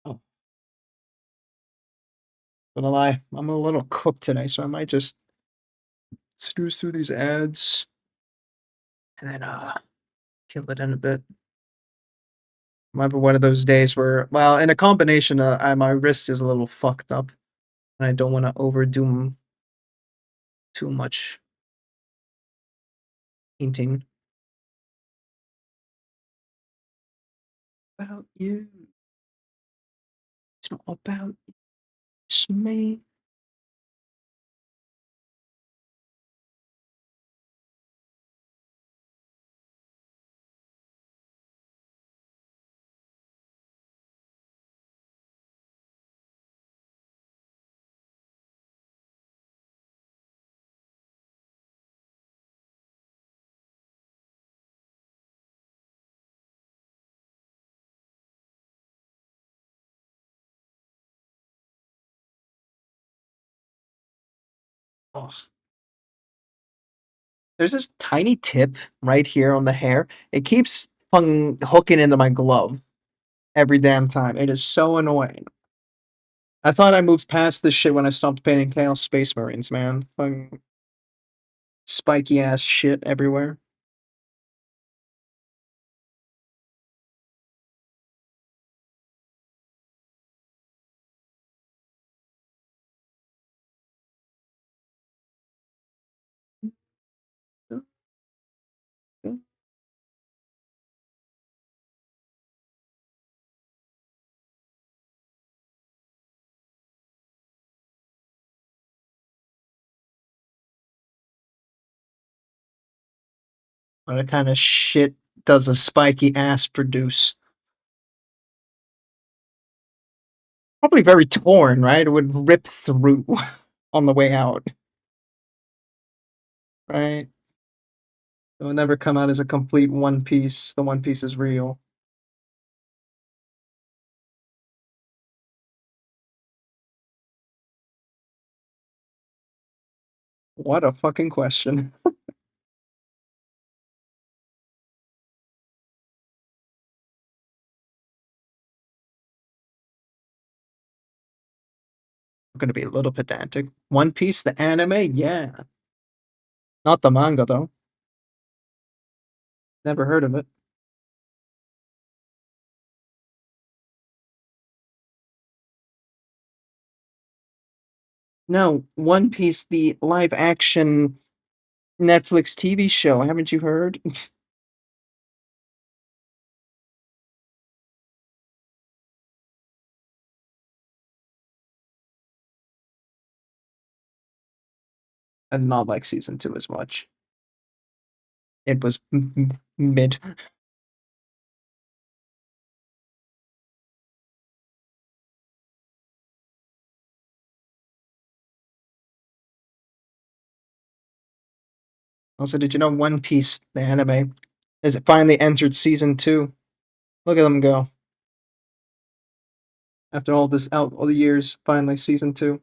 Speaker 1: Oh, gonna lie, I'm a little cooked today, so I might just snooze through these ads and then kill it in a bit. Might be one of those days where, well, in a combination, my wrist is a little fucked up, and I don't want to overdo too much painting. About you. It's not about you, it's me. Ugh. There's this tiny tip right here on the hair. It keeps hooking into my glove every damn time. It is so annoying. I thought I moved past this shit when I stopped painting Chaos Space Marines, man. Fucking spiky ass shit everywhere. What kind of shit does a spiky ass produce? Probably very torn, right? It would rip through on the way out, right? It will never come out as a complete one piece. The one piece is real. What a fucking question. I'm gonna be a little pedantic. One Piece, the anime? Yeah. Not the manga, though. Never heard of it. No, One Piece, the live action Netflix TV show. Haven't you heard? I did not like season 2 as much. It was mid. Also, did you know One Piece, the anime, has finally entered season 2? Look at them go. After all the years, finally season 2.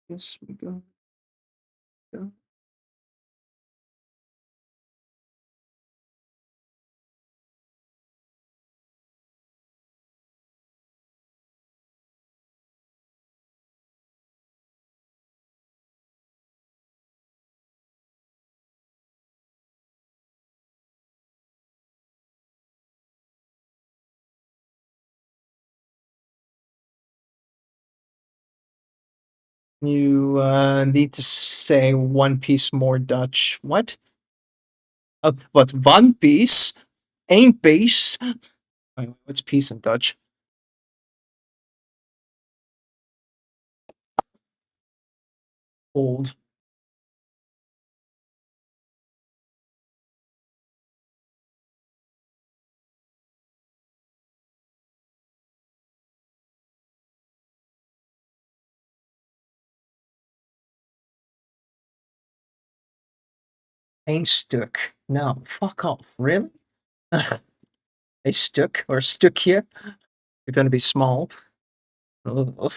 Speaker 1: Yes, we go. Go. You need to say One Piece more Dutch. What? What? One Piece? Ain't Piece? Wait, what's peace in Dutch? Old. Ain't Stuk. No, fuck off. Really? A Stuk or Stukje? You're gonna be small. Ugh.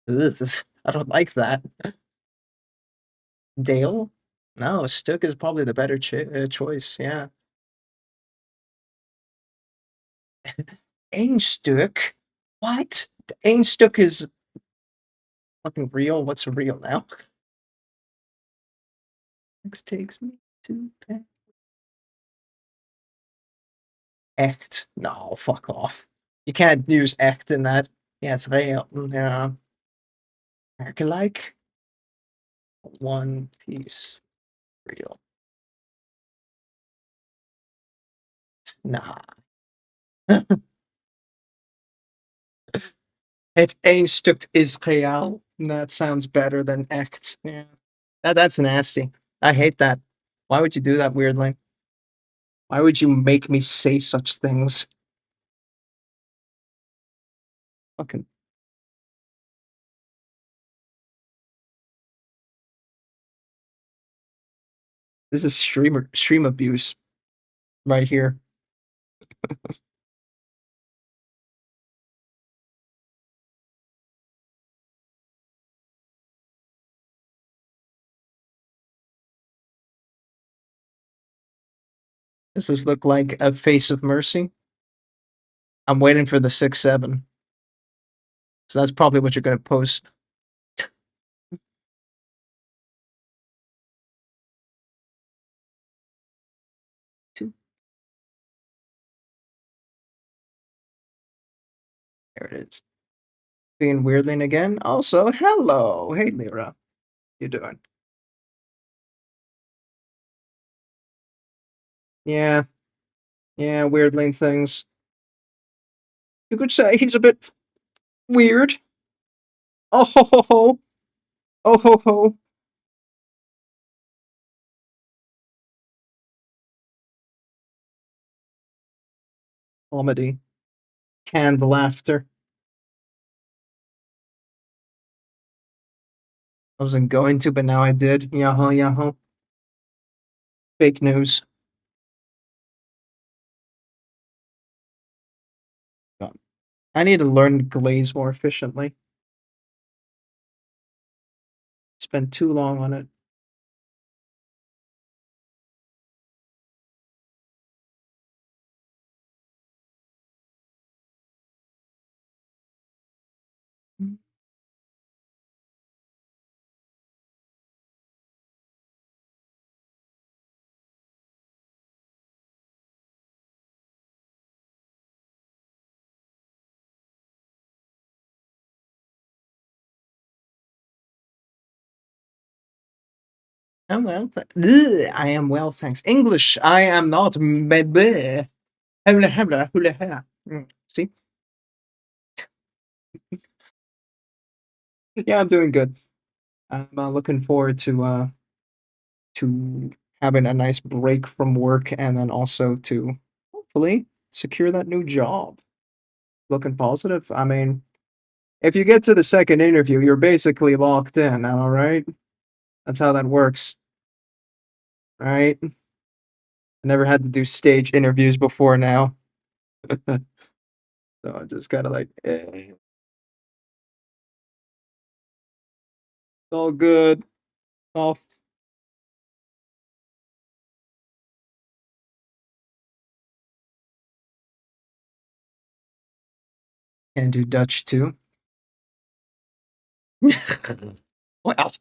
Speaker 1: Ugh. I don't like that. Dale? No, Stuk is probably the better choice. Yeah. Ain't Stuk. What? The één stuk is fucking real? What's real now? Next takes me to pet. Echt. No, fuck off. You can't use echt in that. Yeah, it's real. Yeah. Like One Piece real. Nah. Het één stuk is real. That sounds better than echt. Yeah. That's nasty. I hate that. Why would you do that weirdly? Why would you make me say such things? Fucking. This is stream abuse right here. Does this look like a face of mercy? I'm waiting for the 6-7. So that's probably what you're gonna post. There it is. Being weirdling again. Also, hello. Hey, Lyra. You doing? Yeah. Yeah, weirdling things. You could say he's a bit weird. Oh ho ho ho. Oh ho ho. Comedy. Canned laughter. I wasn't going to, but now I did. Yahoo, yahoo. Fake news. I need to learn to glaze more efficiently. Spent too long on it. I'm well. I am well, thanks. English. I am not. Mm, see? Yeah, I'm doing good. I'm looking forward to having a nice break from work and then also to hopefully secure that new job. Looking positive. I mean, if you get to the second interview, you're basically locked in, all right? That's how that works, right? I never had to do stage interviews before now. So I just gotta like, it's all good. All can do Dutch too. Well,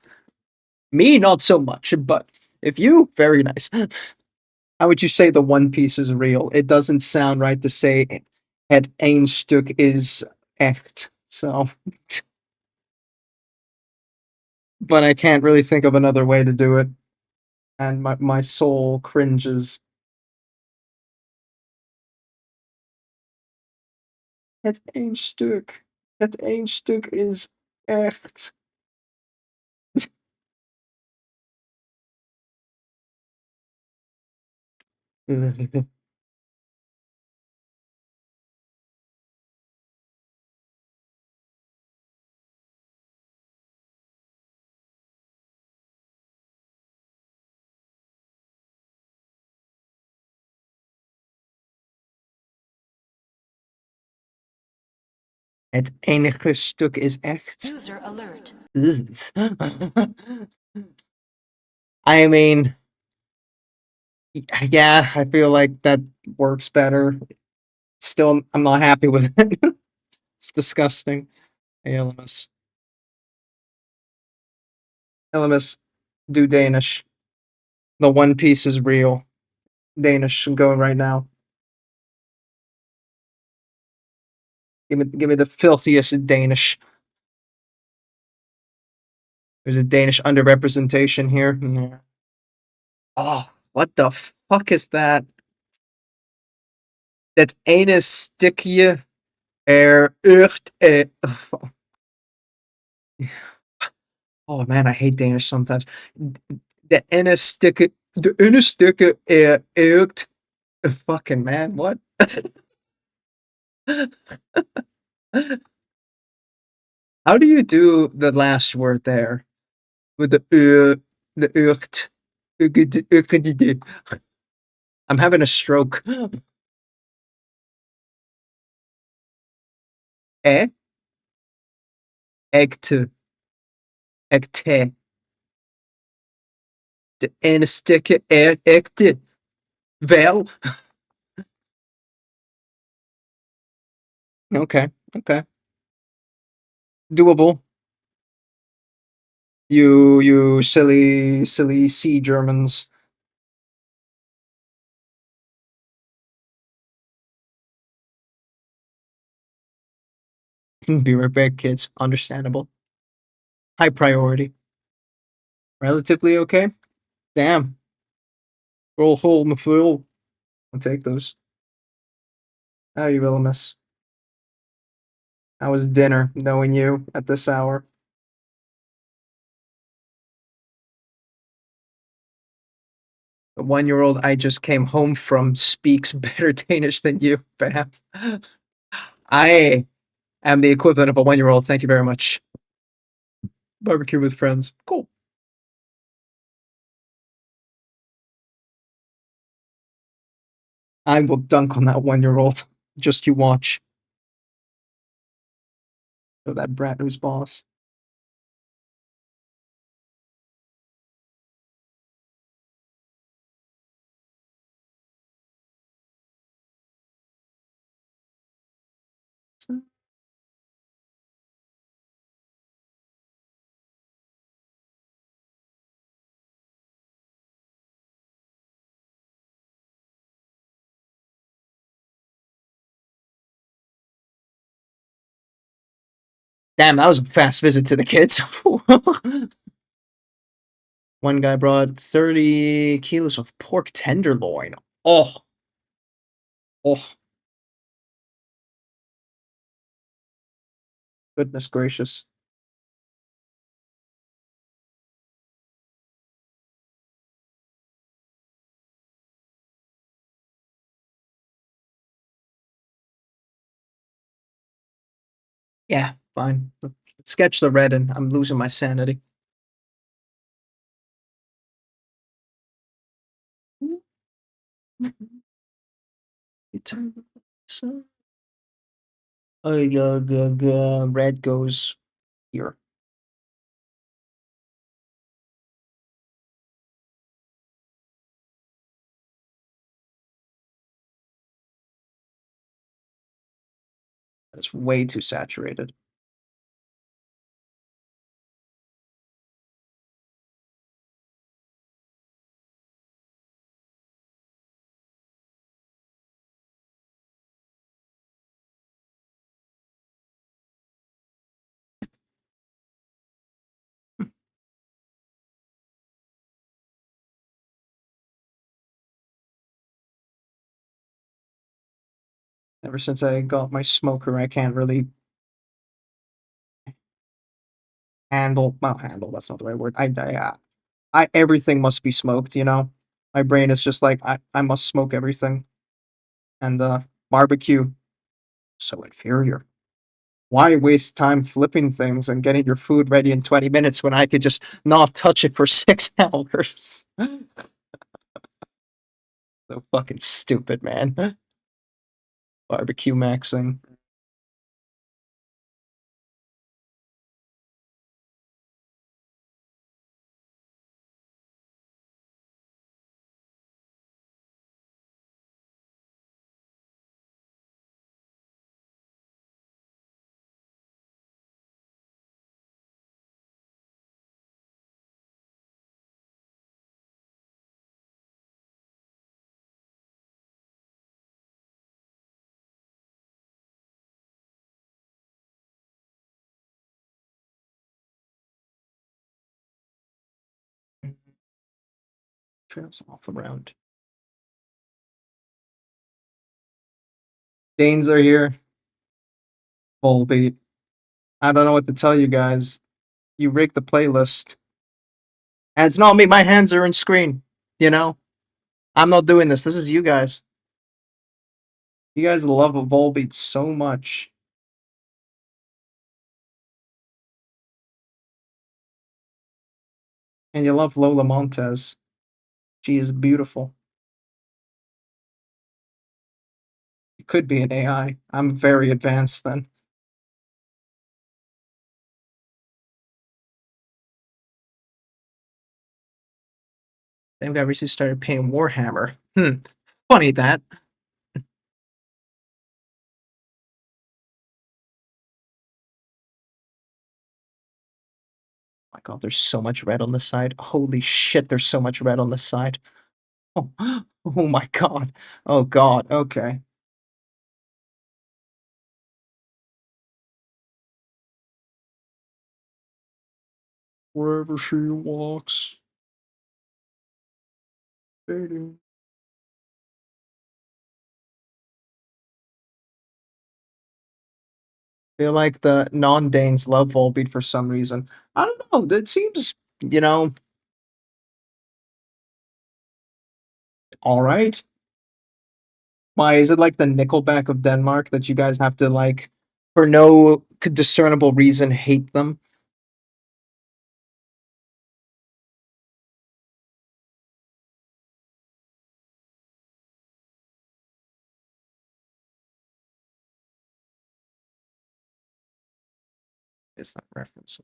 Speaker 1: me not so much, but if you, very nice. How would you say the One Piece is real? It doesn't sound right to say het één stuk is echt. So, but I can't really think of another way to do it, and my soul cringes. Het één stuk. Het één stuk is echt. Het enige stuk is echt.
Speaker 2: User alert.
Speaker 1: I mean, yeah, I feel like that works better. Still, I'm not happy with it. It's disgusting. Hey, LMS. LMS, do Danish. The One Piece is real. Danish, I'm going right now. Give me the filthiest Danish. There's a Danish underrepresentation here. Yeah. Oh, what the fuck is that? That's anus stikje echt. Oh man, I hate Danish sometimes. The anus stikke. The anus stikke echt. Fucking man, what? How do you do the last word there with the echt? I'm having a stroke. E, ekte, ekte. De ene stikke ekte. Vel. Okay, okay. Doable. You silly sea Germans. Be right back, kids. Understandable. High priority. Relatively okay. Damn. Roll hole in the full. I'll take those. How you will miss? How was dinner, knowing you at this hour? The 1-year-old I just came home from speaks better Danish than you, Bam. I am the equivalent of a 1-year-old. Thank you very much. Barbecue with friends. Cool. I will dunk on that 1-year-old. Just you watch. So that brat who's boss. Damn, that was a fast visit to the kids. One guy brought 30 kilos of pork tenderloin. Oh, oh, goodness gracious. Yeah, fine. Sketch the red and I'm losing my sanity. Red goes here. That's way too saturated. Ever since I got my smoker, I can't really handle. Well, handle. That's not the right word. Everything must be smoked. You know, my brain is just like I must smoke everything. And barbecue, so inferior. Why waste time flipping things and getting your food ready in 20 minutes when I could just not touch it for 6 hours? So fucking stupid, man. Barbecue maxing. Trails off around. Danes are here. Full beat. I don't know what to tell you guys. You rigged the playlist. And it's not me. My hands are in screen. You know? I'm not doing this. This is you guys. You guys love a Volbeat so much. And you love Lola Montez. She is beautiful. You could be an AI. I'm very advanced then. Same guy recently started painting Warhammer. Funny that. My god, there's so much red on this side. Holy shit, there's so much red on this side. Oh, oh my god. Oh god, okay. Wherever she walks. Fading. Feel like the non-Danes love Volbeat for some reason. I don't know. It seems, all right. Why is it like the Nickelback of Denmark that you guys have to like, for no discernible reason, hate them? It's not reference.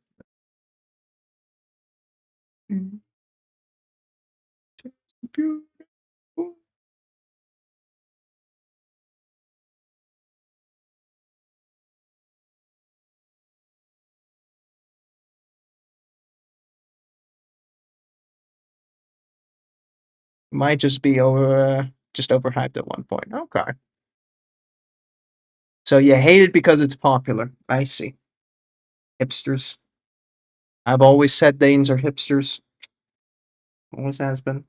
Speaker 1: Might just be just overhyped at one point. Okay. So you hate it because it's popular. I see. Hipsters. I've always said Danes are hipsters. Always has been.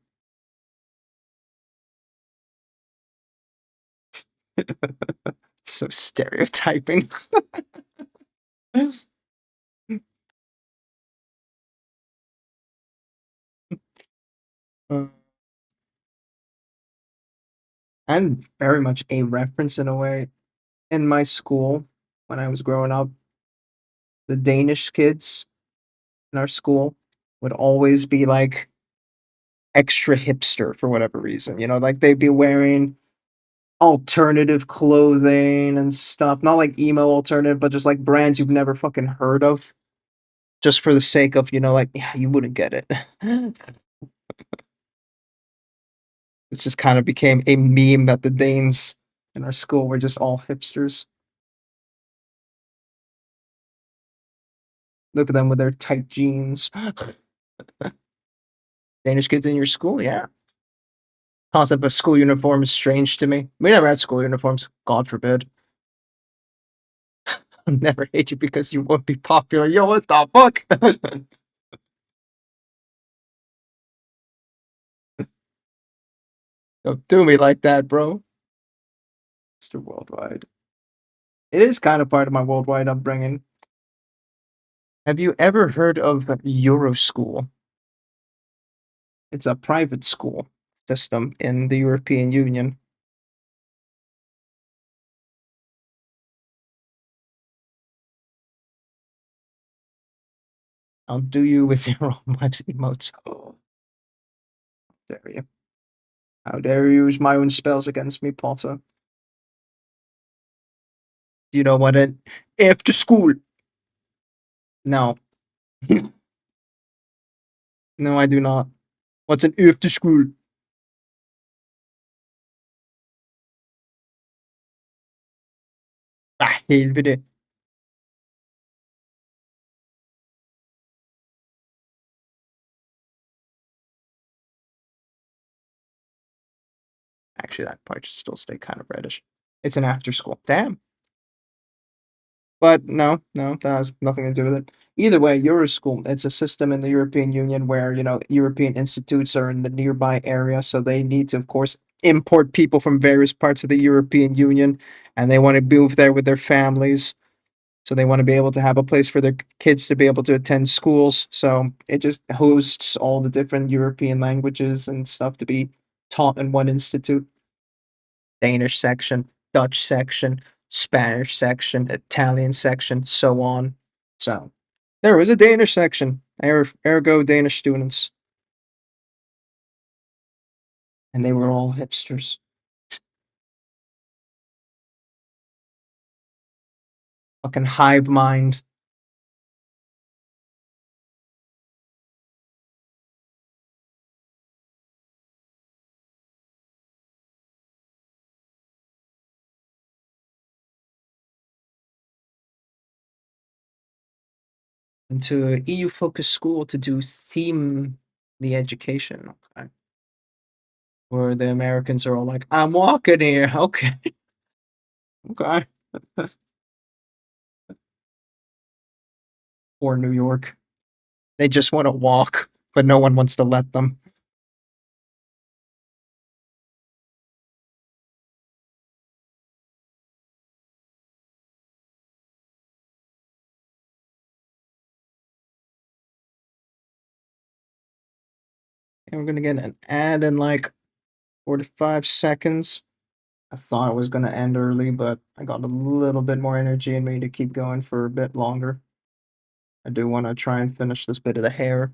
Speaker 1: So stereotyping. Uh, and very much a reference in a way. In my school, when I was growing up, the Danish kids in our school would always be like extra hipster for whatever reason. Like they'd be wearing alternative clothing and stuff. Not like emo alternative, but just like brands you've never fucking heard of. Just for the sake of, like, yeah, you wouldn't get it. It just kind of became a meme that the Danes in our school were just all hipsters. Look at them with their tight jeans. Danish kids in your school, yeah. Concept of school uniform is strange to me. We never had school uniforms. God forbid. I'll never hate you because you won't be popular. Yo, what the fuck? Don't do me like that, bro. Mr. Worldwide. It is kind of part of my worldwide upbringing. Have you ever heard of Euroschool? It's a private school system in the European Union. I'll do you with your own wife's emotes. Oh, dare you. How dare you use my own spells against me, Potter? Do you know what an after school? No. No, I do not. What's an after school? Ah, helvete. Actually, that part should still stay kind of reddish. It's an after school. Damn. But no, that has nothing to do with it. Either way, Euroschool, it's a system in the European Union where, European institutes are in the nearby area, so they need to, of course, import people from various parts of the European Union, and they want to move there with their families. So they want to be able to have a place for their kids to be able to attend schools. So it just hosts all the different European languages and stuff to be taught in one institute. Danish section, Dutch section, Spanish section, Italian section, so on. So there was a Danish section, ergo Danish students. And they were all hipsters. Fucking hive mind. Into an EU focused school to do theme the education. Okay. Where the Americans are all like, I'm walking here. Okay. Okay. Or New York. They just want to walk, but no one wants to let them. And we're gonna get an ad in like 45 seconds. I thought it was gonna end early, but I got a little bit more energy in me to keep going for a bit longer. I do want to try and finish this bit of the hair.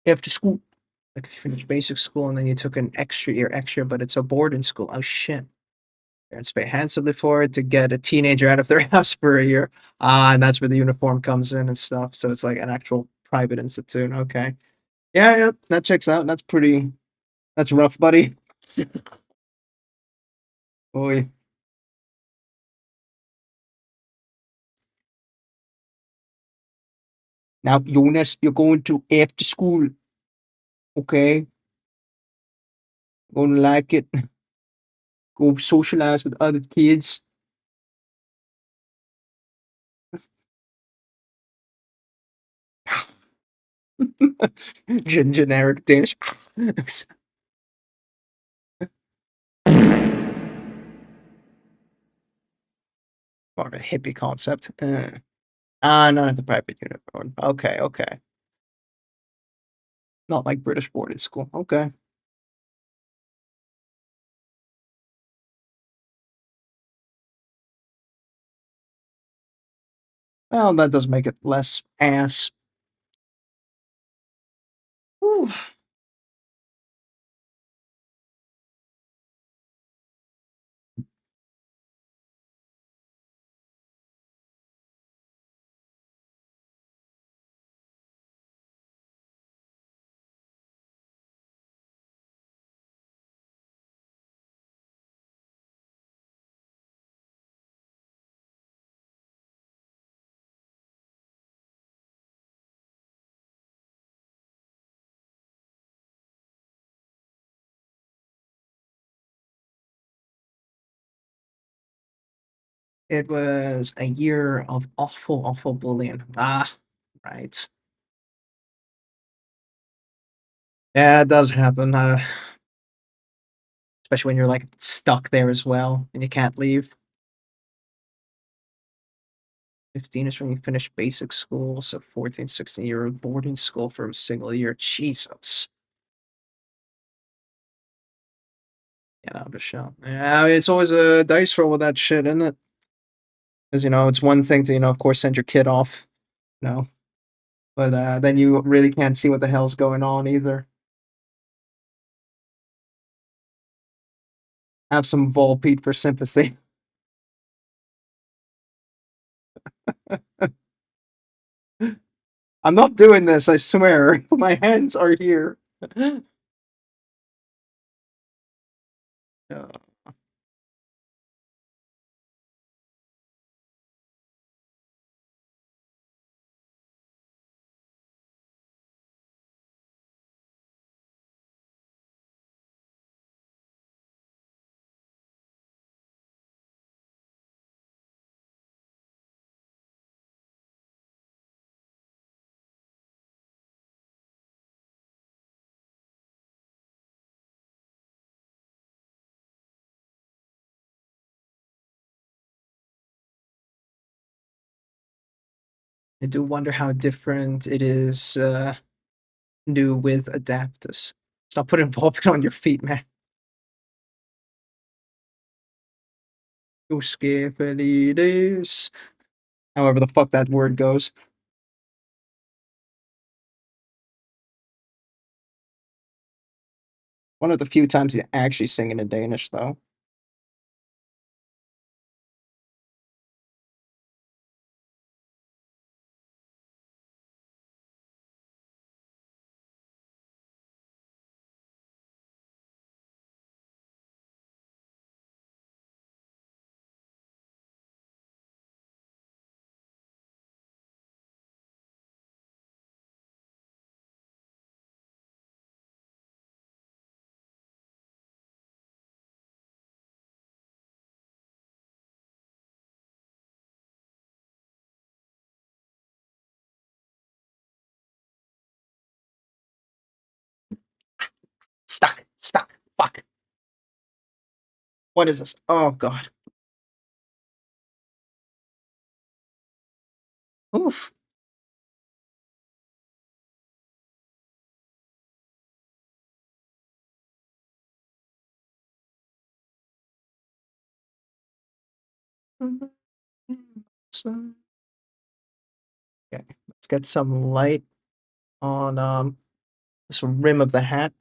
Speaker 1: After school, like if you finish basic school and then you took an extra year extra, but it's a boarding school. Oh shit. Parents pay handsomely for it to get a teenager out of their house for a year. And that's where the uniform comes in and stuff. So it's like an actual private institute. Okay. Yeah, yeah, that checks out. That's rough, buddy. Boy. Now, Jonas, you're going to after school. Okay. Gonna like it. Go socialize with other kids. Generic Danish. More of a hippie concept. Not at the private uniform. Okay, okay. Not like British boarding school. Okay. Well, that does make it less ass. Whew. It was a year of awful, awful bullying. Right. Yeah, it does happen. Especially when you're like stuck there as well and you can't leave. 15 is when you finish basic school, so 14, 16 year boarding school for a single year. Jesus. Get out of the shell. Yeah, I mean, it's always a dice roll with that shit, isn't it? Because, it's one thing to, of course, send your kid off, you know, but then you really can't see what the hell's going on either. Have some Volpeat for sympathy. I'm not doing this, I swear. My hands are here. I do wonder how different it is new with Adaptus. Stop putting pulpit on your feet, man. You skiffity however the fuck that word goes. One of the few times you actually sing in Danish, though. Stuck. Fuck. What is this? Oh god. Oof. Okay, let's get some light on this rim of the hat.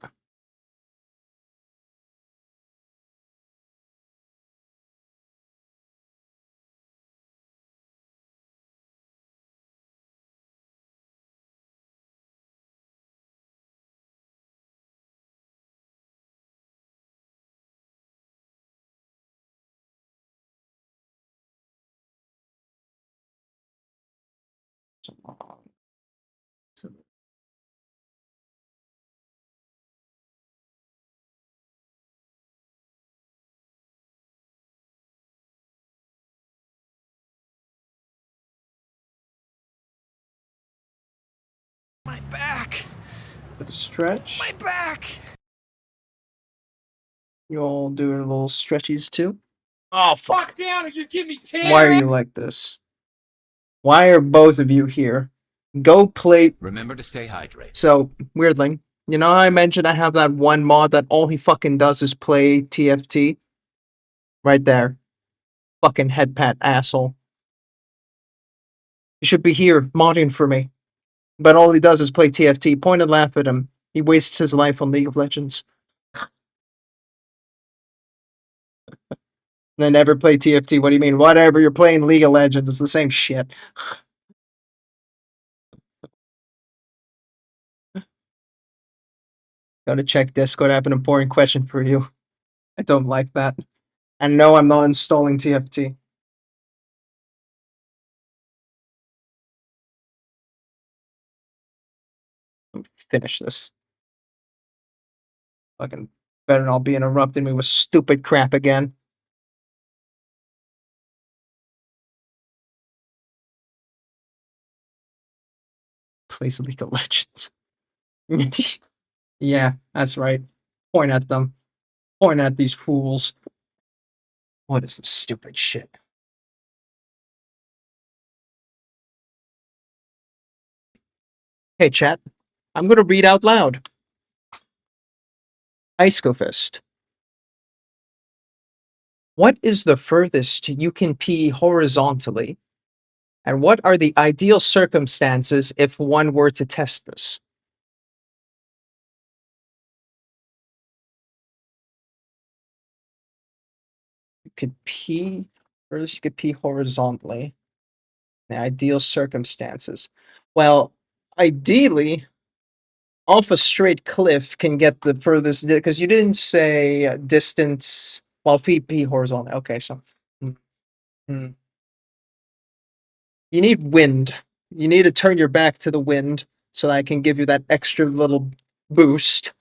Speaker 1: So,
Speaker 4: My back!
Speaker 1: with the stretch.
Speaker 4: My back!
Speaker 1: You all do your little stretchies too. Oh fuck.
Speaker 4: Fuck down or you give me 10!
Speaker 1: Why are you like this? Why are both of you here? Go play.
Speaker 5: Remember to stay hydrated.
Speaker 1: So, weirdly, you know how I mentioned I have that one mod that all he fucking does is play TFT? Right there. Fucking head pat asshole. You should be here modding for me. But all he does is play TFT. Point and laugh at him. He wastes his life on League of Legends. Then never play TFT. What do you mean? Whatever, you're playing League of Legends. It's the same shit. Go to check Discord. I have an important question for you. I don't like that. And no, I'm not installing TFT. Finish this. Fucking better not be interrupting me with stupid crap again. Plays League of Legends. Yeah, that's right. Point at them. Point at these fools. What is this stupid shit? Hey, chat. I'm gonna read out loud. Icecofist. What is the furthest you can pee horizontally? And what are the ideal circumstances if one were to test this? You could pee, furthest you could pee horizontally. The ideal circumstances. Well, ideally, off a straight cliff can get the furthest, because you didn't say distance. Well, pee horizontally. Okay, so. Hmm. You need wind. You need to turn your back to the wind so that I can give you that extra little boost.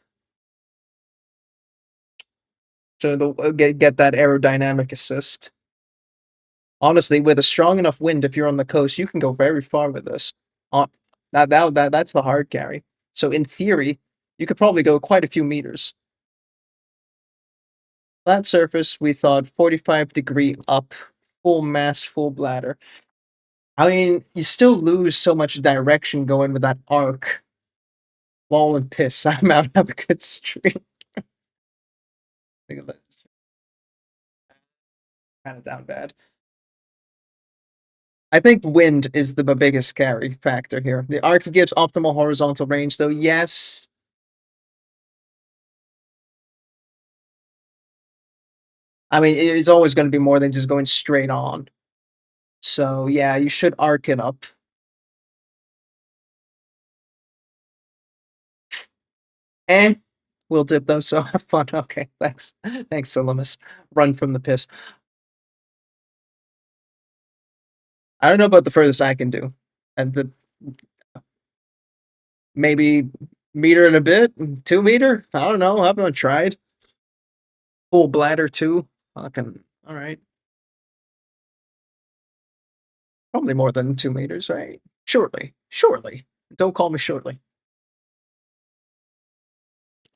Speaker 1: So get that aerodynamic assist. Honestly, with a strong enough wind, if you're on the coast, you can go very far with this. That's the hard carry. So in theory, you could probably go quite a few meters. Flat surface, we thought 45-degree up, full mass, full bladder. I mean, you still lose so much direction going with that arc. Lol and piss. I'm out. Have a good stream. Think of that. Kind of down bad. I think wind is the biggest carry factor here. The arc gives optimal horizontal range, though. Yes. I mean, it's always going to be more than just going straight on. So yeah, you should arc it up. Eh. We'll dip though, so have fun. Okay, thanks. Thanks, Solimus. Run from the piss. I don't know about the furthest I can do. And the maybe meter and a bit, 2 meter. I don't know. I haven't tried. Full bladder too. Fucking all right. Probably more than 2 meters, right? Surely, surely. Don't call me shortly.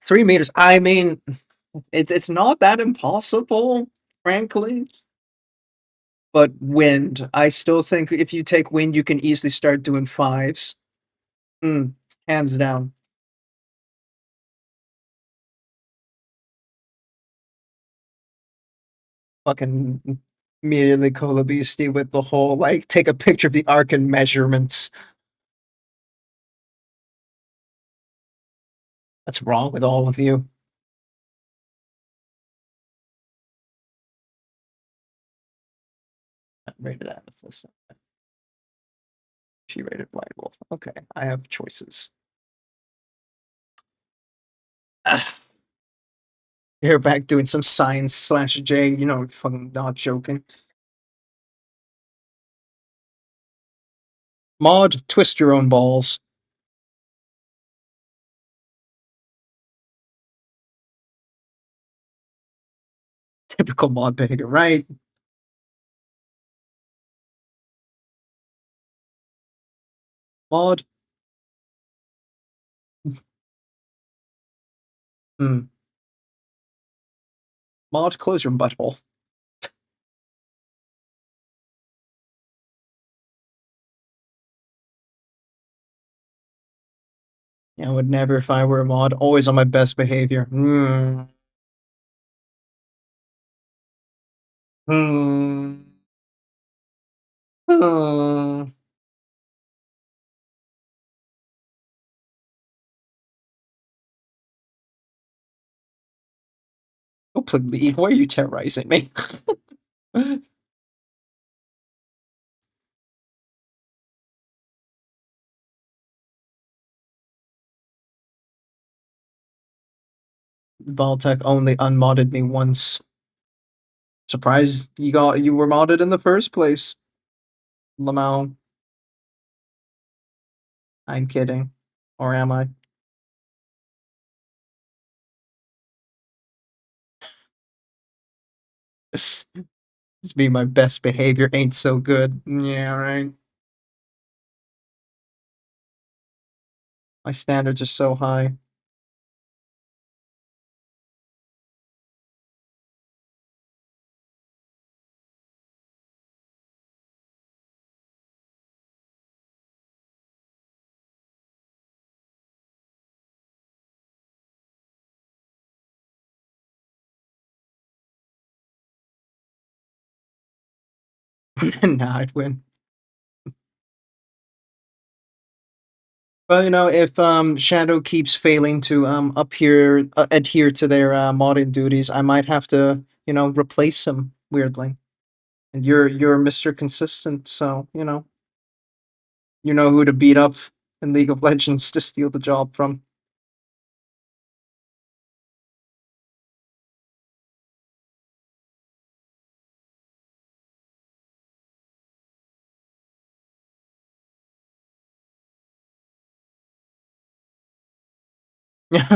Speaker 1: 3 meters. I mean, it's not that impossible, frankly. But wind, I still think if you take wind, you can easily start doing fives. Hands down. Fucking immediately Cola Beastie with the whole like take a picture of the arc and measurements. What's wrong with all of you? Rated Adaptus. She rated White Wolf. Okay, I have choices. You're back doing some science slash J. You know, fucking not joking. Mod, twist your own balls. Typical mod behavior, right? Mod. Mod, close your butthole. Yeah, I would never if I were a mod. Always on my best behavior. Go play League. Why are you terrorizing me? Baltec only unmodded me once. Surprised you were modded in the first place. Lamau. I'm kidding. Or am I? Just being my best behavior ain't so good. Yeah, right. My standards are so high. Nah, I'd win. Well, you know, if Shadow keeps failing to adhere to their modding duties, I might have to, you know, replace him weirdly. And you're Mr. Consistent, so you know who to beat up in League of Legends to steal the job from.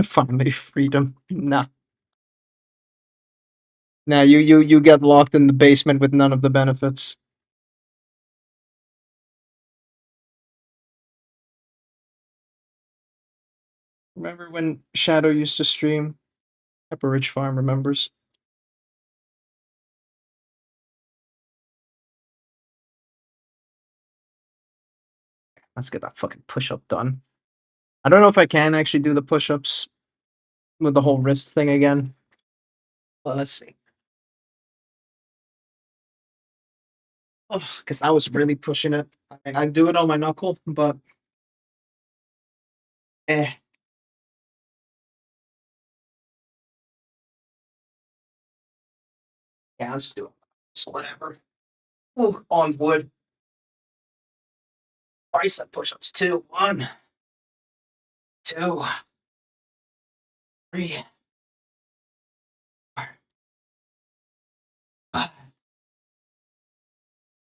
Speaker 1: Finally, freedom. Nah, nah. You get locked in the basement with none of the benefits. Remember when Shadow used to stream? Pepper Ridge Farm remembers. let's get that fucking push-up done. I don't know if I can actually do the push-ups with the whole wrist thing again. Well, let's see. Oh, because I was really pushing it. I mean, I do it on my knuckle, but eh. Yeah, let's do it. So whatever. Ooh, on wood. Bicep push-ups. 2, 1, 2, 3, 4, 5,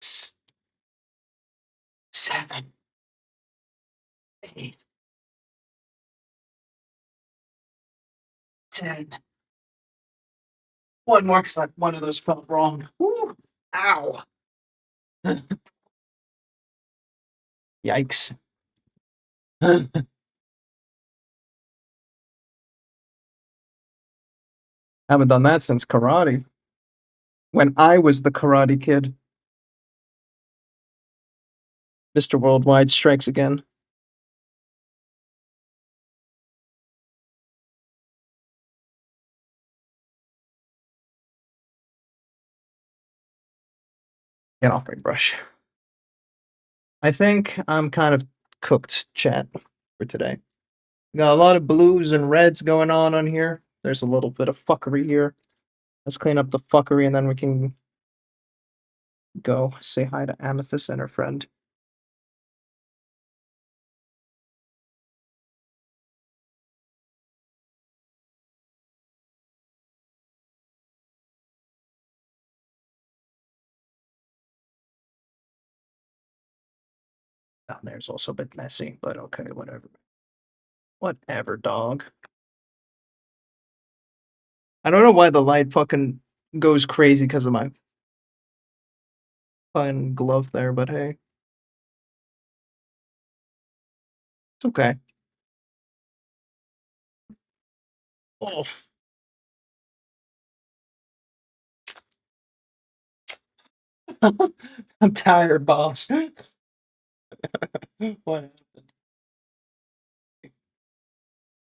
Speaker 1: 6, 7, 8, 10. One more because one of those felt wrong. Woo! Ow! Yikes. Haven't done that since karate. When I was the karate kid. Mr. Worldwide strikes again. Get off my brush. I think I'm kind of cooked, chat, for today. Got a lot of blues and reds going on here. There's a little bit of fuckery here. Let's clean up the fuckery and then we can go say hi to Amethyst and her friend. Down there's also a bit messy, but okay, whatever. Whatever, dog. I don't know why the light fucking goes crazy because of my fucking glove there, but hey. It's okay. Oh. I'm tired, boss. What happened?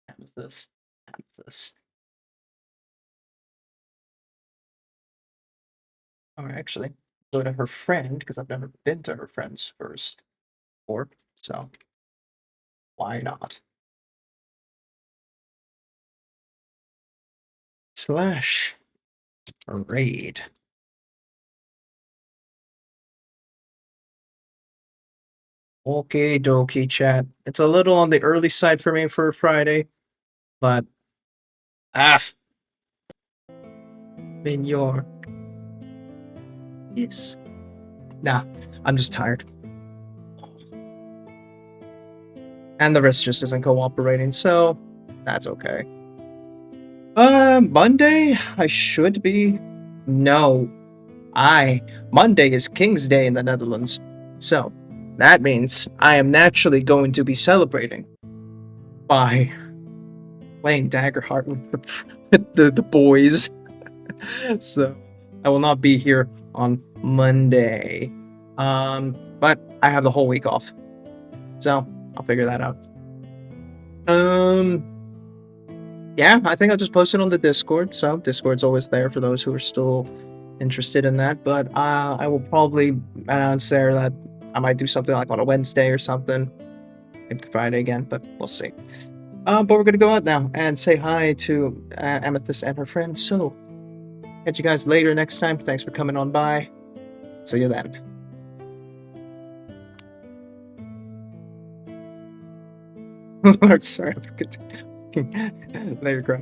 Speaker 1: Amethyst. Amethyst. Or actually, go to her friend, because I've never been to her friend's first. Or, so, why not? Slash raid. Okay, dokie, chat. It's a little on the early side for me for Friday, but in your yes. Nah, I'm just tired. And the wrist just isn't cooperating, so that's okay. Monday, I should be. No. Monday is King's Day in the Netherlands. So, that means I am naturally going to be celebrating by playing Daggerheart with the boys. So, I will not be here on Monday. But I have the whole week off. So, I'll figure that out. Yeah, I think I'll just post it on the Discord. So, Discord's always there for those who are still interested in that. But I will probably announce there that I might do something like on a Wednesday or something. Maybe Friday again, but we'll see. But we're gonna go out now and say hi to Amethyst and her friend. So, catch you guys later next time. Thanks for coming on by. See you then. Sorry, later, crap.